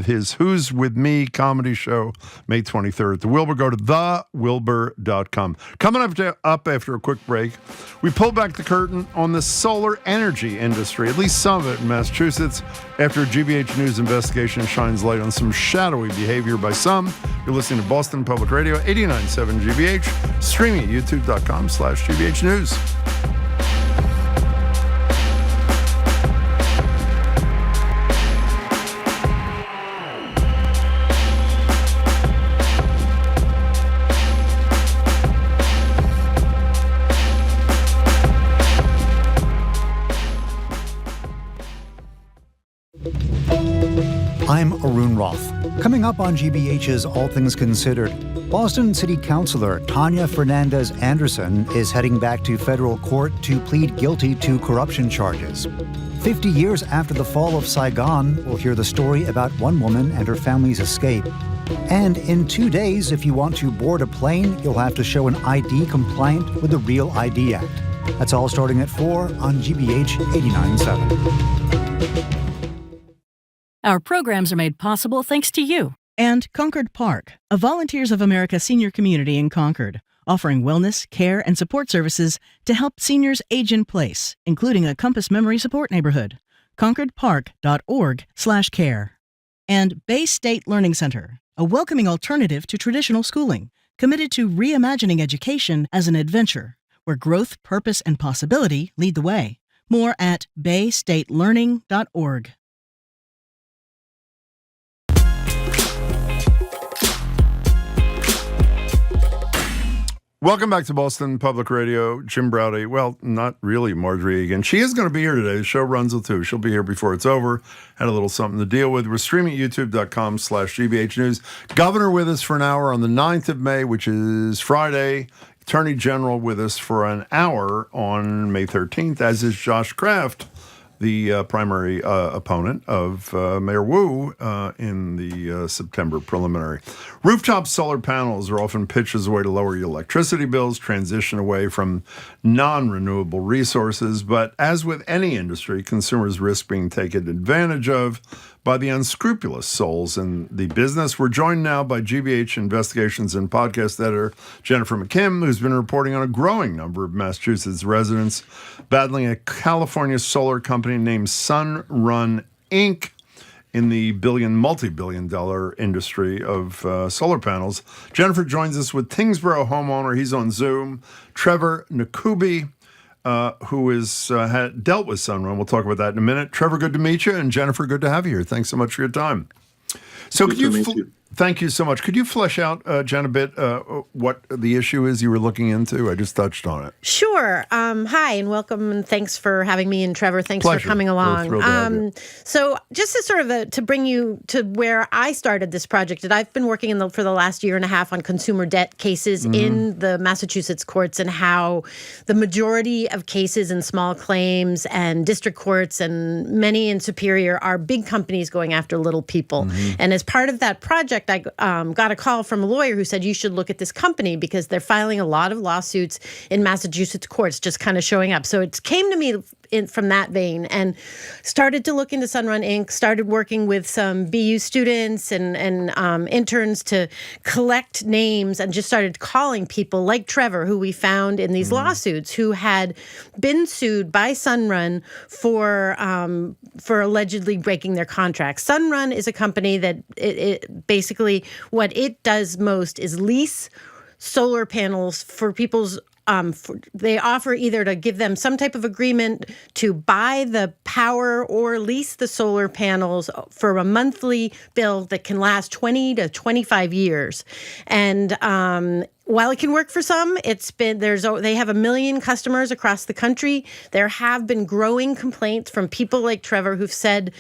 his Who's With Me comedy show, May 23rd at the Wilber. Go to thewilber.com. Coming up after a quick break, we pull back the curtain on the solar energy industry, at least some of it in Massachusetts, after a GBH News investigation shines light on some shadowy behavior by some. You're listening to Boston Public Radio, 89.7 GBH, streaming at youtube.com/GBH News. I'm Arun Roth. Coming up on GBH's All Things Considered, Boston City Councilor Tanya Fernandez Anderson is heading back to federal court to plead guilty to corruption charges. 50 years after the fall of Saigon, we'll hear the story about one woman and her family's escape. And in 2 days, if you want to board a plane, you'll have to show an ID compliant with the Real ID Act. That's all starting at 4 on GBH 89.7. Our programs are made possible thanks to you and Concord Park, a Volunteers of America senior community in Concord, offering wellness, care, and support services to help seniors age in place, including a Compass Memory Support Neighborhood. ConcordPark.org/care. And Bay State Learning Center, a welcoming alternative to traditional schooling, committed to reimagining education as an adventure, where growth, purpose, and possibility lead the way. More at baystatelearning.org. Welcome back to Boston Public Radio. Jim Browdy. Well, not really Marjorie Egan. She is going to be here today. The show runs till 2. She'll be here before it's over. Had a little something to deal with. We're streaming at youtube.com/GBH News. Governor with us for an hour on the 9th of May, which is Friday. Attorney General with us for an hour on May 13th, as is Josh Kraft, the primary opponent of Mayor Wu in the September preliminary. Rooftop solar panels are often pitched as a way to lower your electricity bills, transition away from non-renewable resources. But as with any industry, consumers risk being taken advantage of by the unscrupulous souls in the business. We're joined now by GBH Investigations and Podcast Editor Jennifer McKim, who's been reporting on a growing number of Massachusetts residents battling a California solar company named Sunrun Inc. in the multi-billion-dollar industry of solar panels. Jennifer joins us with Tyngsboro homeowner. He's on Zoom. Trevor Nkuubi, who has dealt with Sunrun. We'll talk about that in a minute. Trevor, good to meet you. And Jennifer, good to have you here. Thanks so much for your time. So could you thank you so much. Could you flesh out, Jen, a bit what the issue is you were looking into? I just touched on it. Sure. Hi, and welcome, and thanks for having me. And Trevor, thanks for coming along. So just to sort of to bring you to where I started this project, and I've been working for the last year and a half on consumer debt cases in the Massachusetts courts, and how the majority of cases in small claims and district courts and many in Superior are big companies going after little people. And as part of that project, I got a call from a lawyer who said, you should look at this company because they're filing a lot of lawsuits in Massachusetts courts, just kind of showing up. So it came to me from that vein and started to look into Sunrun Inc., started working with some BU students and interns to collect names, and just started calling people like Trevor, who we found in these lawsuits, who had been sued by Sunrun for allegedly breaking their contracts. Sunrun is a company that it basically what it does most is lease solar panels for people's they offer either to give them some type of agreement to buy the power or lease the solar panels for a monthly bill that can last 20 to 25 years. And while it can work for some, they have 1 million customers across the country. There have been growing complaints from people like Trevor who've said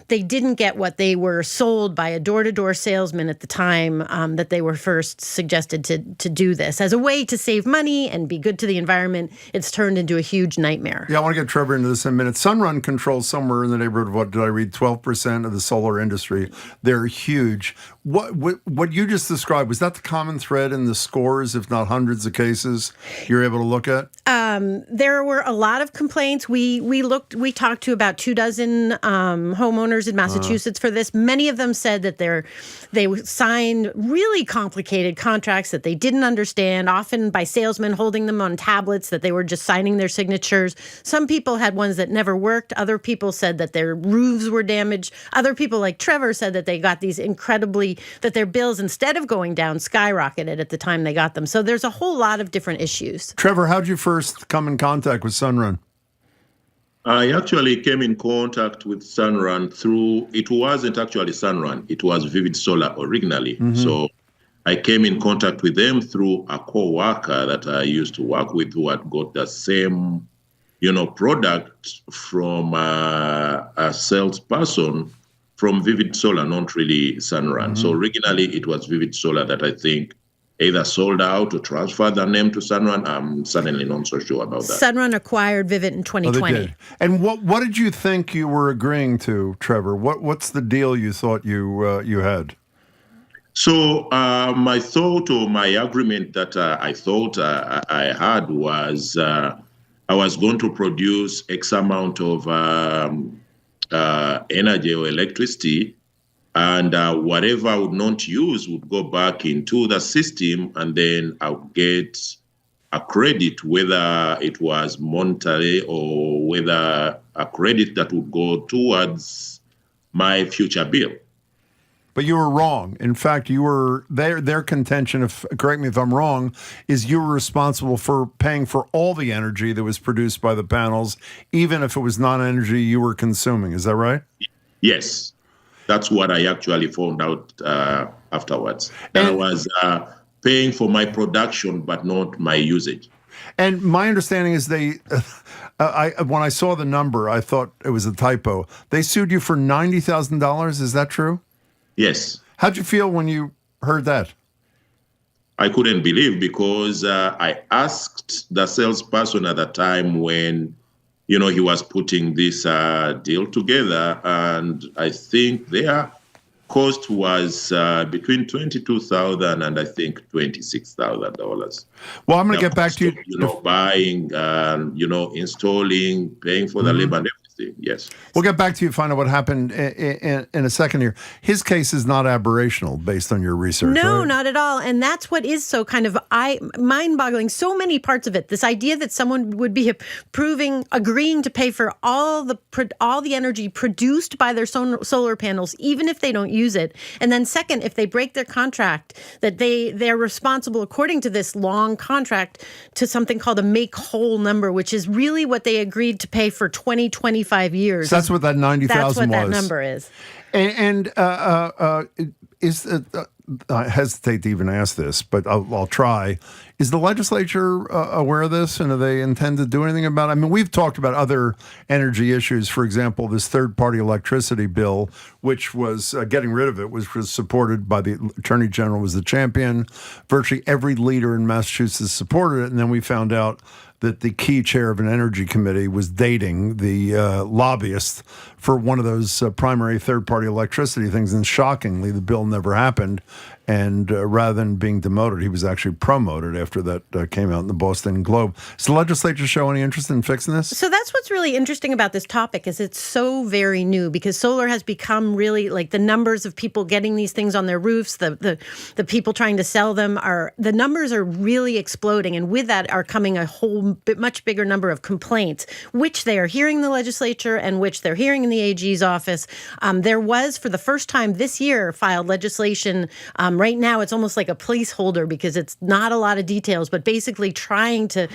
they didn't get what they were sold by a door-to-door salesman at the time that they were first suggested to do this. As a way to save money and be good to the environment, it's turned into a huge nightmare. Yeah, I want to get Trevor into this in a minute. Sunrun controls somewhere in the neighborhood of, what did I read, 12% of the solar industry. They're huge. What you just described, was that the common thread in the scores, if not hundreds of cases you're able to look at? There were a lot of complaints. We talked to about 24 homeowners in Massachusetts for this. Many of them said that they signed really complicated contracts that they didn't understand, often by salesmen holding them on tablets, that they were just signing their signatures. Some people had ones that never worked. Other people said that their roofs were damaged. Other people, like Trevor, said that they got these that their bills, instead of going down, skyrocketed at the time they got them. So there's a whole lot of different issues. Trevor, how'd you first come in contact with Sunrun? I actually came in contact with Sunrun it wasn't actually Sunrun, it was Vivid Solar originally. Mm-hmm. So I came in contact with them through a co-worker that I used to work with who had got the same, product from a salesperson from Vivid Solar, not really Sunrun. Mm-hmm. So originally it was Vivid Solar that I think either sold out or transferred their name to Sunrun. I'm certainly not so sure about that. Sunrun acquired Vivid in 2020. Oh, they did. And what did you think you were agreeing to, Trevor? What's the deal you thought you had? So my thought, or my agreement that I thought I had was I was going to produce X amount of energy or electricity, and whatever I would not use would go back into the system, and then I would get a credit, whether it was monetary or whether a credit that would go towards my future bill. But you were wrong. In fact, you were their contention, correct me if I'm wrong, is you were responsible for paying for all the energy that was produced by the panels, even if it was not energy you were consuming. Is that right? Yes. That's what I actually found out afterwards. That I was paying for my production, but not my usage. And my understanding is when I saw the number, I thought it was a typo. They sued you for $90,000. Is that true? Yes. How'd you feel when you heard that? I couldn't believe, because I asked the salesperson at the time when, he was putting this deal together, and I think their cost was between $22,000 and I think $26,000. Well, I'm going to get back to you. Buying, installing, paying for the labor and everything. Yes. We'll get back to you, find out what happened in a second here. His case is not aberrational based on your research. No, right? Not at all. And that's what is so kind of mind-boggling. So many parts of it. This idea that someone would be agreeing to pay for all the energy produced by their solar panels, even if they don't use it. And then second, if they break their contract, that they're responsible, according to this long contract, to something called a make-whole number, which is really what they agreed to pay for 25 years. So that's what that 90,000 was. That's what that number is. And I hesitate to even ask this, but I'll try. Is the legislature aware of this, and do they intend to do anything about it? I mean, we've talked about other energy issues. For example, this third-party electricity bill, which was getting rid of it, which was supported by the Attorney General, was the champion. Virtually every leader in Massachusetts supported it, and then we found out that the key chair of an energy committee was dating the lobbyist for one of those primary third-party electricity things. And shockingly, the bill never happened. And rather than being demoted, he was actually promoted after that came out in the Boston Globe. Does the legislature show any interest in fixing this? So that's what's really interesting about this topic, is it's so very new, because solar has become really, like, the numbers of people getting these things on their roofs, the people trying to sell them, the numbers are really exploding. And with that are coming a whole much bigger number of complaints, which they are hearing in the legislature and which they're hearing in the AG's office. There was, for the first time this year, filed legislation. Right now, it's almost like a placeholder, because it's not a lot of details, but basically trying to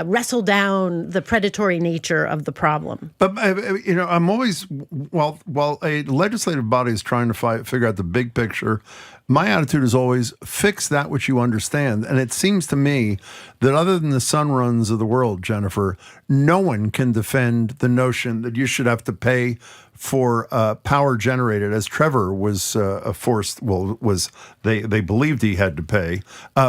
wrestle down the predatory nature of the problem. But, I'm always, while a legislative body is trying to figure out the big picture, my attitude is always fix that which you understand. And it seems to me that other than the Sunruns of the world, Jennifer, no one can defend the notion that you should have to pay for power generated, as Trevor was they believed he had to pay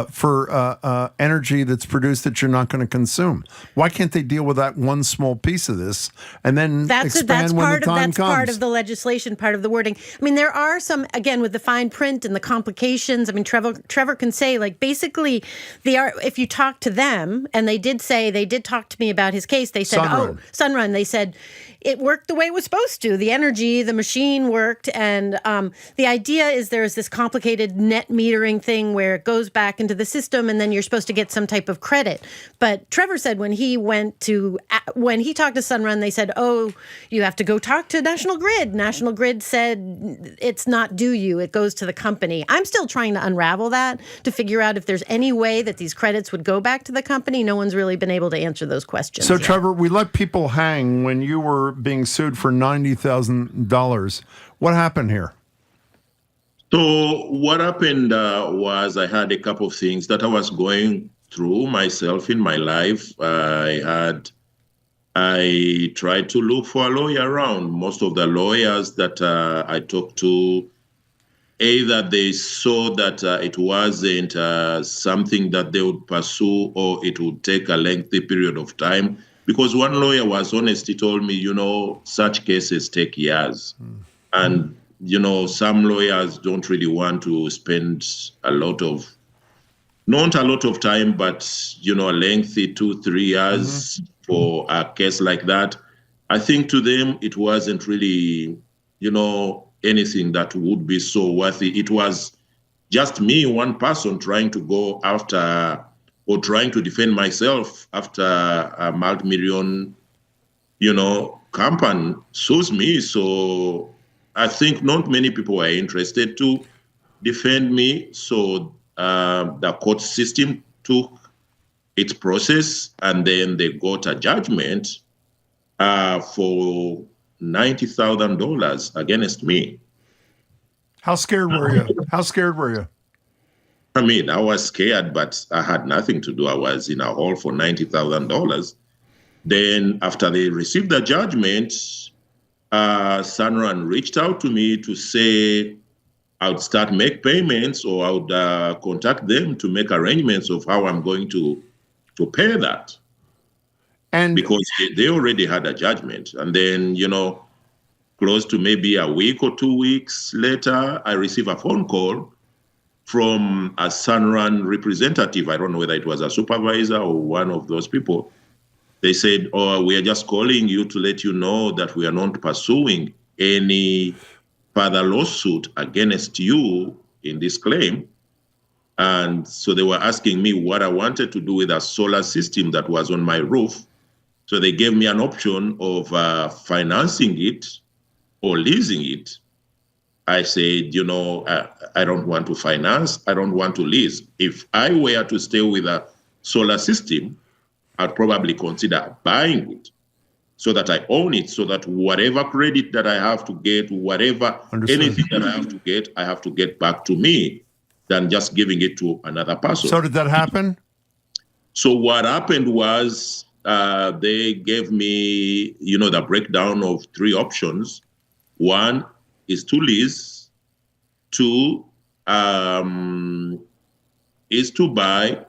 for energy that's produced that you're not going to consume. Why can't they deal with that one small piece of this and then expand when the time comes? That's part of the legislation, part of the wording. I mean, there are some, again, with the fine print and the complications. I mean, Trevor can say, like, basically, if you talk to them, and they did talk to me about his case, they said, Sunrun, they said, it worked the way it was supposed to. The energy, the machine worked. And the idea is there's this complicated net metering thing where it goes back into the system and then you're supposed to get some type of credit. But Trevor said when he talked to Sunrun, they said, oh, you have to go talk to National Grid. National Grid said it's not due you. It goes to the company. I'm still trying to unravel that to figure out if there's any way that these credits would go back to the company. No one's really been able to answer those questions. So, Trevor, we let people hang when you were being sued for $90,000. What happened here? So what happened was I had a couple of things that I was going through myself in my life. I tried to look for a lawyer around. Most of the lawyers that I talked to, either they saw that it wasn't something that they would pursue, or it would take a lengthy period of time. Because one lawyer was honest, he told me, such cases take years. And, some lawyers don't really want to spend not a lot of time, but, a lengthy 2-3 years for a case like that. I think to them, it wasn't really, anything that would be so worthy. It was just me, one person, trying to go after or trying to defend myself after a multi-million, company sues me. So I think not many people are interested to defend me. So the court system took its process, and then they got a judgment for $90,000 against me. How scared were you? I mean, I was scared, but I had nothing to do. I was in a hole for $90,000. Then after they received the judgment, Sunrun reached out to me to say I would start make payments, or I would contact them to make arrangements of how I'm going to pay that. And because they already had a judgment. And then, close to maybe a week or 2 weeks later, I received a phone call from a Sunrun representative. I don't know whether it was a supervisor or one of those people. They said, we are just calling you to let you know that we are not pursuing any further lawsuit against you in this claim. And so they were asking me what I wanted to do with a solar system that was on my roof. So they gave me an option of financing it or leasing it. I said, I don't want to finance. I don't want to lease. If I were to stay with a solar system, I'd probably consider buying it so that I own it, so that whatever credit that I have to get, anything that I have to get back to me than just giving it to another person. So did that happen? So what happened was they gave me, the breakdown of 3 options. One is to lease. 2 is to buy.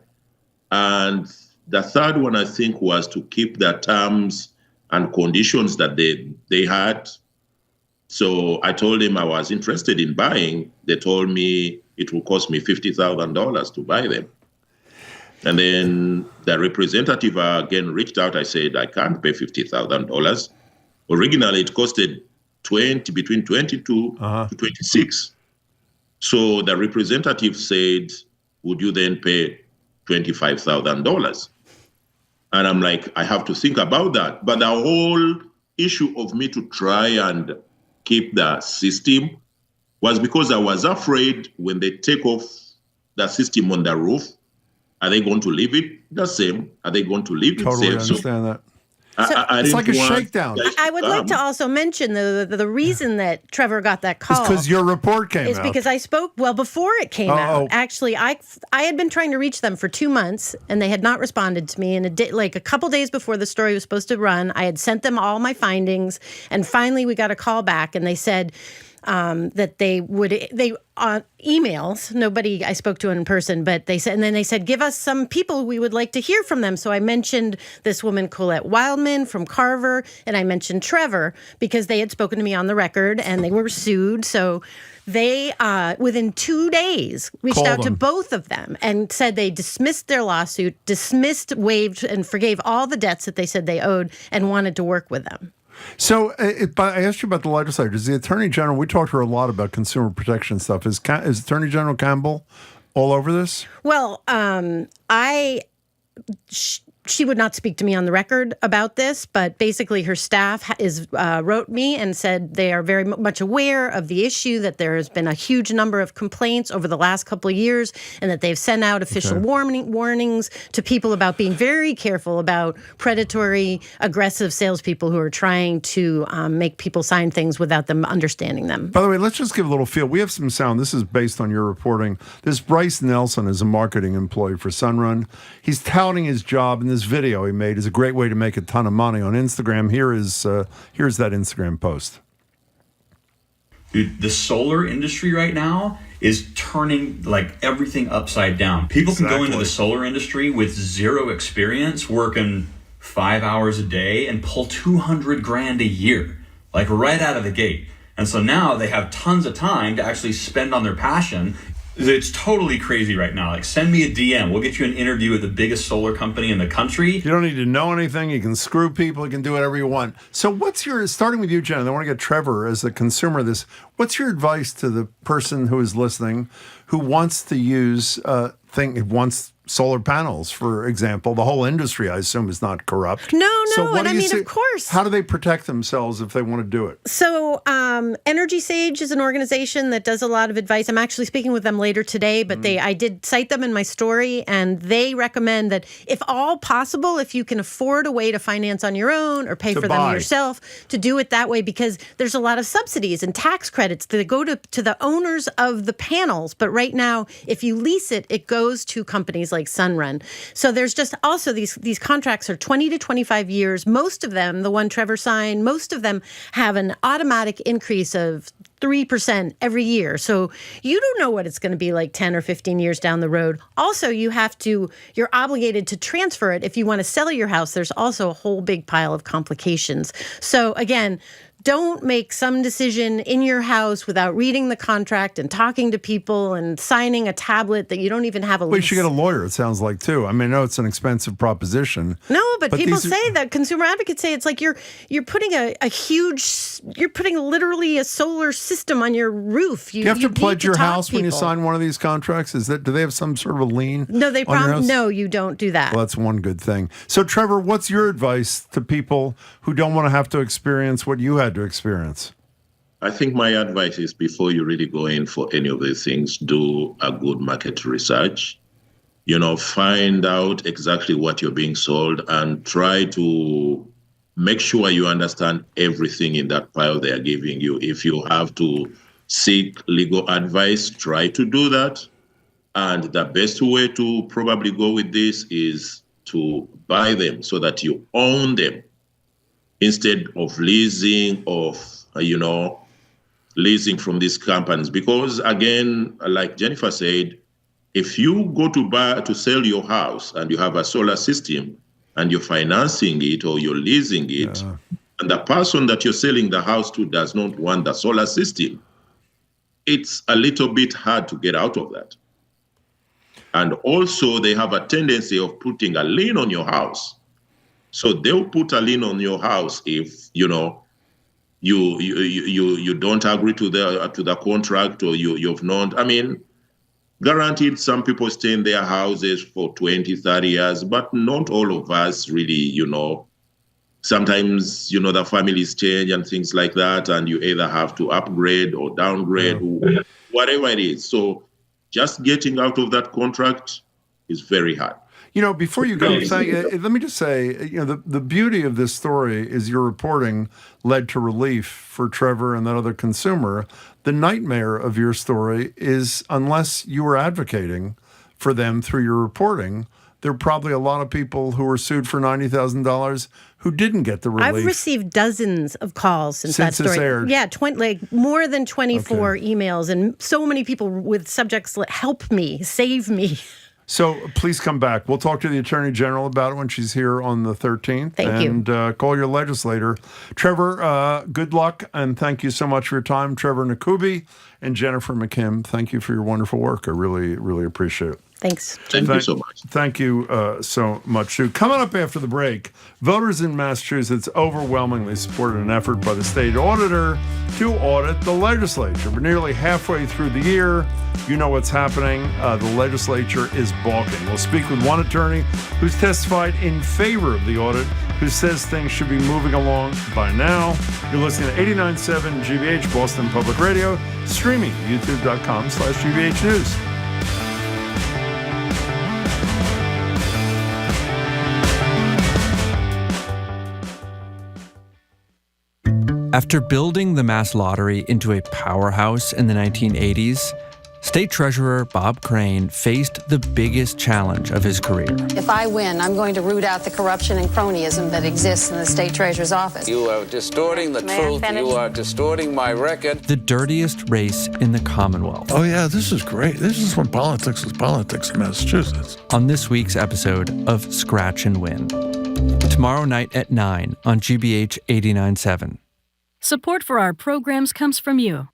And the third one, I think, was to keep the terms and conditions that they had. So I told them I was interested in buying. They told me it will cost me $50,000 to buy them. And then the representative again reached out. I said, I can't pay $50,000. Originally, it costed between 22 to 26. So the representative said, would you then pay $25,000? And I'm like, I have to think about that. But the whole issue of me to try and keep the system was because I was afraid when they take off the system on the roof, are they going to leave it the same? Are they going to leave it totally same? Understand that. It's like a shakedown. I would like to also mention the reason that Trevor got that call. It's because your report came out. Is because I spoke, before it came out. Actually, I had been trying to reach them for 2 months, and they had not responded to me. And a couple days before the story was supposed to run, I had sent them all my findings, and finally we got a call back, and they said that they on emails, nobody I spoke to in person, but they said, give us some people, we would like to hear from them. So I mentioned this woman, Colette Wildman from Carver, and I mentioned Trevor because they had spoken to me on the record and they were sued. So they, within 2 days, reached out to both of them and said they dismissed their lawsuit, waived, and forgave all the debts that they said they owed and wanted to work with them. So I asked you about the legislature. Is the Attorney General, we talked to her a lot about consumer protection stuff. Is Attorney General Campbell all over this? Well, she would not speak to me on the record about this, but basically her staff wrote me and said they are very much aware of the issue, that there has been a huge number of complaints over the last couple of years, and that they've sent out official warnings to people about being very careful about predatory, aggressive salespeople who are trying to make people sign things without them understanding them. By the way, let's just give a little feel. We have some sound. This is based on your reporting. This Bryce Nelson is a marketing employee for Sunrun. He's touting his job, and this video he made is a great way to make a ton of money on Instagram. Here's that Instagram post. Dude, the solar industry right now is turning like everything upside down. People can go into the solar industry with zero experience, working 5 hours a day, and pull $200,000 a year, like right out of the gate. And so now they have tons of time to actually spend on their passion. It's totally crazy right now. Like, send me a DM. We'll get you an interview with the biggest solar company in the country. You don't need to know anything. You can screw people. You can do whatever you want. So starting with you, Jen, I want to get Trevor as a consumer of this. What's your advice to the person who is listening who wants to use, wants solar panels, for example? The whole industry, I assume, is not corrupt. No, and I mean, of course. How do they protect themselves if they want to do it? So Energy Sage is an organization that does a lot of advice. I'm actually speaking with them later today, but I did cite them in my story, and they recommend that if all possible, if you can afford a way to finance on your own or pay for them yourself, to do it that way, because there's a lot of subsidies and tax credits that go to the owners of the panels. But right now, if you lease it, it goes to companies like Sunrun. So there's just also these contracts are 20 to 25 years. Most of them, the one Trevor signed, most of them have an automatic increase of 3% every year. So you don't know what it's going to be like 10 or 15 years down the road. Also, you're obligated to transfer it. If you want to sell your house, there's also a whole big pile of complications. So again, don't make some decision in your house without reading the contract and talking to people and signing a tablet that you don't even have a lease. Well, you should get a lawyer, it sounds like, too. I mean, I know it's an expensive proposition. No, but people say that, consumer advocates say it's like you're putting you're putting literally a solar system on your roof. You have to pledge your house when you sign one of these contracts? Do they have some sort of a lien? No, no, you don't do that. Well, that's one good thing. So, Trevor, what's your advice to people who don't want to have to experience what you had to experience? I think my advice is, before you really go in for any of these things, do a good market research. Find out exactly what you're being sold and try to make sure you understand everything in that pile they are giving you. If you have to seek legal advice, try to do that. And the best way to probably go with this is to buy them so that you own them, instead of leasing leasing from these companies. Because again, like Jennifer said, if you go to sell your house and you have a solar system and you're financing it or you're leasing it, and the person that you're selling the house to does not want the solar system, it's a little bit hard to get out of that. And also, they have a tendency of putting a lien on your house. So they'll put a lien on your house if you don't agree to the contract, or you've not. I mean, guaranteed, some people stay in their houses for 20, 30 years, but not all of us really. Sometimes the families change and things like that, and you either have to upgrade or downgrade, whatever it is. So just getting out of that contract is very hard. Before you go, let me just say, the beauty of this story is your reporting led to relief for Trevor and that other consumer. The nightmare of your story is, unless you were advocating for them through your reporting, there are probably a lot of people who were sued for $90,000 who didn't get the relief. I've received dozens of calls since that story. It's aired. Yeah, more than 24 emails, and so many people with subjects like "help me, save me." So please come back. We'll talk to the Attorney General about it when she's here on the 13th. Thank you. And call your legislator. Trevor, good luck, and thank you so much for your time. Trevor Nkuubi and Jennifer McKim, thank you for your wonderful work. I really, really appreciate it. Thanks. Thank you so much. Thank you so much, too. Coming up after the break, voters in Massachusetts overwhelmingly supported an effort by the state auditor to audit the legislature. We're nearly halfway through the year. You know what's happening. The legislature is balking. We'll speak with one attorney who's testified in favor of the audit, who says things should be moving along by now. You're listening to 89.7 GBH, Boston Public Radio, streaming youtube.com/GBH News. After building the Mass Lottery into a powerhouse in the 1980s, State Treasurer Bob Crane faced the biggest challenge of his career. If I win, I'm going to root out the corruption and cronyism that exists in the State Treasurer's office. You are distorting the truth. You are distorting my record. The dirtiest race in the Commonwealth. Oh, yeah, this is great. This is when politics was politics in Massachusetts. On this week's episode of Scratch and Win. Tomorrow night at 9 on GBH 89.7. Support for our programs comes from you.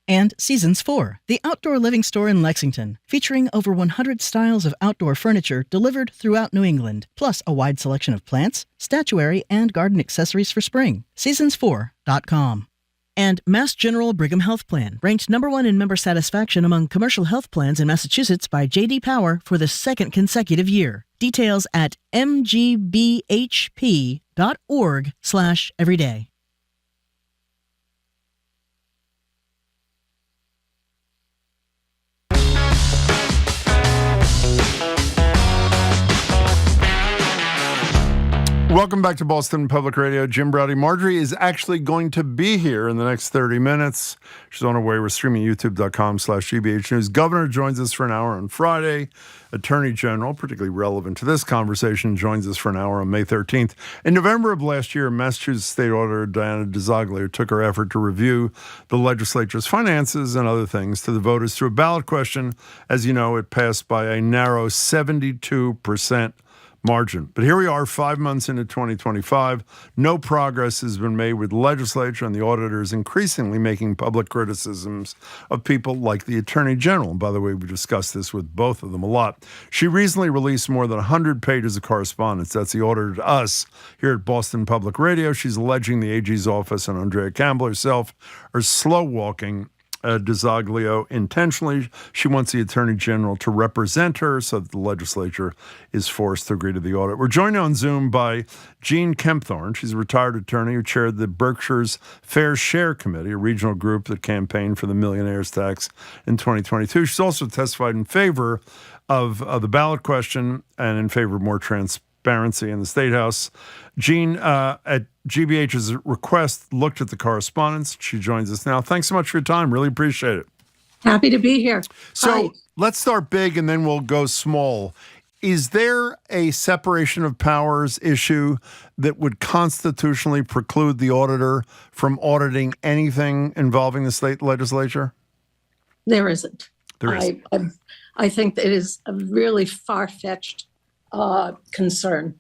And Seasons 4, the outdoor living store in Lexington, featuring over 100 styles of outdoor furniture delivered throughout New England, plus a wide selection of plants, statuary, and garden accessories for spring. Seasons4.com. And Mass General Brigham Health Plan, ranked /1 in member satisfaction among commercial health plans in Massachusetts by J.D. Power for the second consecutive year. Details at mgbhp.org/everyday. Welcome back to Boston Public Radio. Jim Braude. Marjorie is actually going to be here in the next 30 minutes. She's on her way. We're streaming youtube.com/GBH News. Governor joins us for an hour on Friday. Attorney General, particularly relevant to this conversation, joins us for an hour on May 13th. In November of last year, Massachusetts State Auditor Diana DiZoglio took her effort to review the legislature's finances and other things to the voters through a ballot question. As you know, it passed by a narrow 72% margin. But here we are 5 months into 2025. No progress has been made with the legislature, and the auditors increasingly making public criticisms of people like the Attorney General. And by the way, we discussed this with both of them a lot. She recently released more than 100 pages of correspondence. That's the auditor to us here at Boston Public Radio. She's alleging the AG's office and Andrea Campbell herself are slow-walking DiZoglio intentionally. She wants the Attorney General to represent her so that the legislature is forced to agree to the audit. We're joined on Zoom by Jeanne Kempthorne. She's a retired attorney who chaired the Berkshire's Fair Share Committee, a regional group that campaigned for the millionaire's tax in 2022. She's also testified in favor of the ballot question and in favor of more transparency in the State House. Jeanne, at GBH's request, looked at the correspondence. She joins us now. Thanks so much for your time. Really appreciate it. Happy to be here. So Hi. Let's start big and then we'll go small. Is there a separation of powers issue that would constitutionally preclude the auditor from auditing anything involving the state legislature? There isn't. There is. I think that it is a really far-fetched concern.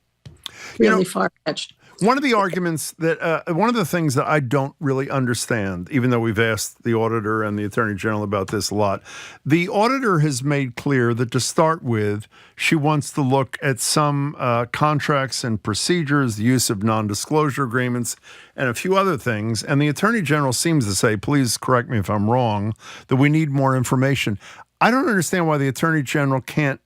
Really far-fetched. One of the arguments that, one of the things that I don't really understand, even though we've asked the auditor and the Attorney General about this a lot, the auditor has made clear that to start with, she wants to look at some contracts and procedures, the use of non-disclosure agreements, and a few other things. And the Attorney General seems to say, please correct me if I'm wrong, that we need more information. I don't understand why the Attorney General can't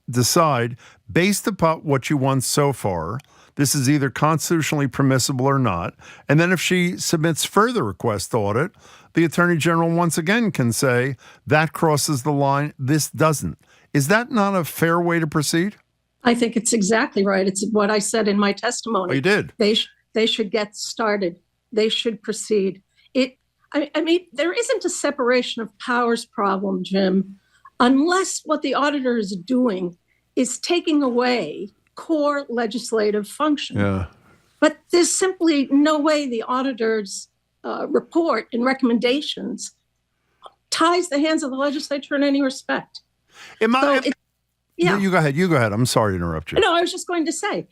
decide, based upon what you want so far, this is either constitutionally permissible or not. And then if she submits further requests to audit, the Attorney General once again can say, that crosses the line, this doesn't. Is that not a fair way to proceed? I think it's exactly right. It's what I said in my testimony. Oh, you did? They should get started. They should proceed. I mean, there isn't a separation of powers problem, Jim, unless what the auditor is doing is taking away core legislative function. Yeah. But there's simply no way the auditor's report and recommendations ties the hands of the legislature in any respect. You go ahead. I'm sorry to interrupt you. No, I was just going to say,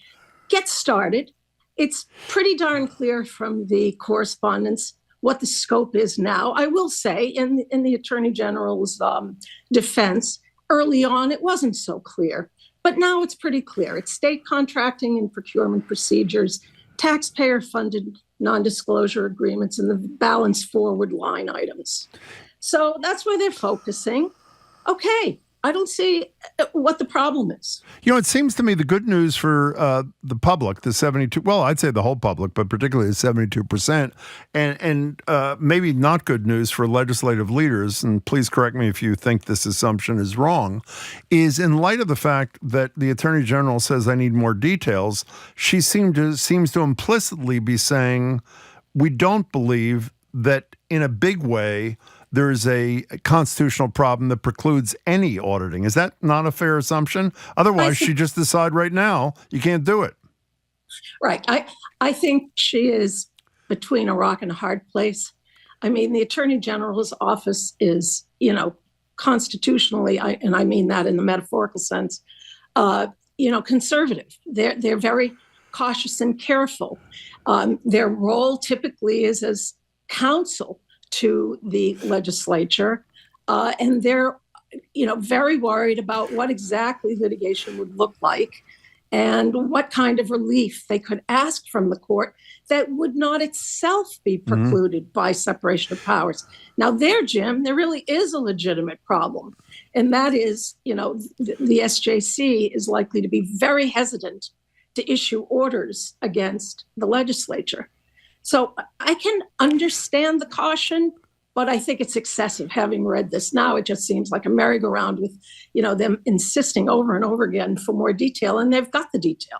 get started. It's pretty darn clear from the correspondence what the scope is now. I will say, in the Attorney General's defense, early on it wasn't so clear, but now it's pretty clear. It's state contracting and procurement procedures, taxpayer-funded non-disclosure agreements, and the balance forward line items. So that's where they're focusing. Okay, I don't see what the problem is. It seems to me the good news for the public, the 72, well, I'd say the whole public, but particularly the 72%, and maybe not good news for legislative leaders, and please correct me if you think this assumption is wrong, is in light of the fact that the Attorney General says I need more details, she seems to implicitly be saying we don't believe that in a big way there's a constitutional problem that precludes any auditing. Is that not a fair assumption? Otherwise, she just decide right now you can't do it. Right. I think she is between a rock and a hard place. I mean, the Attorney General's office is, constitutionally, and I mean that in the metaphorical sense, conservative. They're very cautious and careful. Their role typically is as counsel to the legislature, and they're, very worried about what exactly litigation would look like and what kind of relief they could ask from the court that would not itself be precluded by separation of powers. Now there, Jim, there really is a legitimate problem, and that is, the SJC is likely to be very hesitant to issue orders against the legislature. So I can understand the caution, but I think it's excessive. Having read this now, it just seems like a merry-go-round with, them insisting over and over again for more detail, and they've got the detail.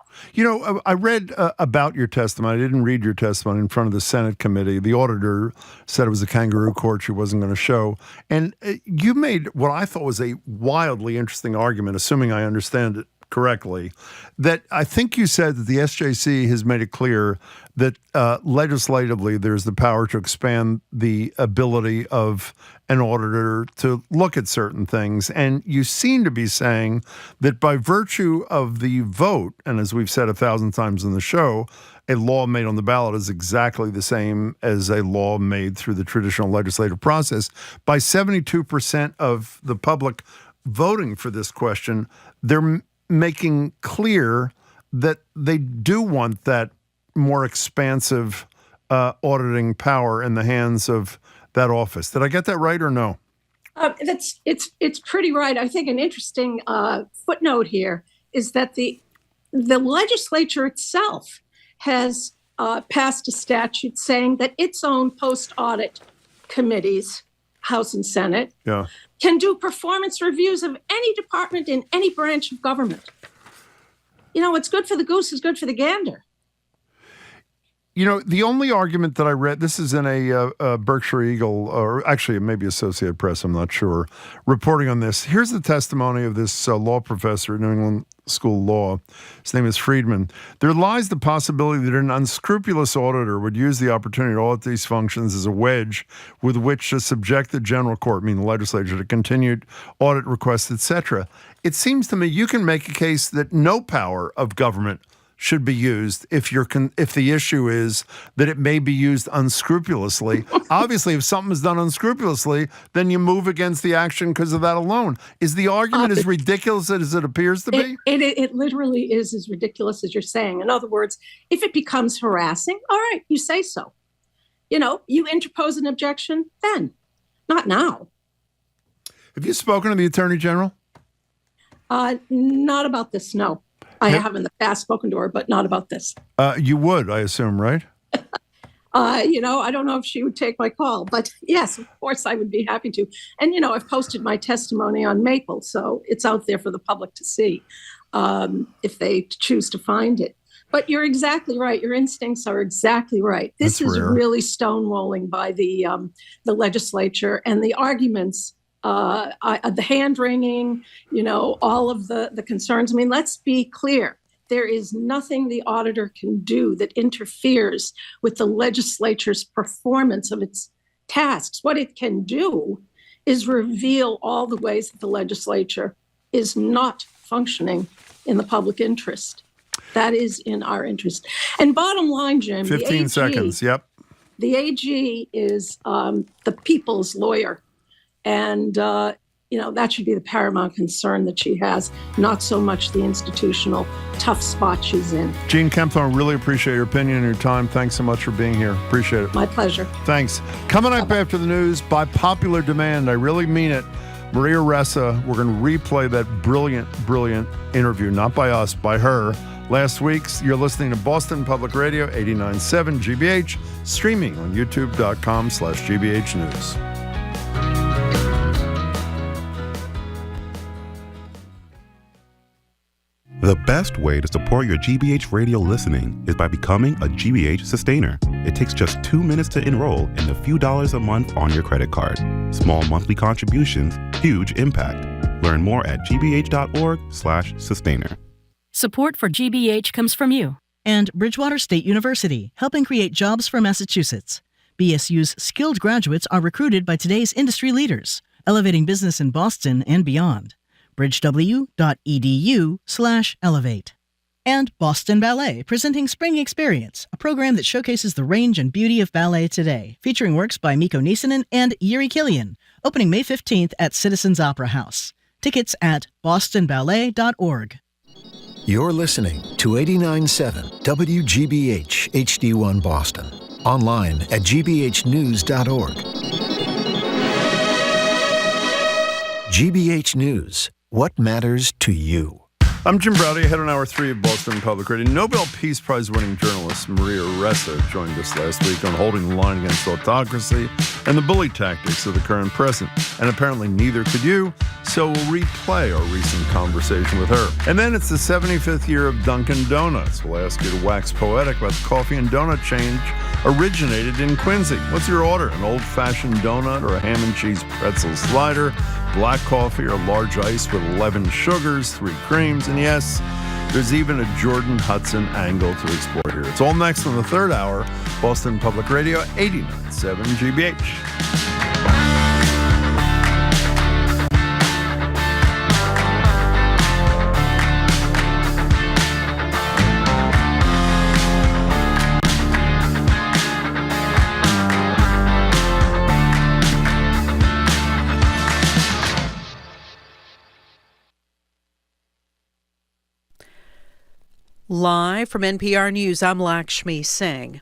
I read about your testimony. I didn't read your testimony in front of the Senate committee. The auditor said it was a kangaroo court she wasn't going to show. And you made what I thought was a wildly interesting argument, assuming I understand it correctly, that I think you said that the SJC has made it clear that legislatively there's the power to expand the ability of an auditor to look at certain things. And you seem to be saying that by virtue of the vote, and as we've said 1,000 times in the show, a law made on the ballot is exactly the same as a law made through the traditional legislative process. By 72% of the public voting for this question, they're making clear that they do want that more expansive auditing power in the hands of that office. Did I get that right or no? It's pretty right. I think an interesting footnote here is that the legislature itself has passed a statute saying that its own post-audit committees, House and Senate, can do performance reviews of any department in any branch of government. What's good for the goose is good for the gander. The only argument that I read, this is in a Berkshire Eagle, or actually maybe Associated Press, I'm not sure, reporting on this. Here's the testimony of this law professor at New England School of Law. His name is Friedman. There lies the possibility that an unscrupulous auditor would use the opportunity to audit these functions as a wedge with which to subject the general court, meaning the legislature, to continued audit requests, etc. It seems to me you can make a case that no power of government should be used if the issue is that it may be used unscrupulously. Obviously, if something is done unscrupulously, then you move against the action because of that alone. Is the argument as ridiculous as it appears to be? It literally is as ridiculous as you're saying. In other words, if it becomes harassing, all right, you say so. You interpose an objection then, not now. Have you spoken to the Attorney General? Not about this, no. I have in the past spoken to her, but not about this. You would, I assume, right? I don't know if she would take my call, but yes, of course, I would be happy to. And, I've posted my testimony on Maple, so it's out there for the public to see. if they choose to find it. But you're exactly right. Your instincts are exactly right. This is really stonewalling by the legislature, and the arguments, the hand-wringing, all of the concerns. I mean, let's be clear. There is nothing the auditor can do that interferes with the legislature's performance of its tasks. What it can do is reveal all the ways that the legislature is not functioning in the public interest. That is in our interest. And bottom line, Jim, 15 seconds, yep. The AG is the people's lawyer. And, that should be the paramount concern that she has, not so much the institutional tough spot she's in. Jeanne Kempthorne, really appreciate your opinion and your time. Thanks so much for being here. Appreciate it. My pleasure. Thanks. Coming up after the news, by popular demand, I really mean it, Maria Ressa, we're going to replay that brilliant interview, not by us, by her. Last week's, you're listening to Boston Public Radio, 89.7 GBH, streaming on youtube.com/GBH News. The best way to support your GBH radio listening is by becoming a GBH sustainer. It takes just 2 minutes to enroll and a few dollars a month on your credit card. Small monthly contributions, huge impact. Learn more at gbh.org/sustainer. Support for GBH comes from you and Bridgewater State University, helping create jobs for Massachusetts. BSU's skilled graduates are recruited by today's industry leaders, elevating business in Boston and beyond. bridgew.edu/elevate. And Boston Ballet, presenting Spring Experience, a program that showcases the range and beauty of ballet today, featuring works by Mikko Niskanen and Jiri Killian, opening May 15th at Citizens Opera House. Tickets at bostonballet.org. You're listening to 89.7 WGBH HD1 Boston. Online at gbhnews.org. GBH News. What matters to you? I'm Jim Browdy, ahead on Hour 3 of Boston Public Radio. Nobel Peace Prize-winning journalist Maria Ressa joined us last week on holding the line against autocracy and the bully tactics of the current president. And apparently neither could you, so we'll replay our recent conversation with her. And then it's the 75th year of Dunkin Donuts. We'll ask you to wax poetic about the coffee and donut change originated in Quincy. What's your order? An old-fashioned donut or a ham and cheese pretzel slider? Black coffee or large ice with 11 sugars, 3 creams, and yes, there's even a Jordan Hudson angle to explore here. It's all next on the third hour, Boston Public Radio, 89.7 GBH. Live from NPR News, I'm Lakshmi Singh.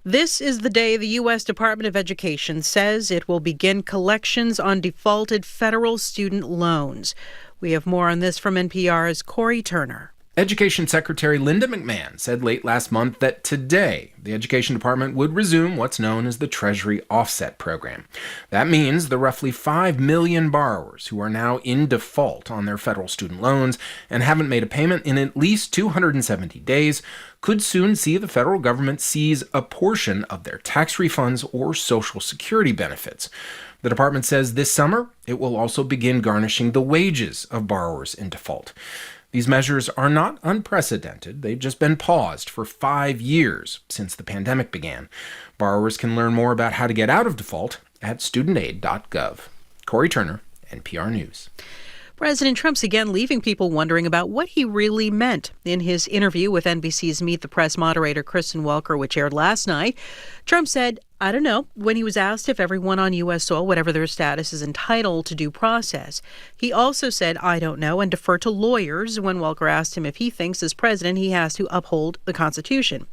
This is the day the U.S. Department of Education says it will begin collections on defaulted federal student loans. We have more on this from NPR's Corey Turner. Education Secretary Linda McMahon said late last month that today the Education Department would resume what's known as the Treasury Offset Program. That means the roughly 5 million borrowers who are now in default on their federal student loans and haven't made a payment in at least 270 days could soon see the federal government seize a portion of their tax refunds or Social Security benefits. The department says this summer it will also begin garnishing the wages of borrowers in default. These measures are not unprecedented. They've just been paused for 5 years since the pandemic began. Borrowers can learn more about how to get out of default at studentaid.gov. Corey Turner, NPR News. President Trump's again leaving people wondering about what he really meant. In his interview with NBC's Meet the Press moderator Kristen Welker, which aired last night, Trump said, "I don't know," when he was asked if everyone on U.S. soil, whatever their status, is entitled to due process. He also said, "I don't know," and deferred to lawyers when Welker asked him if he thinks as president he has to uphold the Constitution.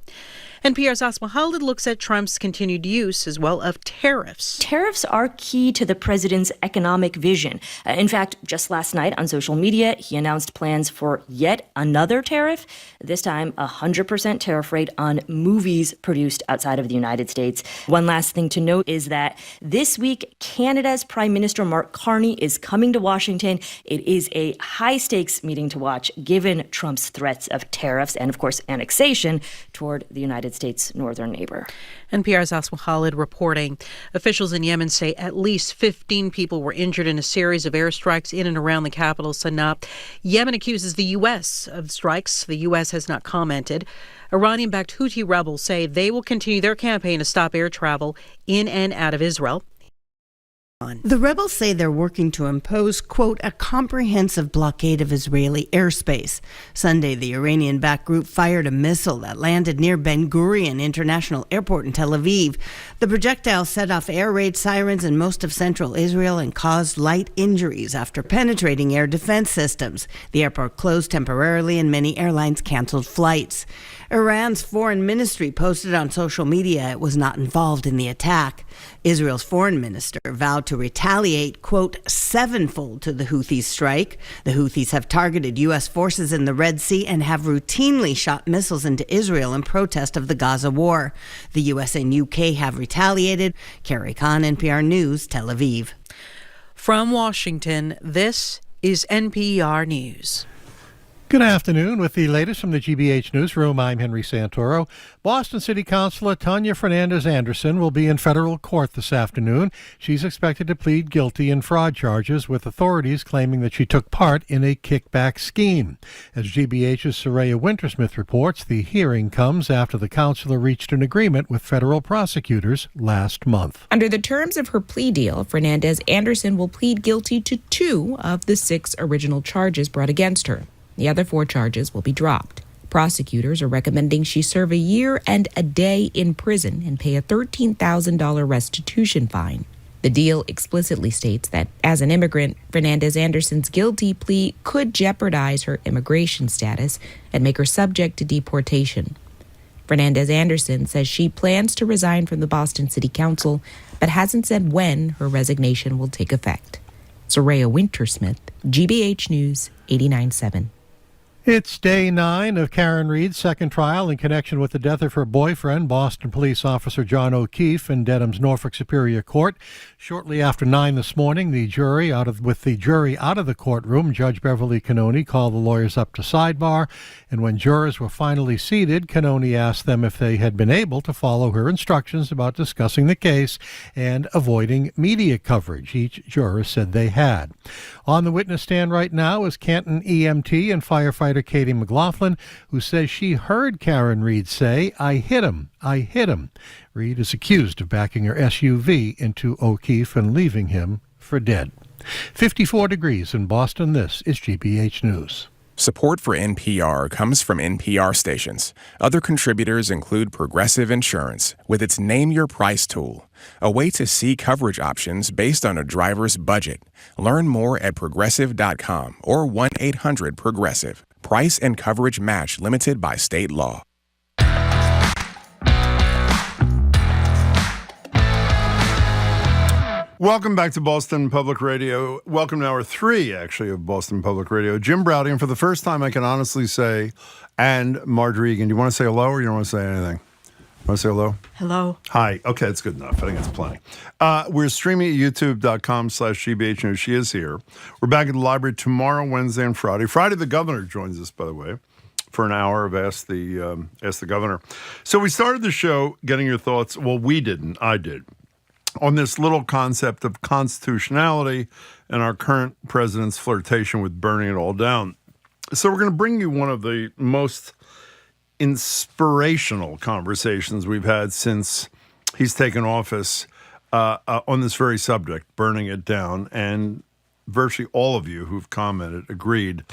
NPR's Asma Khalid looks at Trump's continued use as well of tariffs. Tariffs are key to the president's economic vision. In fact, just last night on social media, he announced plans for yet another tariff, this time 100% tariff rate on movies produced outside of the United States. One last thing to note is that this week, Canada's Prime Minister Mark Carney is coming to Washington. It is a high-stakes meeting to watch, given Trump's threats of tariffs and, of course, annexation toward the United States' northern neighbor. NPR's Asma Khalid reporting. Officials in Yemen say at least 15 people were injured in a series of airstrikes in and around the capital, Sana'a. Yemen accuses the U.S. of strikes. The U.S. has not commented. Iranian-backed Houthi rebels say they will continue their campaign to stop air travel in and out of Israel. The rebels say they're working to impose, quote, a comprehensive blockade of Israeli airspace. Sunday, the Iranian-backed group fired a missile that landed near Ben Gurion International Airport in Tel Aviv. The projectile set off air raid sirens in most of central Israel and caused light injuries after penetrating air defense systems. The airport closed temporarily and many airlines canceled flights. Iran's foreign ministry posted on social media it was not involved in the attack. Israel's foreign minister vowed to retaliate, quote, sevenfold to the Houthis' strike. The Houthis have targeted U.S. forces in the Red Sea and have routinely shot missiles into Israel in protest of the Gaza war. The U.S. and U.K. have retaliated. Carrie Khan, NPR News, Tel Aviv. From Washington, this is NPR News. Good afternoon. With the latest from the GBH Newsroom, I'm Henry Santoro. Boston City Councilor Tanya Fernandez-Anderson will be in federal court this afternoon. She's expected to plead guilty in fraud charges, with authorities claiming that she took part in a kickback scheme. As GBH's Soraya Wintersmith reports, the hearing comes after the councilor reached an agreement with federal prosecutors last month. Under the terms of her plea deal, Fernandez-Anderson will plead guilty to 2 of the 6 original charges brought against her. The other 4 charges will be dropped. Prosecutors are recommending she serve a year and a day in prison and pay a $13,000 restitution fine. The deal explicitly states that, as an immigrant, Fernandez-Anderson's guilty plea could jeopardize her immigration status and make her subject to deportation. Fernandez-Anderson says she plans to resign from the Boston City Council, but hasn't said when her resignation will take effect. Soraya Wintersmith, GBH News, 89.7. It's day 9 of Karen Reed's second trial in connection with the death of her boyfriend, Boston police officer John O'Keefe, in Dedham's Norfolk Superior Court. Shortly after 9 this morning, with the jury out of the courtroom, Judge Beverly Cannoni called the lawyers up to sidebar, and when jurors were finally seated, Cannoni asked them if they had been able to follow her instructions about discussing the case and avoiding media coverage. Each juror said they had. On the witness stand right now is Canton EMT and firefighter Katie McLaughlin, who says she heard Karen Reed say, "I hit him, I hit him." Reed is accused of backing her SUV into O'Keefe and leaving him for dead. 54 degrees in Boston. This is GBH News. Support for NPR comes from NPR stations. Other contributors include Progressive Insurance with its Name Your Price tool, a way to see coverage options based on a driver's budget. Learn more at progressive.com or 1-800-PROGRESSIVE. Price and coverage match limited by state law. Welcome back to Boston Public Radio. Welcome to hour 3, actually, of Boston Public Radio. Jim Browdy, and for the first time, I can honestly say, and Marjorie Egan, do you want to say hello or you don't want to say anything? Want to say hello? Hello. Hi. Okay, that's good enough. I think that's plenty. We're streaming at youtube.com/GBH News. She is here. We're back at the library tomorrow, Wednesday, and Friday. Friday, the governor joins us, by the way, for an hour of Ask the Governor. So we started the show getting your thoughts. Well, we didn't. I did. On this little concept of constitutionality and our current president's flirtation with burning it all down. So we're going to bring you one of the most inspirational conversations we've had since he's taken office on this very subject, burning it down. And virtually all of you who've commented agreed.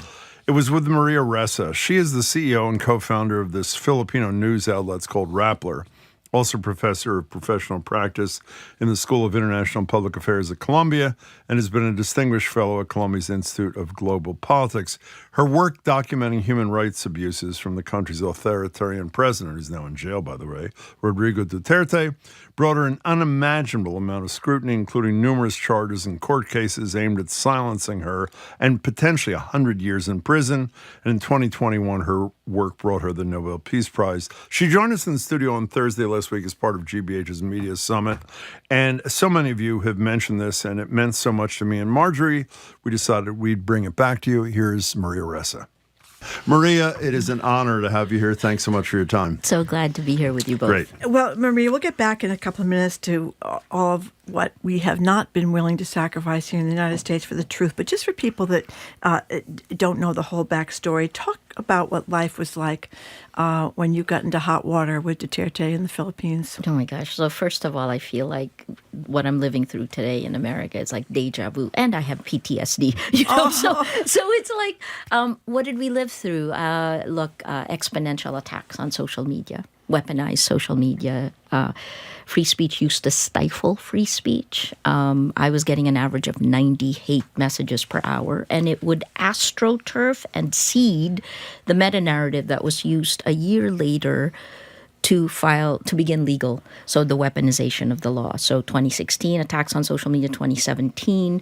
It was with Maria Ressa. She is the CEO and co-founder of this Filipino news outlet called Rappler. also professor of professional practice in the School of International Public Affairs at Columbia, and has been a distinguished fellow at Columbia's Institute of Global Politics. Her work documenting human rights abuses from the country's authoritarian president, who's now in jail, by the way, Rodrigo Duterte, brought her an unimaginable amount of scrutiny, including numerous charges and court cases aimed at silencing her and potentially 100 years in prison. And in 2021, her work brought her the Nobel Peace Prize. She joined us in the studio on Thursday last week as part of GBH's Media Summit. And so many of you have mentioned this, and it meant so much to me and Marjorie, we decided we'd bring it back to you. Here's Maria Ressa. Maria, it is an honor to have you here. Thanks so much for your time. So glad to be here with you both. Great. Well, Maria, we'll get back in a couple of minutes to all of what we have not been willing to sacrifice here in the United States for the truth. But just for people that don't know the whole backstory, talk about what life was like when you got into hot water with Duterte in the Philippines. Oh my gosh. So first of all, I feel like what I'm living through today in America is like deja vu. And I have PTSD. So it's like, what did we live through? Exponential attacks on social media, weaponized social media. Free speech used to stifle free speech. I was getting an average of 90 hate messages per hour, and it would astroturf and seed the meta-narrative that was used a year later to begin legal. So the weaponization of the law. So 2016, attacks on social media. 2017,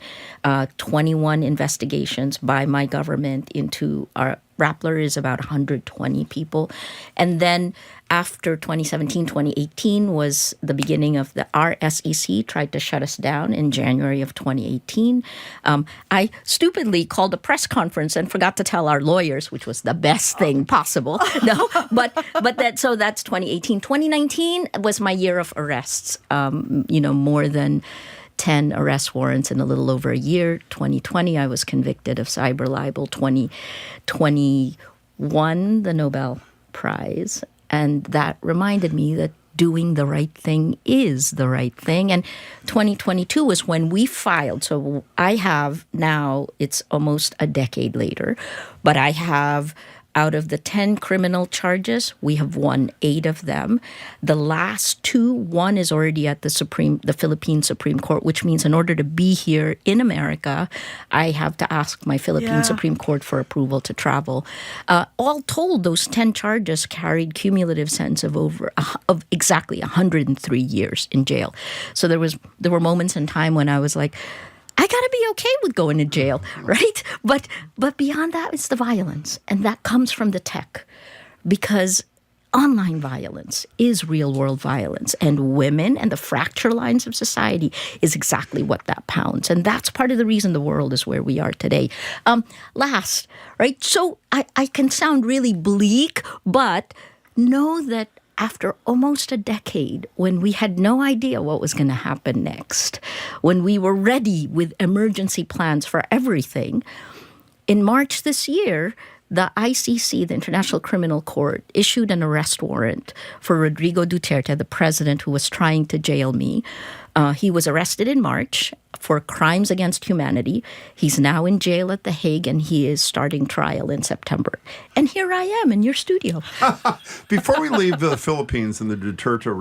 21 investigations by my government into our Rappler is about 120 people. And then after 2017, 2018 was the beginning of our SEC tried to shut us down in January of 2018. I stupidly called a press conference and forgot to tell our lawyers, which was the best thing possible. So that's 2018. 2019 was my year of arrests. More than 10 arrest warrants in a little over a year. 2020, I was convicted of cyber libel. 2020 won the Nobel Prize. And that reminded me that doing the right thing is the right thing. And 2022 was when we filed. So I have now, it's almost a decade later, but I have, out of the 10 criminal charges, we have won 8 of them. The last 2, one is already at the Philippine Supreme Court, which means in order to be here in America, I have to ask my Philippine Supreme Court for approval to travel. All told, those 10 charges carried cumulative sentence of exactly 103 years in jail. So there were moments in time when I was like, I got to be okay with going to jail, right? But beyond that, it's the violence. And that comes from the tech. Because online violence is real-world violence. And women and the fracture lines of society is exactly what that pounds. And that's part of the reason the world is where we are today. Last, right? So I can sound really bleak, but know that after almost a decade, when we had no idea what was going to happen next, when we were ready with emergency plans for everything, in March this year, the ICC, the International Criminal Court, issued an arrest warrant for Rodrigo Duterte, the president who was trying to jail me. He was arrested in March for crimes against humanity. He's now in jail at The Hague, and he is starting trial in September. And here I am in your studio. Before we leave the Philippines and the Duterte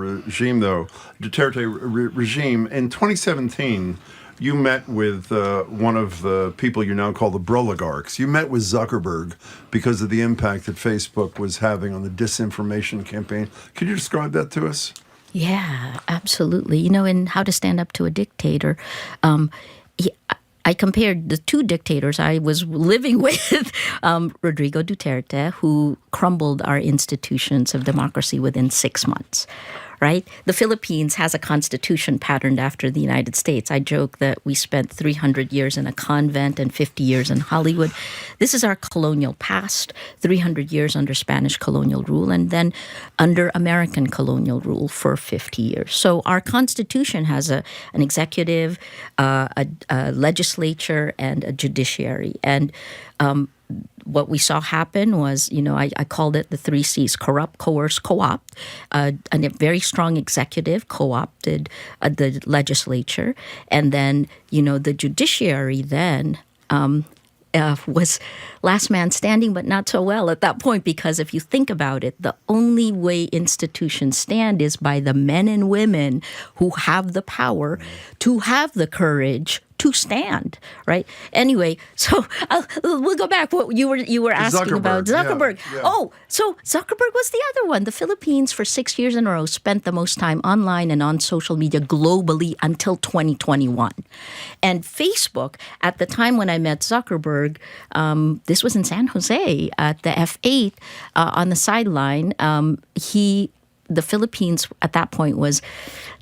regime, in 2017, you met with one of the people you now call the broligarchs. You met with Zuckerberg because of the impact that Facebook was having on the disinformation campaign. Could you describe that to us? Yeah, absolutely. In How to Stand Up to a Dictator, I compared the 2 dictators I was living with, Rodrigo Duterte, who crumbled our institutions of democracy within 6 months. Right? The Philippines has a constitution patterned after the United States. I joke that we spent 300 years in a convent and 50 years in Hollywood. This is our colonial past, 300 years under Spanish colonial rule, and then under American colonial rule for 50 years. So our constitution has an executive, a legislature, and a judiciary. And what we saw happen was, I called it the 3 C's: corrupt, coerce, co-opt. A very strong executive co-opted the legislature. And then, the judiciary then was last man standing, but not so well at that point, because if you think about it, the only way institutions stand is by the men and women who have the power to have the courage to stand, right? Anyway, so we'll go back. What you were asking about Zuckerberg. Yeah. Oh, so Zuckerberg was the other one. The Philippines for 6 years in a row spent the most time online and on social media globally until 2021. And Facebook, at the time when I met Zuckerberg, this was in San Jose at the F8 on the sideline. The Philippines at that point was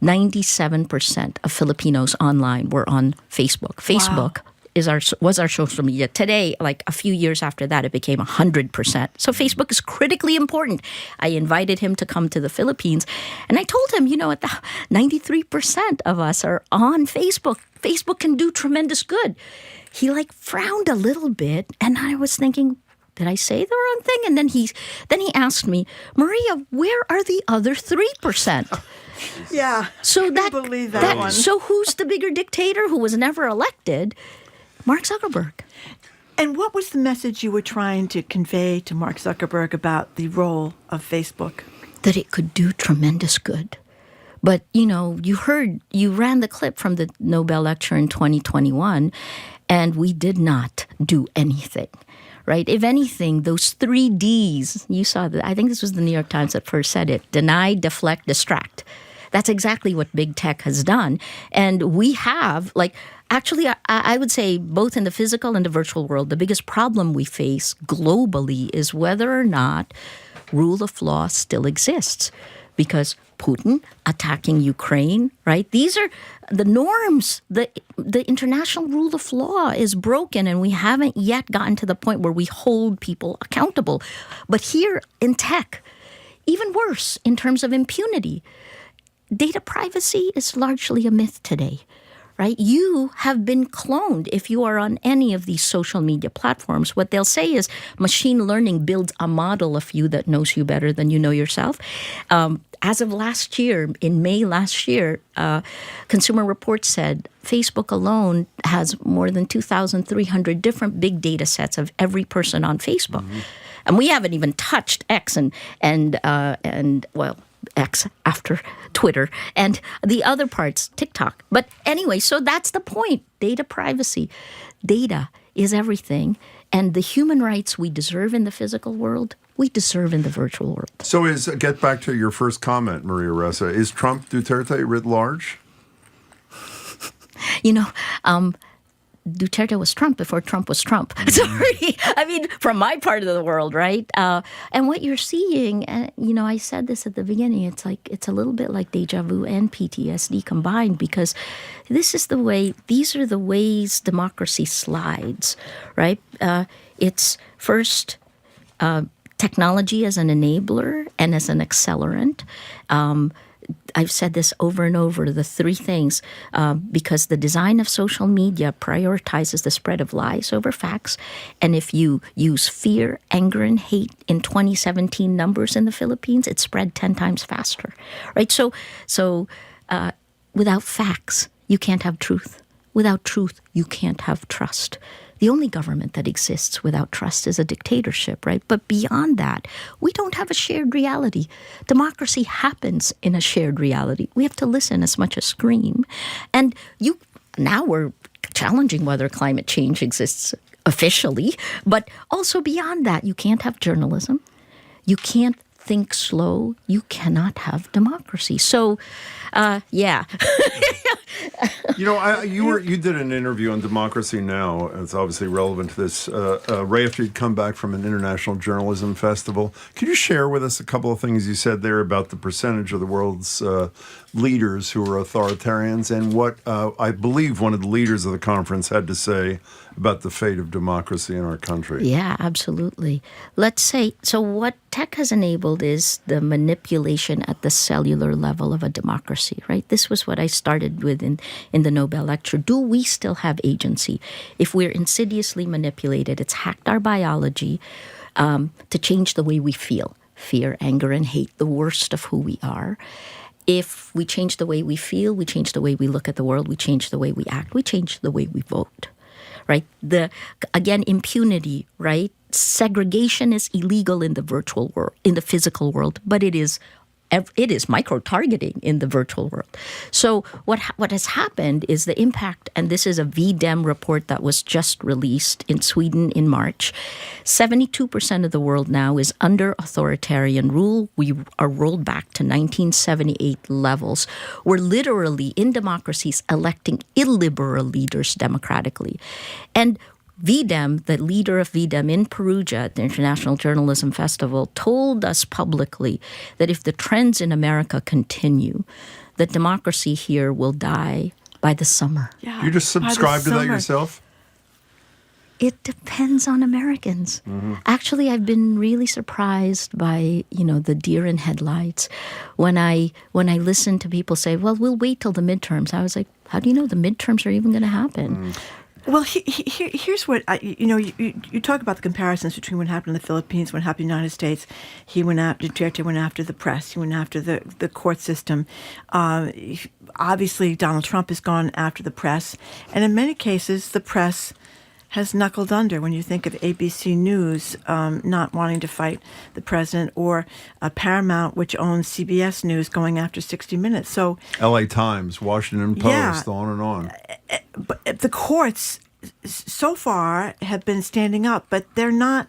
97% of Filipinos online were on Facebook. Facebook was our social media. Today, like a few years after that, it became 100%. So Facebook is critically important. I invited him to come to the Philippines, and I told him, 93% of us are on Facebook. Facebook can do tremendous good. He frowned a little bit, and I was thinking, did I say the wrong thing? And then he asked me, Maria, where are the other 3%? Yeah, so I believe that one. So who's the bigger dictator who was never elected? Mark Zuckerberg. And what was the message you were trying to convey to Mark Zuckerberg about the role of Facebook? That it could do tremendous good. But, you ran the clip from the Nobel lecture in 2021, and we did not do anything. Right? If anything, those 3 Ds, you saw that. I think this was the New York Times that first said it: deny, deflect, distract. That's exactly what big tech has done. And we have, actually, I would say both in the physical and the virtual world, the biggest problem we face globally is whether or not rule of law still exists. Because Putin attacking Ukraine, right? These are the norms. The international rule of law is broken, and we haven't yet gotten to the point where we hold people accountable. But here in tech, even worse in terms of impunity, data privacy is largely a myth today. Right? You have been cloned if you are on any of these social media platforms. What they'll say is machine learning builds a model of you that knows you better than you know yourself. As of last year, in May last year, Consumer Reports said Facebook alone has more than 2,300 different big data sets of every person on Facebook. Mm-hmm. And we haven't even touched X and X after Twitter and the other parts, TikTok. But anyway, so that's the point. Data privacy. Data is everything. And the human rights we deserve in the physical world, we deserve in the virtual world. So get back to your first comment, Maria Ressa. Is Trump Duterte writ large? Duterte was Trump before Trump was Trump. Sorry. I mean, from my part of the world, right? And what you're seeing, I said this at the beginning, it's a little bit like deja vu and PTSD combined, because these are the ways democracy slides, right? It's first technology as an enabler and as an accelerant. I've said this over and over, the 3 things, because the design of social media prioritizes the spread of lies over facts. And if you use fear, anger, and hate in 2017 numbers in the Philippines, it spread 10 times faster, right? So without facts, you can't have truth. Without truth, you can't have trust. The only government that exists without trust is a dictatorship, right? But beyond that, we don't have a shared reality. Democracy happens in a shared reality. We have to listen as much as scream. And now we're challenging whether climate change exists officially, but also beyond that, you can't have journalism. You can't think slow. You cannot have democracy. So, yeah. You did an interview on Democracy Now! It's obviously relevant to this. Right after you'd come back from an international journalism festival, could you share with us a couple of things you said there about the percentage of the world's leaders who are authoritarians, and what I believe one of the leaders of the conference had to say about the fate of democracy in our country? Yeah, absolutely. Let's say, so what tech has enabled is the manipulation at the cellular level of a democracy, right? This was what I started with in the Nobel lecture. Do we still have agency? If we're insidiously manipulated, it's hacked our biology to change the way we feel. Fear, anger, and hate, the worst of who we are. If we change the way we feel, we change the way we look at the world, we change the way we act, we change the way we vote. right? Again, impunity, right? Segregation is illegal in the virtual world, in the physical world, but it is micro-targeting in the virtual world. So what has happened is the impact, and this is a VDEM report that was just released in Sweden in March. 72% of the world now is under authoritarian rule. We are rolled back to 1978 levels. We're literally, in democracies, electing illiberal leaders democratically. And VDEM, the leader of VDEM in Perugia at the International Journalism Festival, told us publicly that if the trends in America continue, that democracy here will die by the summer. Yeah, you just subscribe to that yourself? It depends on Americans. Mm-hmm. Actually, I've been really surprised by, the deer in headlights. When I listen to people say, well, we'll wait till the midterms, I was like, how do you know the midterms are even going to happen? Well, here's what you talk about the comparisons between what happened in the Philippines, what happened in the United States. Duterte went after the press. He went after the court system. Obviously, Donald Trump has gone after the press, and in many cases, the press has knuckled under. When you think of ABC News not wanting to fight the president, or Paramount, which owns CBS News, going after 60 Minutes. So LA Times, Washington Post, on and on. But the courts so far have been standing up, but they're not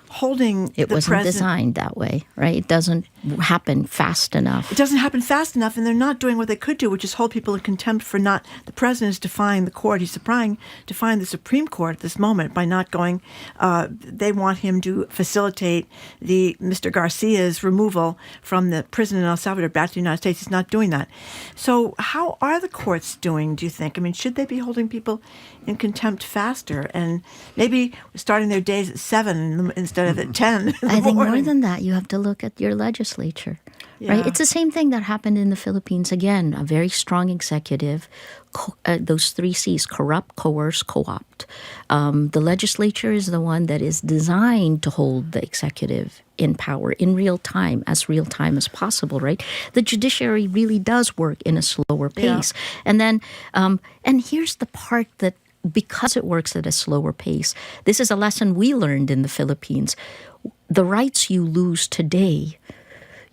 holding the president. It wasn't designed that way, right? It doesn't happen fast enough. It doesn't happen fast enough, and they're not doing what they could do, which is hold people in contempt for not. The president is defying the court. He's defying the Supreme Court at this moment by not going. They want him to facilitate Mr. Garcia's removal from the prison in El Salvador back to the United States. He's not doing that. So how are the courts doing, do you think? I mean, should they be holding people in contempt faster, and maybe starting their days at 7 instead of at 10? I think more than that, you have to look at your legislature, right? It's the same thing that happened in the Philippines. Again, a very strong executive, those 3 C's: corrupt, coerce, co-opt. The legislature is the one that is designed to hold the executive in power in real time as possible, right? The judiciary really does work in a slower pace. Yeah. And then, and here's the part that, because it works at a slower pace, this is a lesson we learned in the Philippines. The rights you lose today,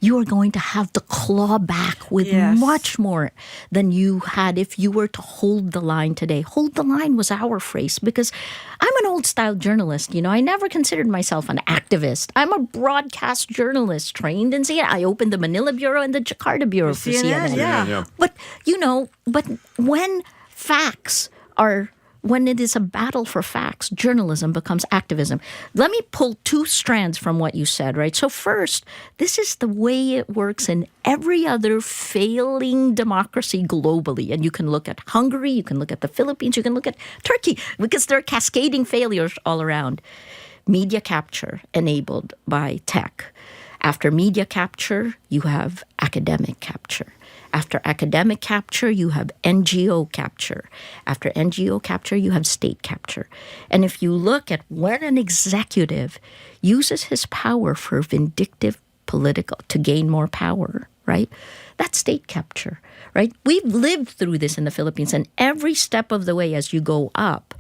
you are going to have to claw back with much more than you had if you were to hold the line today. Hold the line was our phrase, because I'm an old-style journalist. I never considered myself an activist. I'm a broadcast journalist trained in CNN. I opened the Manila Bureau and the Jakarta Bureau for CNN. Yeah. But, when it is a battle for facts, journalism becomes activism. Let me pull 2 strands from what you said, right? So first, this is the way it works in every other failing democracy globally. And you can look at Hungary, you can look at the Philippines, you can look at Turkey, because there are cascading failures all around. Media capture enabled by tech. After media capture, you have academic capture. After academic capture, you have NGO capture. After NGO capture, you have state capture. And if you look at when an executive uses his power for vindictive political, to gain more power, right? That's state capture, right? We've lived through this in the Philippines, and every step of the way as you go up,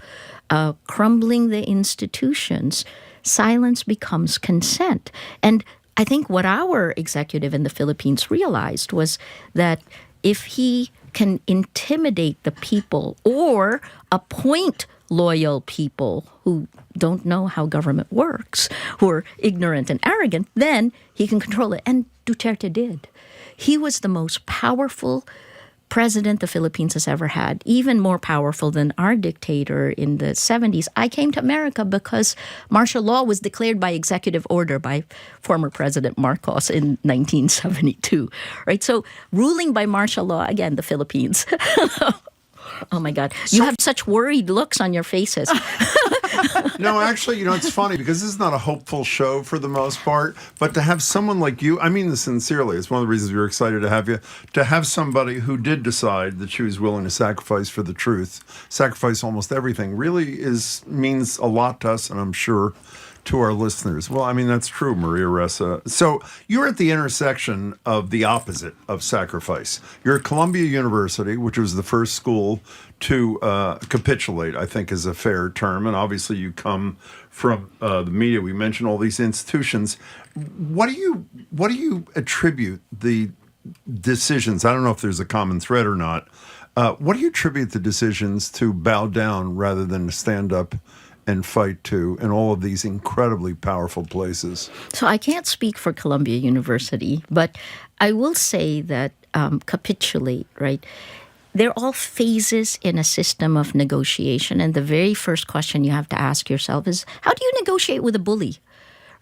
crumbling the institutions, silence becomes consent. And I think what our executive in the Philippines realized was that if he can intimidate the people or appoint loyal people who don't know how government works, who are ignorant and arrogant, then he can control it. And Duterte did. He was the most powerful president the Philippines has ever had, even more powerful than our dictator in the 70s. I came to America because martial law was declared by executive order by former President Marcos in 1972, right? So ruling by martial law, again, the Philippines. Oh my God. You have such worried looks on your faces. No, actually, it's funny because this is not a hopeful show for the most part, but to have someone like you, I mean this sincerely, it's one of the reasons we were excited to have you, to have somebody who did decide that she was willing to sacrifice for the truth, sacrifice almost everything, really means a lot to us, and I'm sure to our listeners. Well, I mean, that's true, Maria Ressa. So you're at the intersection of the opposite of sacrifice. You're at Columbia University, which was the first school to capitulate, I think is a fair term. And obviously you come from the media. We mentioned all these institutions. What do you attribute the decisions? I don't know if there's a common thread or not. What do you attribute the decisions to bow down rather than to stand up and fight to in all of these incredibly powerful places? So I can't speak for Columbia University, but I will say that capitulate, right? They're all phases in a system of negotiation. And the very first question you have to ask yourself is, how do you negotiate with a bully?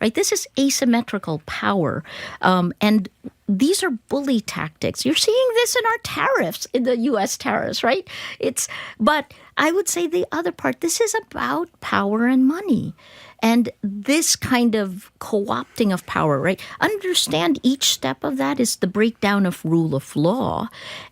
Right? This is asymmetrical power. And these are bully tactics. You're seeing this in our tariffs, in the U.S. tariffs, right? But I would say the other part, this is about power and money. And this kind of co-opting of power, right? Understand each step of that is the breakdown of rule of law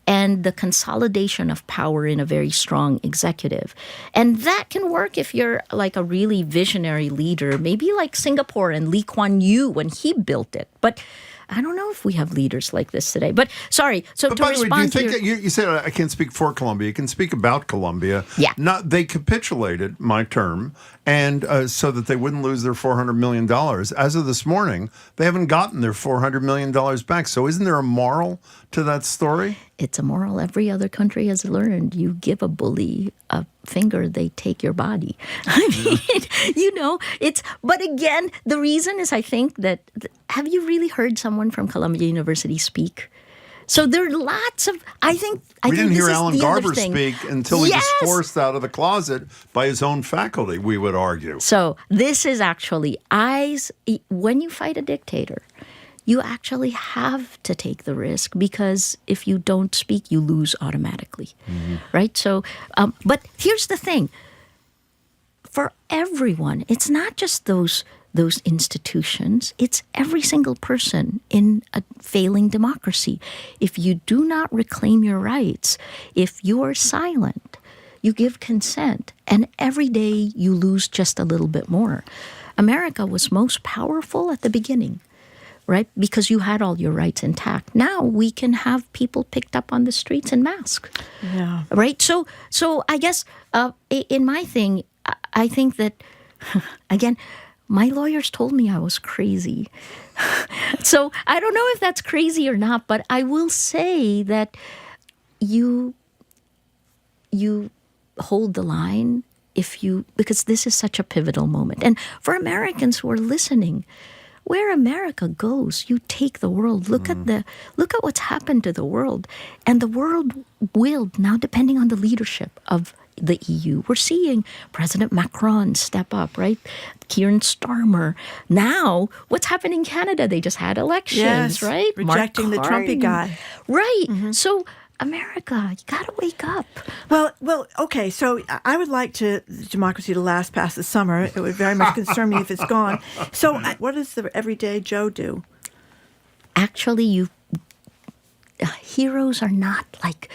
and the consolidation of power in a very strong executive. And that can work if you're like a really visionary leader, maybe like Singapore and Lee Kuan Yew when he built it. But I don't know if we have leaders like this today. But sorry. So but to by the way, do you respond to think you said I can't speak for Columbia? You can speak about Columbia. Yeah. They capitulated, my term, and so that they wouldn't lose their $400 million. As of this morning, they haven't gotten their $400 million back. So isn't there a moral to that story? It's a moral every other country has learned. You give a bully a finger, they take your body. I mean, but again, the reason is I think that, have you really heard someone from Columbia University speak? So there are lots of, I think we didn't hear Alan Garber thing. speak until he was forced out of the closet by his own faculty, we would argue. So this is actually, when you fight a dictator, you actually have to take the risk because if you don't speak, you lose automatically, right? So, but here's the thing. For everyone, it's not just those institutions, it's every single person in a failing democracy. If you do not reclaim your rights, if you are silent, you give consent, and every day you lose just a little bit more. America was most powerful at the beginning, right? Because you had all your rights intact. Now we can have people picked up on the streets in masks. Yeah. Right? So I guess in my thing, I think that, again, my lawyers told me I was crazy. So I don't know if that's crazy or not, but I will say that you hold the line because this is such a pivotal moment. And for Americans who are listening, where America goes, you take the world. Look at what's happened to the world. And the world will, now depending on the leadership of the EU. We're seeing President Macron step up, right? Keir Starmer. Now, what's happening in Canada? They just had elections, right? Rejecting the Trumpy guy. Right. So America, you got to wake up. Well, okay. So I would like democracy to last past the summer. It would very much concern me if it's gone. So what does the everyday Joe do? Actually, heroes are not like...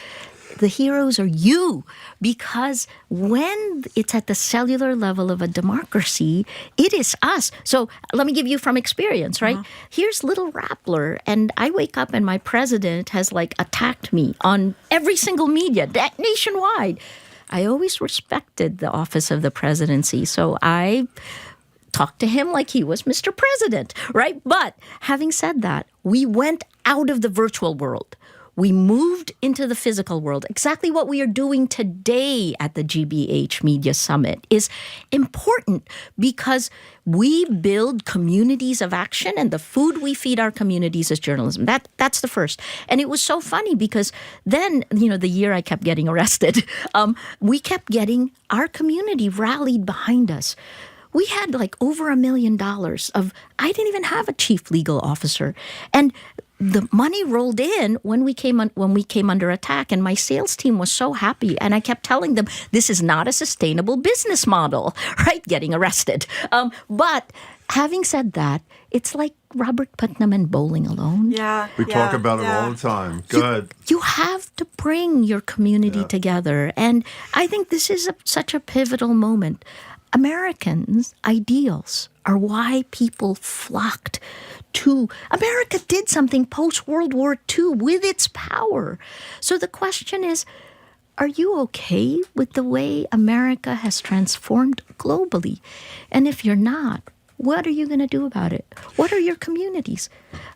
The heroes are you, because when it's at the cellular level of a democracy, it is us. So let me give you from experience, right? Here's little Rappler, and I wake up and my president has attacked me on every single media nationwide. I always respected the office of the presidency, so I talked to him like he was Mr. President, right? But having said that, we went out of the virtual world. We moved into the physical world. Exactly what we are doing today at the GBH Media Summit is important because we build communities of action, and the food we feed our communities is journalism. That's the first. And it was so funny because then, the year I kept getting arrested, we kept getting our community rallied behind us. We had over $1 million I didn't even have a chief legal officer. And the money rolled in when we came under attack, and my sales team was so happy. And I kept telling them, this is not a sustainable business model, right? Getting arrested. But having said that, it's like Robert Putnam and Bowling Alone. Yeah. We talk about it all the time. Go ahead. You have to bring your community together. And I think this is such a pivotal moment. Americans' ideals are why people flocked to America. Did something post-World War II with its power. So the question is, are you okay with the way America has transformed globally? And if you're not, what are you going to do about it? What are your communities?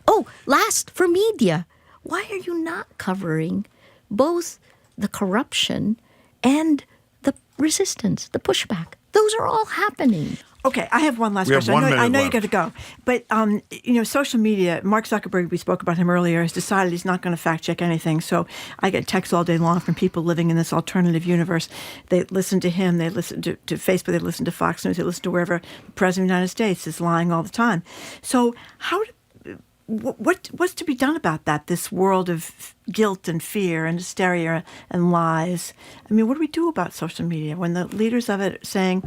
Oh, last, for media, why are you not covering both the corruption and the resistance, the pushback? Those are all happening. Okay, I have one last question. I know you got to go. But, social media, Mark Zuckerberg, we spoke about him earlier, has decided he's not going to fact check anything. So I get texts all day long from people living in this alternative universe. They listen to him, they listen to Facebook, they listen to Fox News, they listen to wherever the President of the United States is lying all the time. So what's to be done about that, this world of guilt and fear and hysteria and lies? I mean, what do we do about social media when the leaders of it are saying,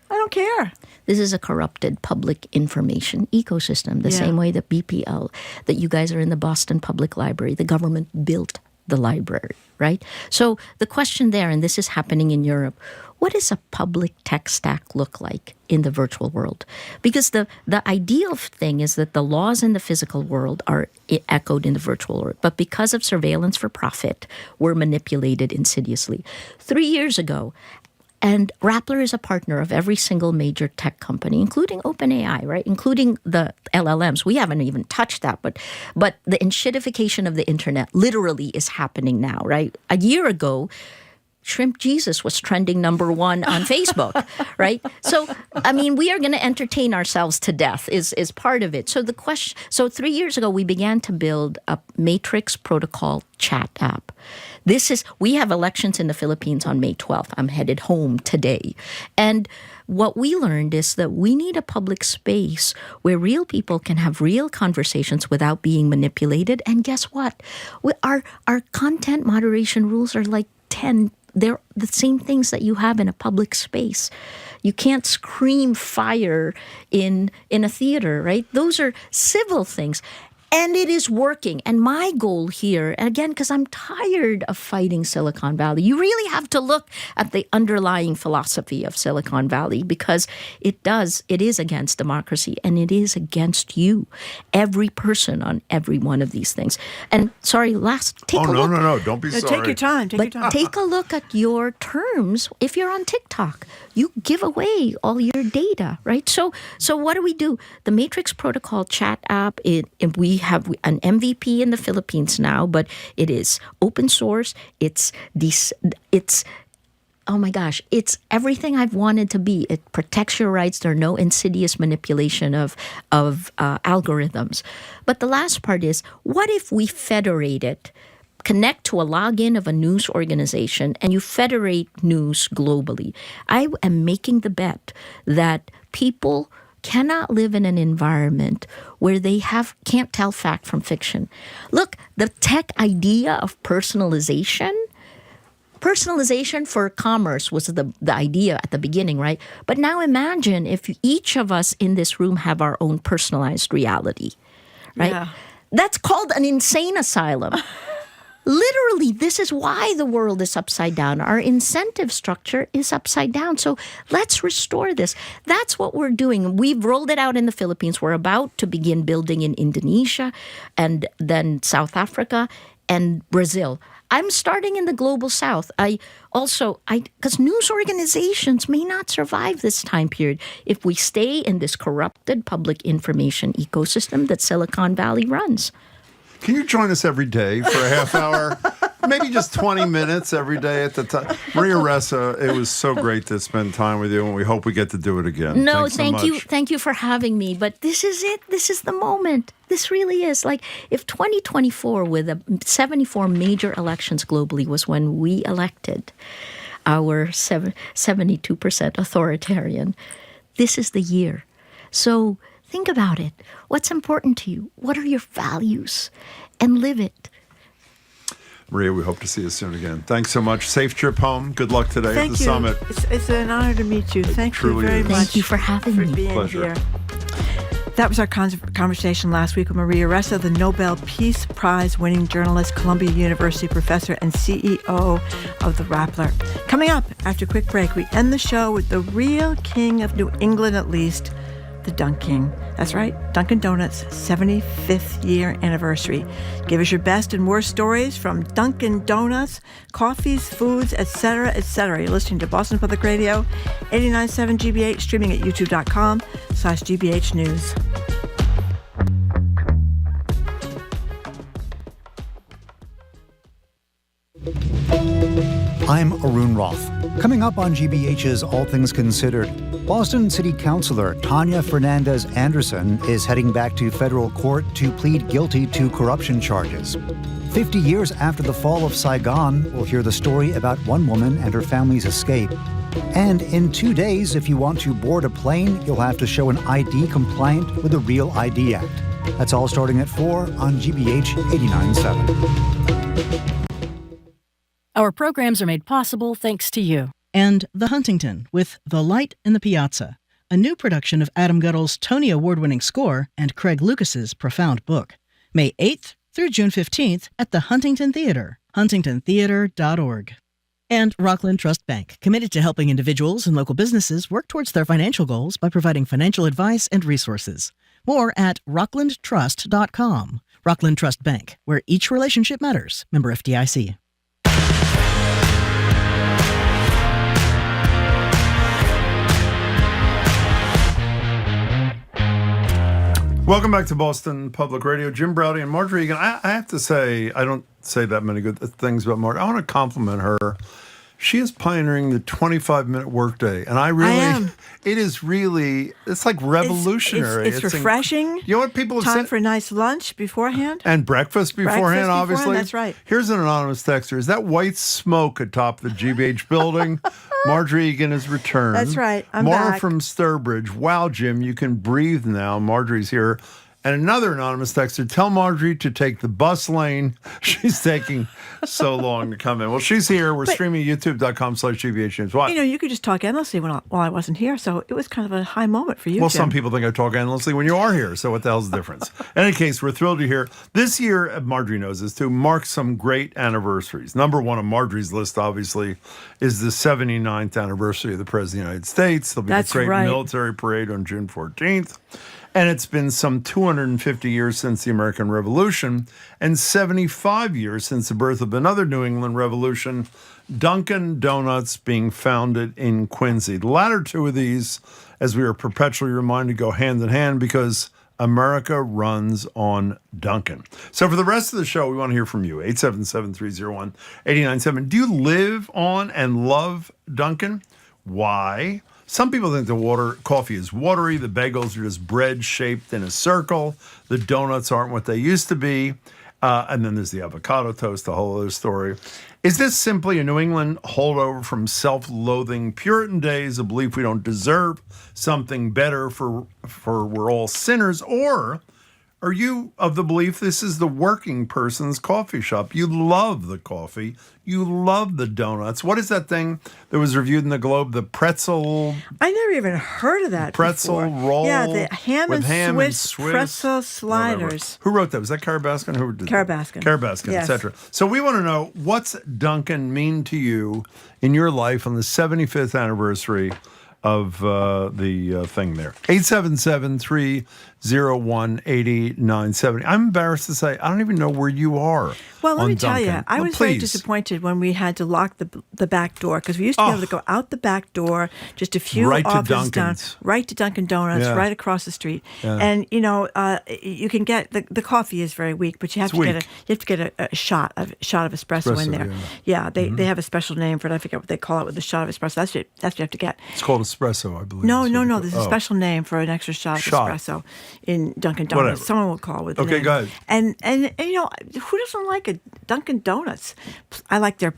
I don't care? This is a corrupted public information ecosystem, the same way that BPL, that you guys are in the Boston Public Library, the government built the library, right? So the question there, and this is happening in Europe, what does a public tech stack look like in the virtual world? Because the ideal thing is that the laws in the physical world are echoed in the virtual world. But because of surveillance for profit, we're manipulated insidiously. 3 years ago, and Rappler is a partner of every single major tech company, including OpenAI, right? Including the LLMs. We haven't even touched that, but the enshittification of the internet literally is happening now, right? A year ago, Shrimp Jesus was trending number 1 on Facebook, right? So, I mean, we are going to entertain ourselves to death is part of it. So the question, 3 years ago, we began to build a matrix protocol chat app. We have elections in the Philippines on May 12th. I'm headed home today. And what we learned is that we need a public space where real people can have real conversations without being manipulated. And guess what? Our content moderation rules are like 10. They're the same things that you have in a public space. You can't scream fire in a theater, right? Those are civil things. And it is working. And my goal here, and again, because I'm tired of fighting Silicon Valley, you really have to look at the underlying philosophy of Silicon Valley, because it is against democracy and it is against you, every person on every one of these things. And sorry, take a look. No, don't be sorry. Take your time. Take a look at your terms. If you're on TikTok, you give away all your data, right? So what do? The Matrix Protocol chat app, we have an MVP in the Philippines now, but it is open source. It's oh my gosh, it's everything I've wanted to be. It protects your rights. There are no insidious manipulation of algorithms. But the last part is, what if we federate it? Connect to a login of a news organization and you federate news globally. I am making the bet that people cannot live in an environment where they can't tell fact from fiction. Look, the tech idea of personalization for commerce was the idea at the beginning, right? But now imagine if each of us in this room have our own personalized reality, right? Yeah. That's called an insane asylum. Literally, this is why the world is upside down. Our incentive structure is upside down. So let's restore this. That's what we're doing. We've rolled it out in the Philippines. We're about to begin building in Indonesia and then South Africa and Brazil. I'm starting in the global south. Because news organizations may not survive this time period if we stay in this corrupted public information ecosystem that Silicon Valley runs. Can you join us every day for a half hour? Maybe just 20 minutes every day at the time. Maria Ressa, it was so great to spend time with you, and we hope we get to do it again. No, thank you. Thank you for having me. But this is it. This is the moment. This really is. Like, if 2024, with 74 major elections globally, was when we elected our 72% authoritarian, this is the year. So think about it. What's important to you? What are your values? And live it. Maria, we hope to see you soon again. Thanks so much. Safe trip home. Good luck today at the summit. It's an honor to meet you. Thank you very much. Thank you for having me. Being Pleasure. Here. That was our conversation last week with Maria Ressa, the Nobel Peace Prize winning journalist, Columbia University professor, and CEO of the Rappler. Coming up after a quick break, we end the show with the real king of New England, at least, the Dunkin'. That's right, Dunkin' Donuts' 75th year anniversary. Give us your best and worst stories from Dunkin' Donuts, coffees, foods, etc., etc. You're listening to Boston Public Radio, 89.7 GBH, streaming at youtube.com/GBH News. I'm Arun Roth. Coming up on GBH's All Things Considered, Boston City Councilor Tanya Fernandez Anderson is heading back to federal court to plead guilty to corruption charges. 50 years after the fall of Saigon, we'll hear the story about one woman and her family's escape. And in 2 days, if you want to board a plane, you'll have to show an ID compliant with the Real ID Act. That's all starting at 4 on GBH 89.7. Our programs are made possible thanks to you. And The Huntington with The Light in the Piazza, a new production of Adam Guttle's Tony Award-winning score and Craig Lucas's profound book. May 8th through June 15th at the Huntington Theater, huntingtontheater.org. And Rockland Trust Bank, committed to helping individuals and local businesses work towards their financial goals by providing financial advice and resources. More at rocklandtrust.com. Rockland Trust Bank, where each relationship matters. Member FDIC. Welcome back to Boston Public Radio. Jim Browdy and Marjorie Egan. I have to say, I don't say that many good things about Marjorie. I want to compliment her. She is pioneering the 25-minute workday, and I am. It is really, it's like revolutionary. It's refreshing. You know what people have Time said? for a nice lunch beforehand. And breakfast beforehand, obviously. That's right. Here's an anonymous texter. Is that white smoke atop the GBH building? Marjorie Egan has returned. That's right. I'm Mara back. from Sturbridge. Wow, Jim, you can breathe now. Marjorie's here. And another anonymous texter, tell Marjorie to take the bus lane. She's taking so long to come in. Well, she's here. We're streaming youtube.com/GBH News. What? You know, you could just talk endlessly while I wasn't here, so it was kind of a high moment for you, Well, Jim. some people think I talk endlessly when you are here, so what the hell's the difference? In any case, we're thrilled you're here. This year, Marjorie knows this too, marks some great anniversaries. Number one on Marjorie's list, obviously, is the 79th anniversary of the President of the United States. There'll be the great military parade on June 14th. And it's been some 250 years since the American Revolution and 75 years since the birth of another New England revolution, Dunkin' Donuts being founded in Quincy. The latter two of these, as we are perpetually reminded, go hand in hand because America runs on Dunkin'. So for the rest of the show, we want to hear from you. 877-301-897. Do you live on and love Dunkin'? Why? Some people think the coffee is watery. The bagels are just bread shaped in a circle. The donuts aren't what they used to be. And then there's the avocado toast, a whole other story. Is this simply a New England holdover from self-loathing Puritan days, a belief we don't deserve something better for we're all sinners? Or are you of the belief this is the working person's coffee shop? You love the coffee. You love the donuts. What is that thing that was reviewed in the Globe? The pretzel. I never even heard of that pretzel before. roll. Yeah, the ham and Swiss pretzel sliders. Whatever. Who wrote that? Was that Carabaskin? Who did Carabaskin. Carabaskin, yes. etc. So we want to know, what's Dunkin' mean to you in your life on the 75th anniversary of the thing there? 877-301-8097. I'm embarrassed to say I don't even know where you are. Well, let me tell Dunkin'. you, I was very disappointed when we had to lock the back door because we used to be able to go out the back door just a few offices down, right to Dunkin' Donuts, right across the street. Yeah. And you know, you can get the coffee is very weak, but you have to get a shot of espresso in there. Yeah, they have a special name for it. I forget what they call it with the shot of espresso. That's what you have to get. It's called espresso, I believe. No. There's a special name for an extra shot of espresso in Dunkin' Donuts. Whatever. Someone will call with the name. Go ahead. And you know, who doesn't like a Dunkin' Donuts? I like their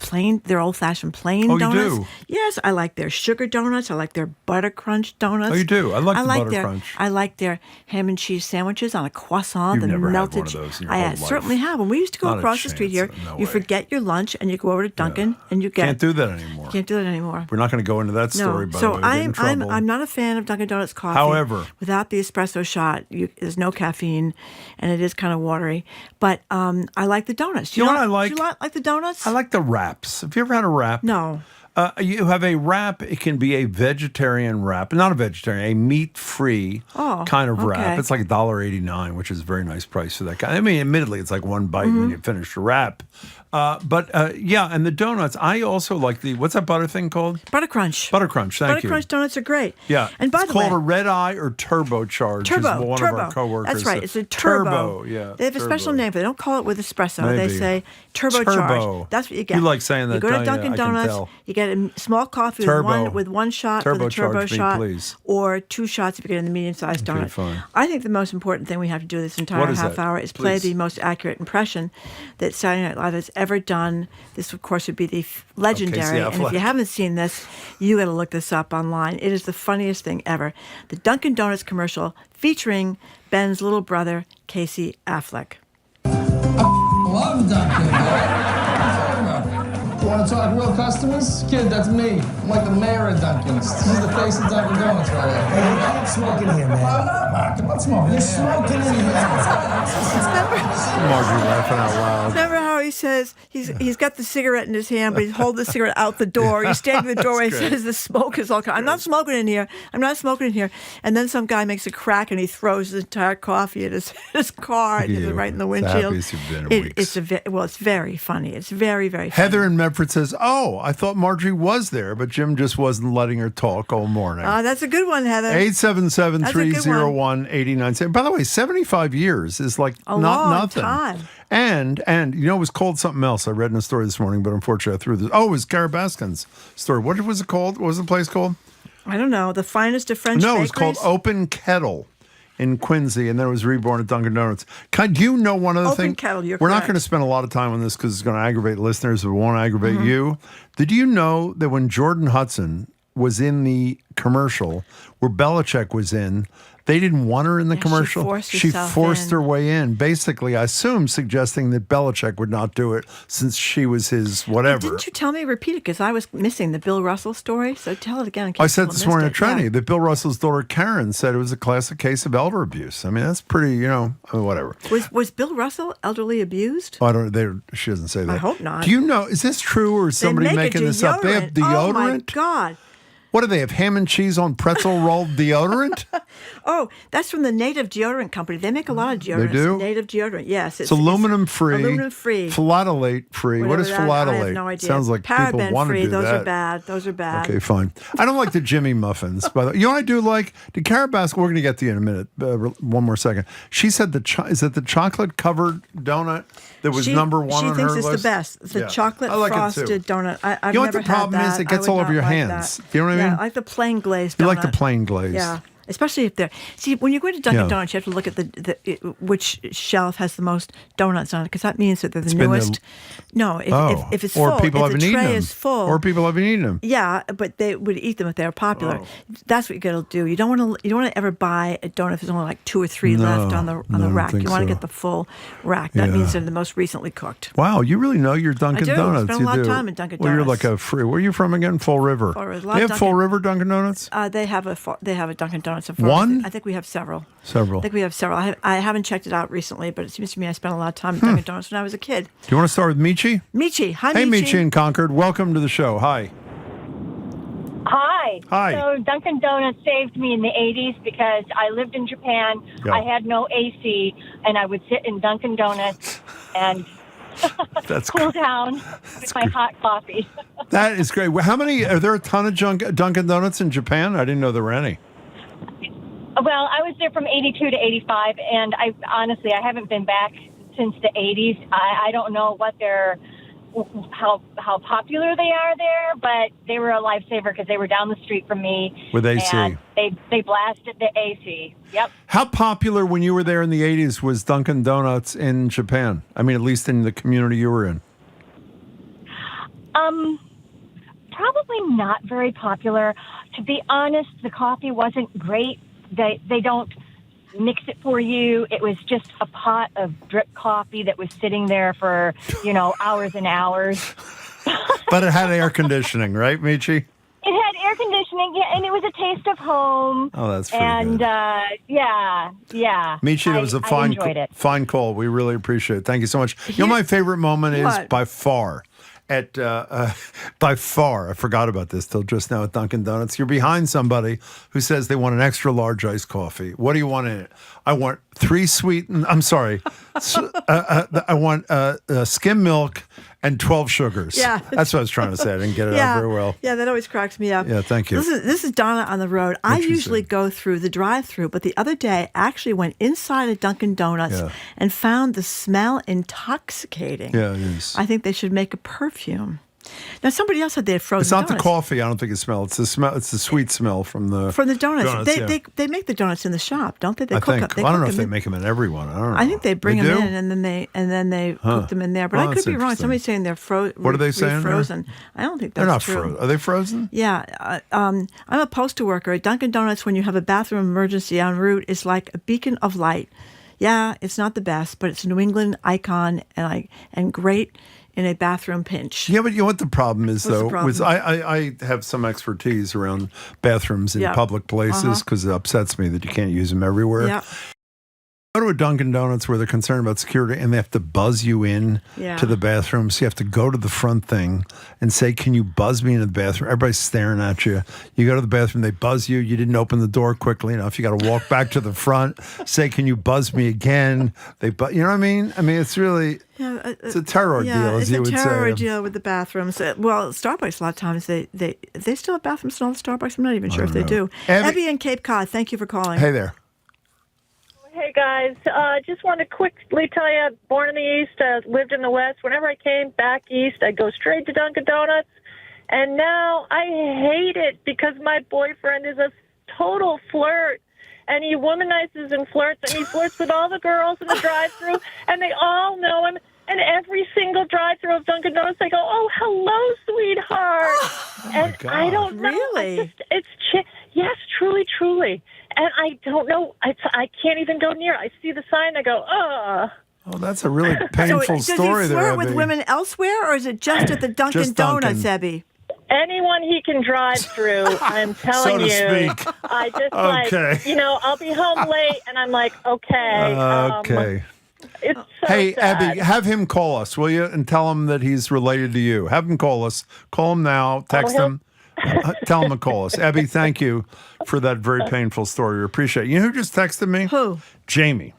old-fashioned plain donuts. You do? Yes, I like their sugar donuts. I like their butter crunch donuts. Oh, you do? I like the butter crunch. I like their ham and cheese sandwiches on a croissant. You've never melted had one of those in your whole life. Certainly have. When we used to go across the street here, you forget your lunch and you go over to Dunkin' and you get. Can't do that anymore. Can't do that anymore. We're not going to go into that story. By the way. I'm not a fan of Dunkin' Donuts coffee. However, without the espresso shot, there's no caffeine, and it is kind of watery. But I like the donuts. You know what I like? Do you like the donuts? I like the wraps. Have you ever had a wrap? No. You have a wrap. It can be a vegetarian wrap, not a vegetarian, a meat-free kind of wrap. It's like $1.89, which is a very nice price for that kind. I mean, admittedly, it's like one bite and you finish the wrap. Yeah, and the donuts. I also like what's that butter thing called? Butter Crunch. Butter Crunch. Thank you. Butter Crunch donuts are great. Yeah, and by it's the way, called a red eye or turbocharged. One of our coworkers. That's right. It's a turbo. Yeah, they have a special name, but they don't call it with espresso. Maybe. They say turbocharged. Turbo. That's what you get. You like saying that? You go to Dunkin' Donuts. You get a small coffee with one shot for the turbo shot, please. Or 2 shots if you get in the medium-sized donut. Fine. I think the most important thing we have to do this entire half hour is play the most accurate impression that Saturday Night Live has ever done. This, of course, would be the legendary. And if you haven't seen this, you got to look this up online. It is the funniest thing ever. The Dunkin' Donuts commercial featuring Ben's little brother, Casey Affleck. Love Dunkin'. You want to talk real customers? Kid, that's me. I'm like the mayor of Dunkin's. This is the face of Dunkin' Donuts right here. Hey, you can't smoke in here, man. I'm not smoking. You're smoking in here. Margie laughing out loud. Remember how he says he's got the cigarette in his hand, but he's holding the cigarette out the door. He's standing in the doorway and says the smoke is all coming. I'm not smoking in here. I'm not smoking in here. And then some guy makes a crack and he throws his entire coffee in his car and right in the windshield. It's very funny. It's very, very funny. Heather in Medford says, "Oh, I thought Margie was there, but Jim just wasn't letting her talk all morning." That's a good one, Heather. 877-301-89. By the way, 75 years is like nothing. Time. And you know, it was called something else. I read in a story this morning, but unfortunately I threw this. Oh, it was Carabaskin's story. What was it called? What was the place called? I don't know. The finest of French No, bakeries? it was called Open Kettle in Quincy, and then it was reborn at Dunkin' Donuts. Do you know one other thing? Open Kettle, you're We're not correct. going to spend a lot of time on this because it's going to aggravate listeners. It won't aggravate you. Did you know that when Jordan Hudson was in the commercial where Belichick was in, they didn't want her in the commercial? She forced her way in. Basically, I assume, suggesting that Belichick would not do it since she was his whatever. Didn't you tell me? Repeat it, because I was missing the Bill Russell story. So tell it again. I said this morning at Trenni that Bill Russell's daughter Karen said it was a classic case of elder abuse. I mean, that's pretty, whatever. Was Bill Russell elderly abused? I don't. She doesn't say that. I hope not. Do you know? Is this true or is somebody making this up? They have deodorant. Oh my God. What do they have? Ham and cheese on pretzel rolled deodorant? Oh, that's from the Native Deodorant Company. They make a lot of deodorants. They do? Native deodorant, yes. It's aluminum free. Aluminum free. Phthalate free. What is phthalate? I have no idea. Sounds like people want to do those that. Are bad. Those are bad. Okay, fine. I don't like the Jimmy muffins. By the way, you know what I do like? The Carabaskin. We're going to get to you in a minute. One more second. She said is it the chocolate covered donut that was number one on her list? She thinks it's the best. The chocolate frosted donut. I've you know never what the problem had is? that. It gets all over your hands. Do you know what I mean? Yeah, I like the plain glazed donut. You like the plain glazed. Yeah. Especially if they're when you go to Dunkin' Donuts, you have to look at which shelf has the most donuts on it, because that means that they're the newest. No, if it's full, if the tray is full, or people haven't eaten them. Yeah, but they would eat them if they were popular. That's what you got to do. You don't want to ever buy a donut if there's only like 2 or 3 left on the rack. You want to get the full rack. That means they're the most recently cooked. Wow, you really know your Dunkin' Donuts. I spent a lot of time in Dunkin' Donuts. Well, you're like a free. Where are you from again? Fall River. They have Fall River Dunkin' Donuts. They have a Dunkin' Donuts. One? I think we have several. Several. I think we have several. I haven't checked it out recently, but it seems to me I spent a lot of time at Dunkin' Donuts when I was a kid. Do you want to start with Michi? Michi. Hi, Hey, Michi. Michi in Concord. Welcome to the show. Hi. Hi. Hi. So Dunkin' Donuts saved me in the 80s because I lived in Japan. Yeah. I had no AC, and I would sit in Dunkin' Donuts and cool down with my hot coffee. That is great. How many? Are there a ton of Dunkin' Donuts in Japan? I didn't know there were any. Well, I was there from 82 to 85, and I haven't been back since the 80s. I don't know how popular they are there, but they were a lifesaver because they were down the street from me. With AC. And they blasted the AC. Yep. How popular when you were there in the 80s was Dunkin' Donuts in Japan? I mean, at least in the community you were in. Probably not very popular. To be honest, the coffee wasn't great. They don't mix it for you. It was just a pot of drip coffee that was sitting there for, hours and hours. But it had air conditioning, right, Michi? It had air conditioning, yeah, and it was a taste of home. Oh, that's pretty good. Yeah. Michi, that was a I enjoyed it. fine call. We really appreciate it. Thank you so much. You know, my favorite moment is by far, at by far, I forgot about this till just now at Dunkin' Donuts. You're behind somebody who says they want an extra large iced coffee. What do you want in it? I want 3 sweetened. I'm sorry. I want skim milk and 12 sugars. Yeah. That's what I was trying to say. I didn't get it out very well. Yeah, that always cracks me up. Yeah, thank you. This is Donna on the road. I usually go through the drive-thru, but the other day I actually went inside a Dunkin' Donuts and found the smell intoxicating. Yeah, it is. I think they should make a perfume. Now, somebody else said they had frozen It's not donuts. the coffee. I don't think it smells. It's the smell. It's the sweet smell from the donuts. They make the donuts in the shop, don't they? They cook them. I don't know if they make them in every one. I don't know. I think they bring them do? in and then they cook them in there. But I could be wrong. Somebody's saying they're frozen. What are they saying? Frozen. I don't think that's they're not true. frozen. Are they frozen? Yeah. I'm a postal worker at Dunkin' Donuts. When you have a bathroom emergency en route, it's like a beacon of light. Yeah, it's not the best, but it's a New England icon and great in a bathroom pinch. Yeah, but you know what the problem is, What's the though? problem? I have some expertise around bathrooms in public places because it upsets me that you can't use them everywhere. Yeah. Go to a Dunkin' Donuts where they're concerned about security and they have to buzz you in to the bathroom. So you have to go to the front thing and say, can you buzz me in the bathroom? Everybody's staring at you. You go to the bathroom, they buzz you. You didn't open the door quickly enough. You got to walk back to the front, say, can you buzz me again? You know what I mean? I mean, it's really... it's a terror deal, as you would say. It's a terror deal with the bathrooms. Well, Starbucks, a lot of times, they still have bathrooms in all the Starbucks. I'm not even sure if they do. Abby in Cape Cod, thank you for calling. Hey there. Hey, guys. Just want to quickly tell you, born in the East, lived in the West. Whenever I came back East, I'd go straight to Dunkin' Donuts. And now I hate it because my boyfriend is a total flirt. And he womanizes and flirts, and he flirts with all the girls in the drive-thru, and they all know him. And every single drive-thru of Dunkin' Donuts, they go, "Oh, hello, sweetheart." And God. I don't know. Really? Yes, truly. And I don't know. I can't even go near. I see the sign. I go, "Ugh." Oh, that's a really painful so story does he there, flirt with Abby. women elsewhere, or is it just at the Dunkin' Just Dunkin'. Donuts, Abby? Anyone he can drive through, I'm telling So to you. speak. I just Okay. I'll be home late, and I'm like, okay. Okay. It's so Hey, sad. Abby, have him call us, will you? And tell him that he's related to you. Have him call us. Call him now. Text him. Tell him to call us. Abby, thank you for that very painful story. We appreciate it. You know who just texted me? Who? Jamie.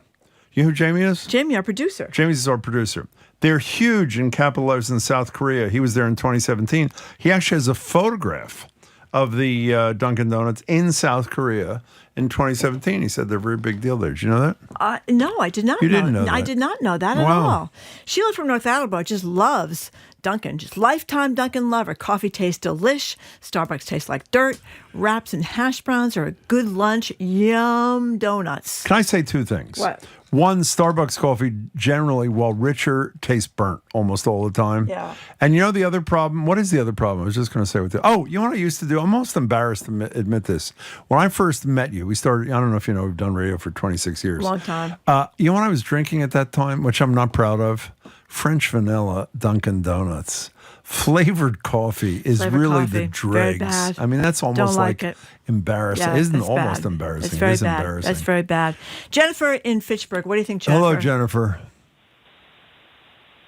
You know who Jamie is? Jamie, our producer. Jamie's our producer. They're huge in capital letters in South Korea. He was there in 2017. He actually has a photograph of the Dunkin' Donuts in South Korea in 2017. He said they're a very big deal there. Did you know that? No, I did not You know. didn't know I that? did not know that at Wow. all. Sheila from North Attleboro just loves Dunkin'. Just lifetime Dunkin' lover. Coffee tastes delish. Starbucks tastes like dirt. Wraps and hash browns are a good lunch. Yum donuts. Can I say two things? What? One, Starbucks coffee generally, while richer, tastes burnt almost all the time. Yeah. And you know the other problem? What is the other problem? I was just going to say with you. Oh, you know what I used to do? I'm most embarrassed to admit this. When I first met you, we started, I don't know if you know, we've done radio for 26 years. Long time. You know what I was drinking at that time, which I'm not proud of? French vanilla Dunkin' Donuts. Flavored coffee is Flavored really coffee. the dregs. Very bad. I mean, that's almost Don't like it. embarrassing. Yeah, Isn't it's almost bad. embarrassing. It's very it is bad. embarrassing. That's very bad. Jennifer in Fitchburg. What do you think, Jennifer? Hello, Jennifer.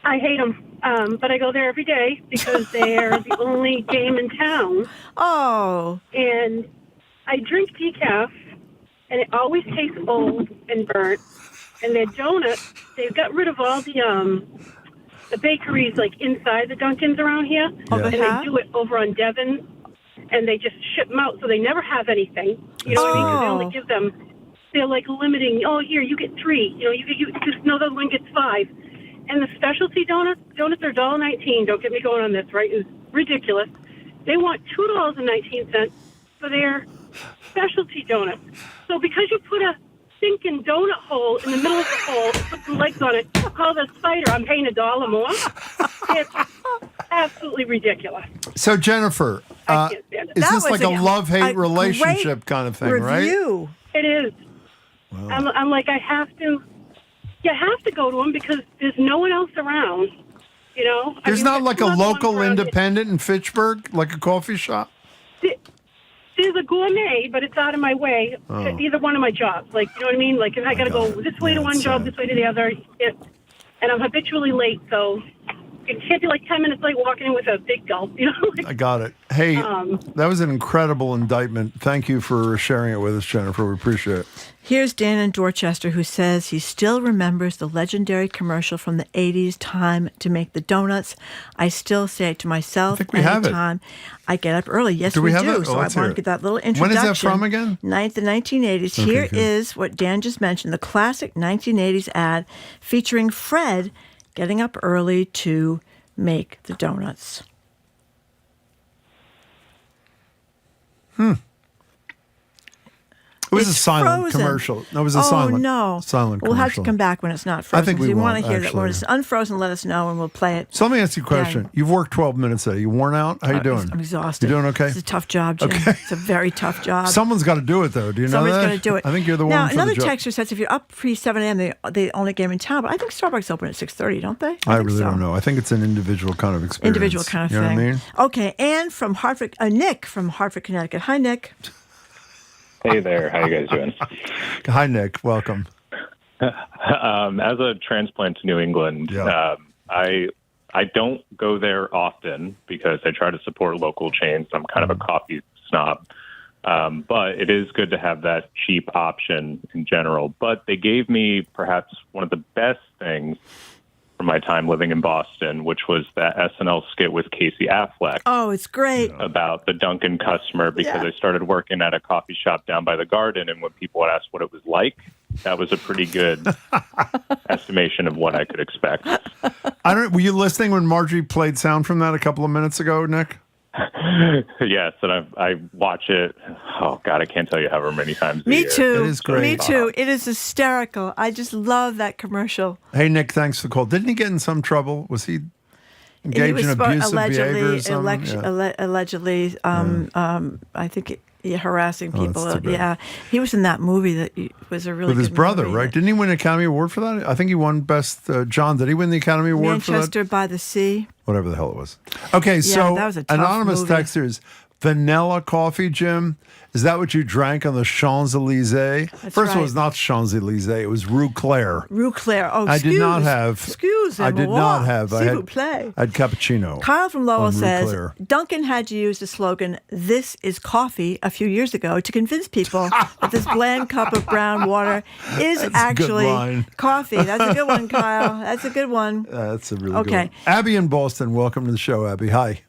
I hate them, but I go there every day because they're the only game in town. Oh. And I drink decaf, and it always tastes old and burnt. And their donuts, they've got rid of all the bakeries like inside the Dunkins around here, Yeah. and they do it over on Devon, and they just ship them out, so they never have anything. You know what I mean? 'Cause they only give them. They're like limiting. Oh, here you get 3. You know, you just know the one gets 5. And the specialty donuts are $1.19. Don't get me going on this, right? It's ridiculous. They want $2.19 for their specialty donuts. So because you put a stinking donut hole in the middle of the hole and put some legs on it, call the spider, I'm paying $1 more. It's absolutely ridiculous. So, Jennifer, I can't stand it. is That this was like a a love-hate great relationship kind of thing, right? review. It is. Wow. I'm like, I have to. You have to go to them because there's no one else around. You know, There's not like a there's two other local ones around. independent in Fitchburg, like a coffee shop? There's a gourmet, but it's out of my way Oh. to either one of my jobs. Like, you know what I mean? Like, if I got to go this way to one job, this way to the other, and I'm habitually late, so You can't be like 10 minutes late walking in with a big gulp, you know? I got it. Hey, that was an incredible indictment. Thank you for sharing it with us, Jennifer. We appreciate it. Here's Dan in Dorchester who says he still remembers the legendary commercial from the 80s, Time to Make the Donuts. I still say it to myself anytime I get up early. Yes, do we have do. It? So I want to get that little introduction. When is that from again? The 1980s. Okay, Here good. is what Dan just mentioned, the classic 1980s ad featuring Fred getting up early to make the donuts. It was It's a silent frozen. commercial. No, it was a silent. No. Silent We'll have to commercial. come back when it's not frozen. I think we want won't, to hear that when actually. it's unfrozen. Let us know, and we'll play it. So let me ask you a question. Yeah. You've worked 12 minutes today. You worn out? How you doing? I'm exhausted. You doing okay? It's a tough job, Jim. Okay. It's a very tough job. Someone's got to do it, though. Do you know that? Somebody's got to do it. I think you're the now, one for another the job. texter says if you're up pre 7 a.m., they only game in town. But I think Starbucks open at 6:30, don't they? I think really so. don't know. I think it's an individual kind of experience. Individual kind of you know thing. What I mean? Okay, and from Hartford, Nick from Hartford, Connecticut. Hi, Nick. Hey there. How you guys doing? Hi, Nick. Welcome. As a transplant to New England, I don't go there often because I try to support local chains. I'm kind of a coffee snob. But it is good to have that cheap option in general. But they gave me perhaps one of the best things from my time living in Boston, which was that SNL skit with Casey Affleck. Oh, it's great. About the Dunkin' customer because I started working at a coffee shop down by the garden, and when people would ask what it was like, that was a pretty good estimation of what I could expect. Were you listening when Margie played sound from that a couple of minutes ago, Nick? Yes, and I watch it. Oh God, I can't tell you however many times. Me a year. too. It is great. Me too. It is hysterical. I just love that commercial. Hey, Nick, thanks for the call. Didn't he get in some trouble? Was he engaged in abusive behavior or something? Allegedly, I think harassing Oh, that's people. too bad. Yeah, he was in that movie that was a really With his good brother, movie. right? Didn't he win an Academy Award for that? I think he won Best John. Did he win the Academy Award for that? Manchester by the Sea. Whatever the hell it was. Okay, so that was a tough anonymous movie. texters, vanilla coffee, Jim. Is that what you drank on the Champs-Elysees? First of all, it was not Champs-Elysees. It was Rue Claire. Rue Claire. Oh, I did not have. Excuse I did not have. I S'il had, vous plaît. I had cappuccino. Kyle from Lowell on Rue says Claire. Dunkin' had to use the slogan "This is coffee" a few years ago to convince people that this bland cup of brown water is That's actually a good line. coffee. That's a good one, Kyle. That's a good one. That's a really good Okay. one. Abby in Boston, welcome to the show, Abby. Hi.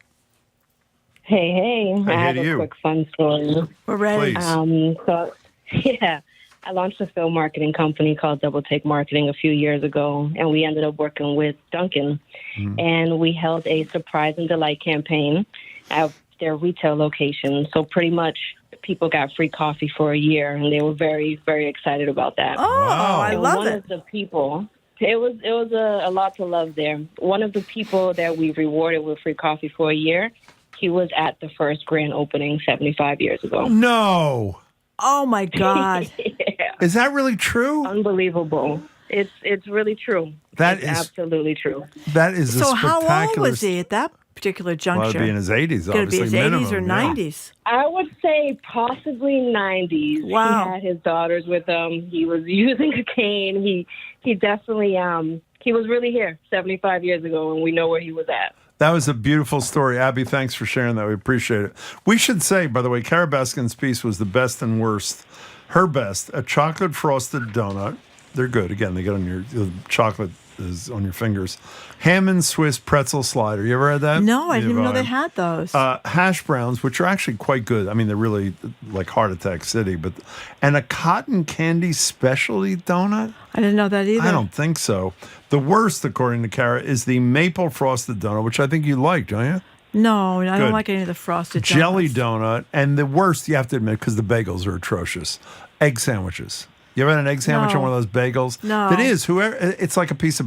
Hey. Hey, I have to a you. quick fun story. We're ready. Please. I launched a film marketing company called Double Take Marketing a few years ago, and we ended up working with Dunkin'. And we held a surprise and delight campaign at their retail location. So pretty much people got free coffee for a year, and they were very, very excited about that. Oh, I And love one it. of the people, it was a lot to love there. One of the people that we rewarded with free coffee for a year, he was at the first grand opening 75 years ago. No. Oh my God. Yeah. Is that really true? Unbelievable. It's really true. That It's is- absolutely true. That is a So how spectacular. old was he at that particular juncture? Well, it'd be in his 80s, Could it be obviously, his 80s or minimum, 90s? I would say possibly 90s. Wow. He had his daughters with him. He was using a cane. He definitely he was really here 75 years ago, and we know where he was at. That was a beautiful story. Abby, thanks for sharing that. We appreciate it. We should say, by the way, Cara Baskin's piece was the best and worst. Her best, a chocolate frosted donut. They're good. Again, they get on the chocolate is on your fingers. Ham and Swiss pretzel slider. You ever had that? No, I didn't even know they Divine. had those. Hash browns, which are actually quite good. I mean, they're really like Heart Attack City. And a cotton candy specialty donut. I didn't know that either. I don't think so. The worst, according to Cara, is the maple frosted donut, which I think you like, don't you? No, I Good. don't like any of the frosted Jelly donuts. donut. And the worst, you have to admit, because the bagels are atrocious, egg sandwiches. You ever had an egg sandwich No. on one of those bagels? No. That is, it's like a piece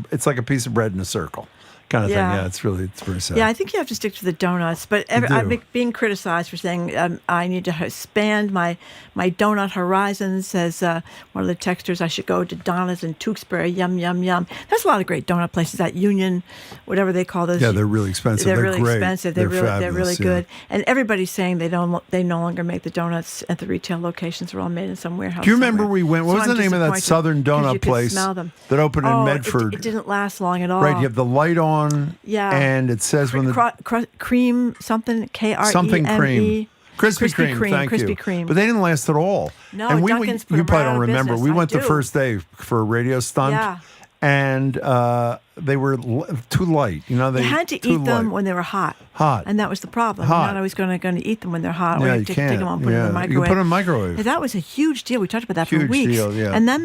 of bread in a circle. Kind of Yeah. thing. Yeah, it's very sad. Yeah, I think you have to stick to the donuts. But You do. I'm being criticized for saying I need to expand my donut horizons. Says one of the texters, I should go to Donna's in Tewksbury. Yum, yum, yum. There's a lot of great donut places at Union, whatever they call those. Yeah, they're really expensive. They're They're really great. expensive. They're They're really fabulous, yeah. good. And everybody's saying they no longer make the donuts at the retail locations. They're all made in some warehouse. Do you remember somewhere. we went? What So was the name of that Southern donut you could place smell them. that opened in Medford? It didn't last long at all. Right, you have the light on. Yeah. And it says when the cream something Kreme. something cream. Krispy Kreme, thank Krispy you. Kreme. But they didn't last at all. No, and Dunkin's put you them probably right out don't of remember. business. We I went the do. first day for a radio stunt. Yeah. And they were too light. You know, You had to eat them light. when they were hot. Hot. And that was the problem. Hot. You're not always going to eat them when they're hot. Yeah, or you you have to can't. take them out and put them in the Yeah. microwave. You can put them in the microwave. Yeah, that was a huge deal. We talked about that for Huge weeks. deal, yeah. And then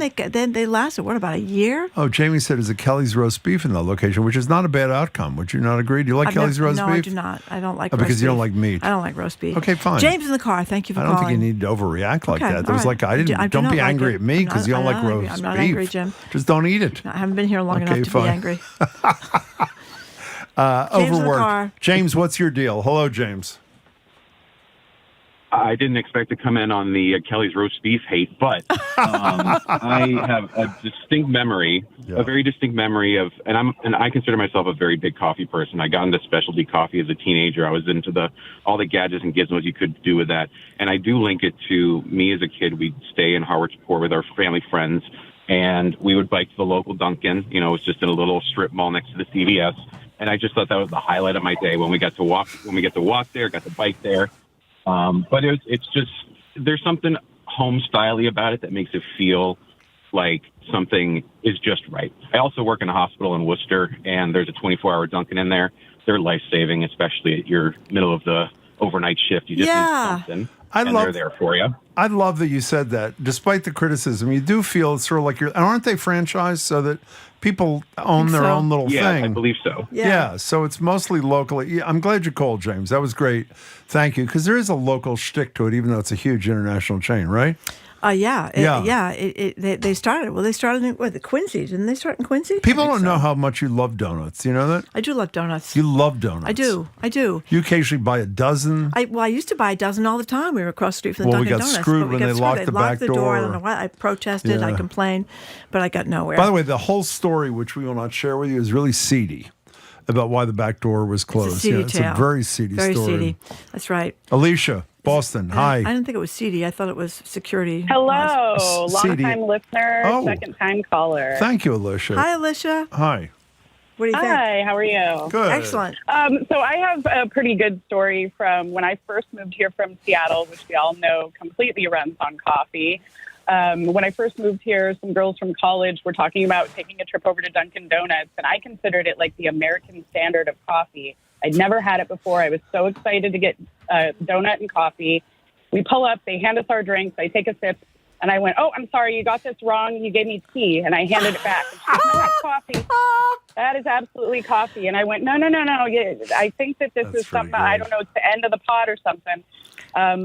they lasted, what, about a year? Oh, Jamie said there's a Kelly's roast beef in that location, which is not a bad outcome. Would you not agree? Do you like Kelly's roast no, beef? I do not. I don't like Oh, roast because you don't beef. like meat. I don't like roast beef. Okay, fine. James in the car. Thank you for I don't calling. think you need to overreact like Okay, that. There was all right. like, I do don't be not like angry it. at me because you don't like I'm roast not beef. angry, Jim. Just don't eat it. I haven't been here long Okay, enough to fine. be angry. James in the Overworked. car. James, what's your deal? Hello, James. I didn't expect to come in on the Kelly's roast beef hate, but I have a distinct memory, a very distinct memory of, and I consider myself a very big coffee person. I got into specialty coffee as a teenager. I was into all the gadgets and gizmos you could do with that, and I do link it to me as a kid. We'd stay in Harwardsport with our family friends, and we would bike to the local Dunkin. You know, it was just in a little strip mall next to the CVS, and I just thought that was the highlight of my day when we got to walk there, got to bike there. But it's just, there's something home styley about it that makes it feel like something is just right. I also work in a hospital in Worcester, and there's a 24-hour Dunkin' in there. They're life-saving, especially at your middle of the overnight shift. You just need something, they're there for you. I love that you said that. Despite the criticism, you do feel sort of like and aren't they franchised so that people own their own little thing? Yeah, I believe so. Yeah, so it's mostly locally. Yeah, I'm glad you called, James. That was great. Thank you. Because there is a local shtick to it, even though it's a huge international chain, right? They started. Well, they started in the Quincy. Didn't they start in Quincy? People don't know how much you love donuts. You know that? I do love donuts. You love donuts. I do. You occasionally buy a dozen. I used to buy a dozen all the time. We were across the street from the Dunkin' Donuts. We got screwed when they locked the back door. I don't know why. I protested. I complained, but I got nowhere. By the way, the whole story, which we will not share with you, is really seedy about why the back door was closed. It's a seedy tale. It's a very seedy story. Very seedy. That's right. Alicia, Boston. Hi. I didn't think it was seedy. I thought it was security. Hello, CD. long-time listener, second-time caller. Thank you, Alicia. Hi, Alicia. Hi. What do you think? Hi, how are you? Good. Excellent. So I have a pretty good story from when I first moved here from Seattle, which we all know completely runs on coffee. When I first moved here, some girls from college were talking about taking a trip over to Dunkin' Donuts, and I considered it like the American standard of coffee. I'd never had it before. I was so excited to get a donut and coffee. We pull up, they hand us our drinks, I take a sip, and I went, "Oh, I'm sorry, you got this wrong. You gave me tea." And I handed it back. And she goes, "No, that's coffee. That is absolutely coffee." And I went, No. Yeah, I think that this is something, I don't know, it's the end of the pod or something.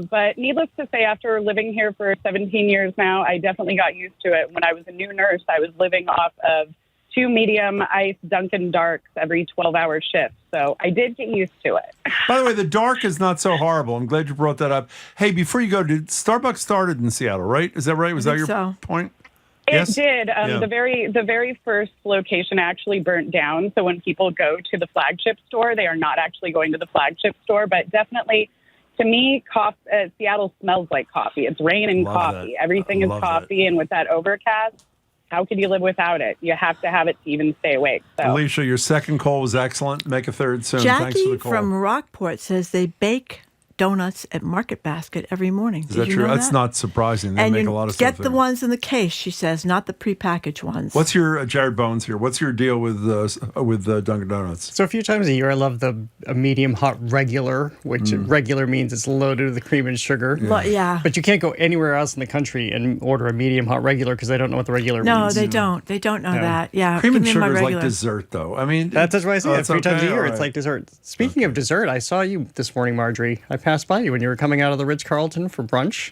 But needless to say, after living here for 17 years now, I definitely got used to it. When I was a new nurse, I was living off of 2 medium ice Dunkin' Darks every 12-hour shift. So I did get used to it. By the way, the dark is not so horrible. I'm glad you brought that up. Hey, before you go, Starbucks started in Seattle, right? Is that right? Was that your point? It did. The very first location actually burnt down. So when people go to the flagship store, they are not actually going to the flagship store. But definitely, to me, Seattle smells like coffee. It's raining coffee. Everything is coffee. And with that overcast, how could you live without it? You have to have it to even stay awake. So. Alicia, your second call was excellent. Make a third soon. Thanks for Jackie the call. from Rockport says they bake donuts at Market Basket every morning. Is that true? That's not surprising. They make a lot of stuff get the there. ones in the case, she says, not the prepackaged ones. What's your, Jared Bones here, what's your deal with Dunkin' Donuts? So a few times a year, I love a medium hot regular, which regular means it's loaded with the cream and sugar. Yeah. But you can't go anywhere else in the country and order a medium hot regular because they don't know what the regular means. No, they don't. They don't know that. Yeah. Cream and give me my sugar is like regular. dessert, though. I mean, that's why I say it 3 times a year. Right. It's like dessert. Speaking of dessert, I saw you this morning, Marjorie. I passed by you when you were coming out of the Ritz-Carlton for brunch.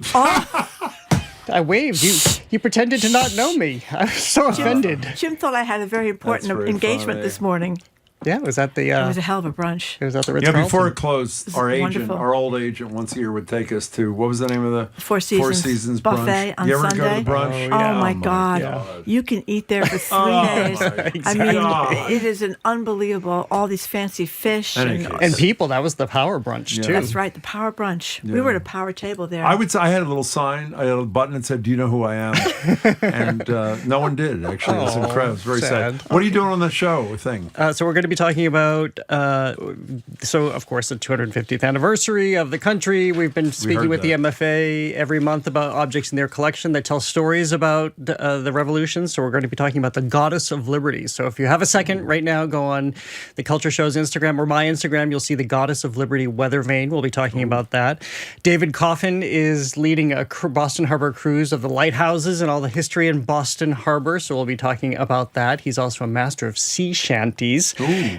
I waved. You pretended to not know me. I was so offended. Jim thought I had a very important engagement this morning. Yeah, it was at the. It was a hell of a brunch. It was at the Ritz. Yeah, before it closed, It was our wonderful. old agent, once a year would take us to what was the name of the Four Seasons brunch? buffet on You ever Sunday. go to the brunch? Oh, my God. You can eat there for 3 days. I mean, it is an unbelievable, all these fancy fish. And people, that was the power brunch, too. That's right, the power brunch. We were at a power table there. I would say I had a little sign, I had a button that said, "Do you know who I am?" And no one did, actually. It was incredible. It was very sad. What are you doing on the show thing? So we're going to be talking about, of course, the 250th anniversary of the country. We've been speaking with the MFA every month about objects in their collection that tell stories about the revolution. So we're going to be talking about the Goddess of Liberty. So if you have a second right now, go on the Culture Show's Instagram or my Instagram. You'll see the Goddess of Liberty weather vane. We'll be talking about that. David Coffin is leading a Boston Harbor cruise of the lighthouses and all the history in Boston Harbor. So we'll be talking about that. He's also a master of sea shanties.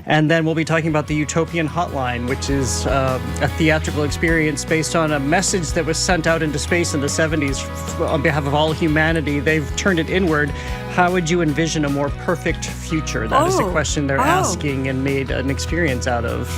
And then we'll be talking about the Utopian Hotline, which is a theatrical experience based on a message that was sent out into space in the 70s on behalf of all humanity. They've turned it inward. How would you envision a more perfect future? That is the question they're asking and made an experience out of.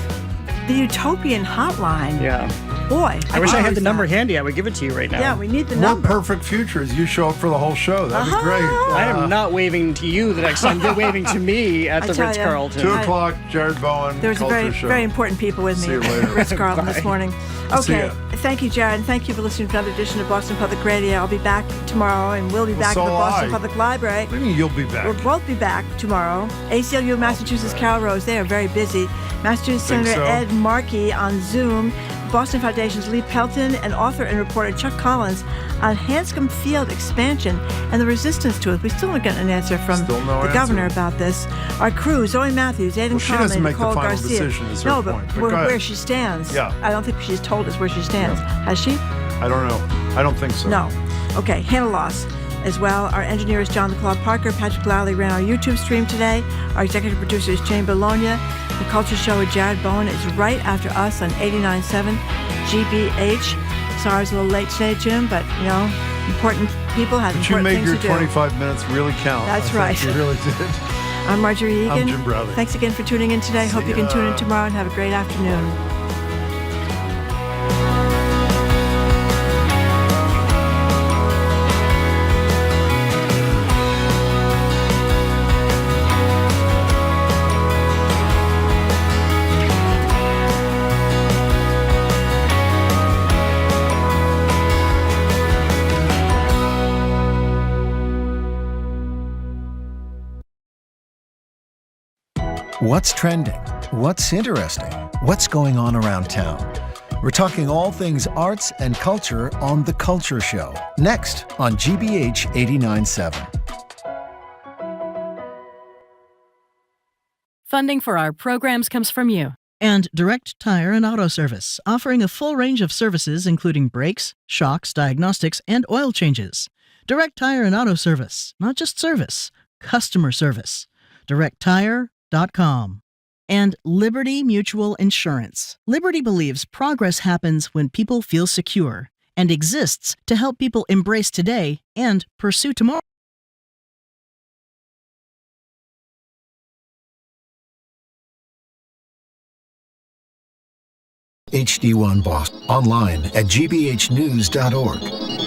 The Utopian Hotline. Yeah. Boy. I wish I had the number handy. I would give it to you right now. Yeah, we need the More number. perfect future is you show up for the whole show. That'd be great. I am not waving to you the next time. You're waving to me at the Ritz-Carlton. 2 o'clock, Jared Bowen. There was very important people with me See you at later. Ritz-Carlton this morning. Okay, See ya. thank you, Jared, and thank you for listening to another edition of Boston Public Radio. I'll be back tomorrow, and we'll be back at the Boston Public Library. What do you mean you'll be back? We'll both be back tomorrow. ACLU of Massachusetts Carol Rose, they are very busy. Massachusetts Senator Ed Markey on Zoom. Boston Foundation's Lee Pelton, and author and reporter Chuck Collins on Hanscom Field expansion and the resistance to it. We still haven't gotten an answer from the governor about this. Our crew, Zoe Matthews, Aidan she doesn't Conley, make the Nicole final Garcia. decision is her point, but go where ahead. she stands. Yeah. I don't think she's told us where she stands. Has she? I don't know. I don't think so. No. Okay, Hannah Loss as well. Our engineer is John the Claw Parker. Patrick Lally ran our YouTube stream today. Our executive producer is Jane Bologna. The Culture Show with Jared Bowen is right after us on 89.7 GBH. Sorry I was a little late today, Jim, but, important people have But you important made things your to do. 25 minutes really count. That's I right. think you really did. I'm Marjorie Egan. I'm Jim Browder. Thanks again for tuning in today. Hope you can tune in tomorrow and have a great afternoon. What's trending? What's interesting? What's going on around town? We're talking all things arts and culture on The Culture Show, next on GBH 89.7. Funding for our programs comes from you. And Direct Tire and Auto Service, offering a full range of services including brakes, shocks, diagnostics, and oil changes. Direct Tire and Auto Service, not just service, customer service. DirectTire.com. And Liberty Mutual Insurance. Liberty believes progress happens when people feel secure and exists to help people embrace today and pursue tomorrow. HD1 Boston, online at gbhnews.org.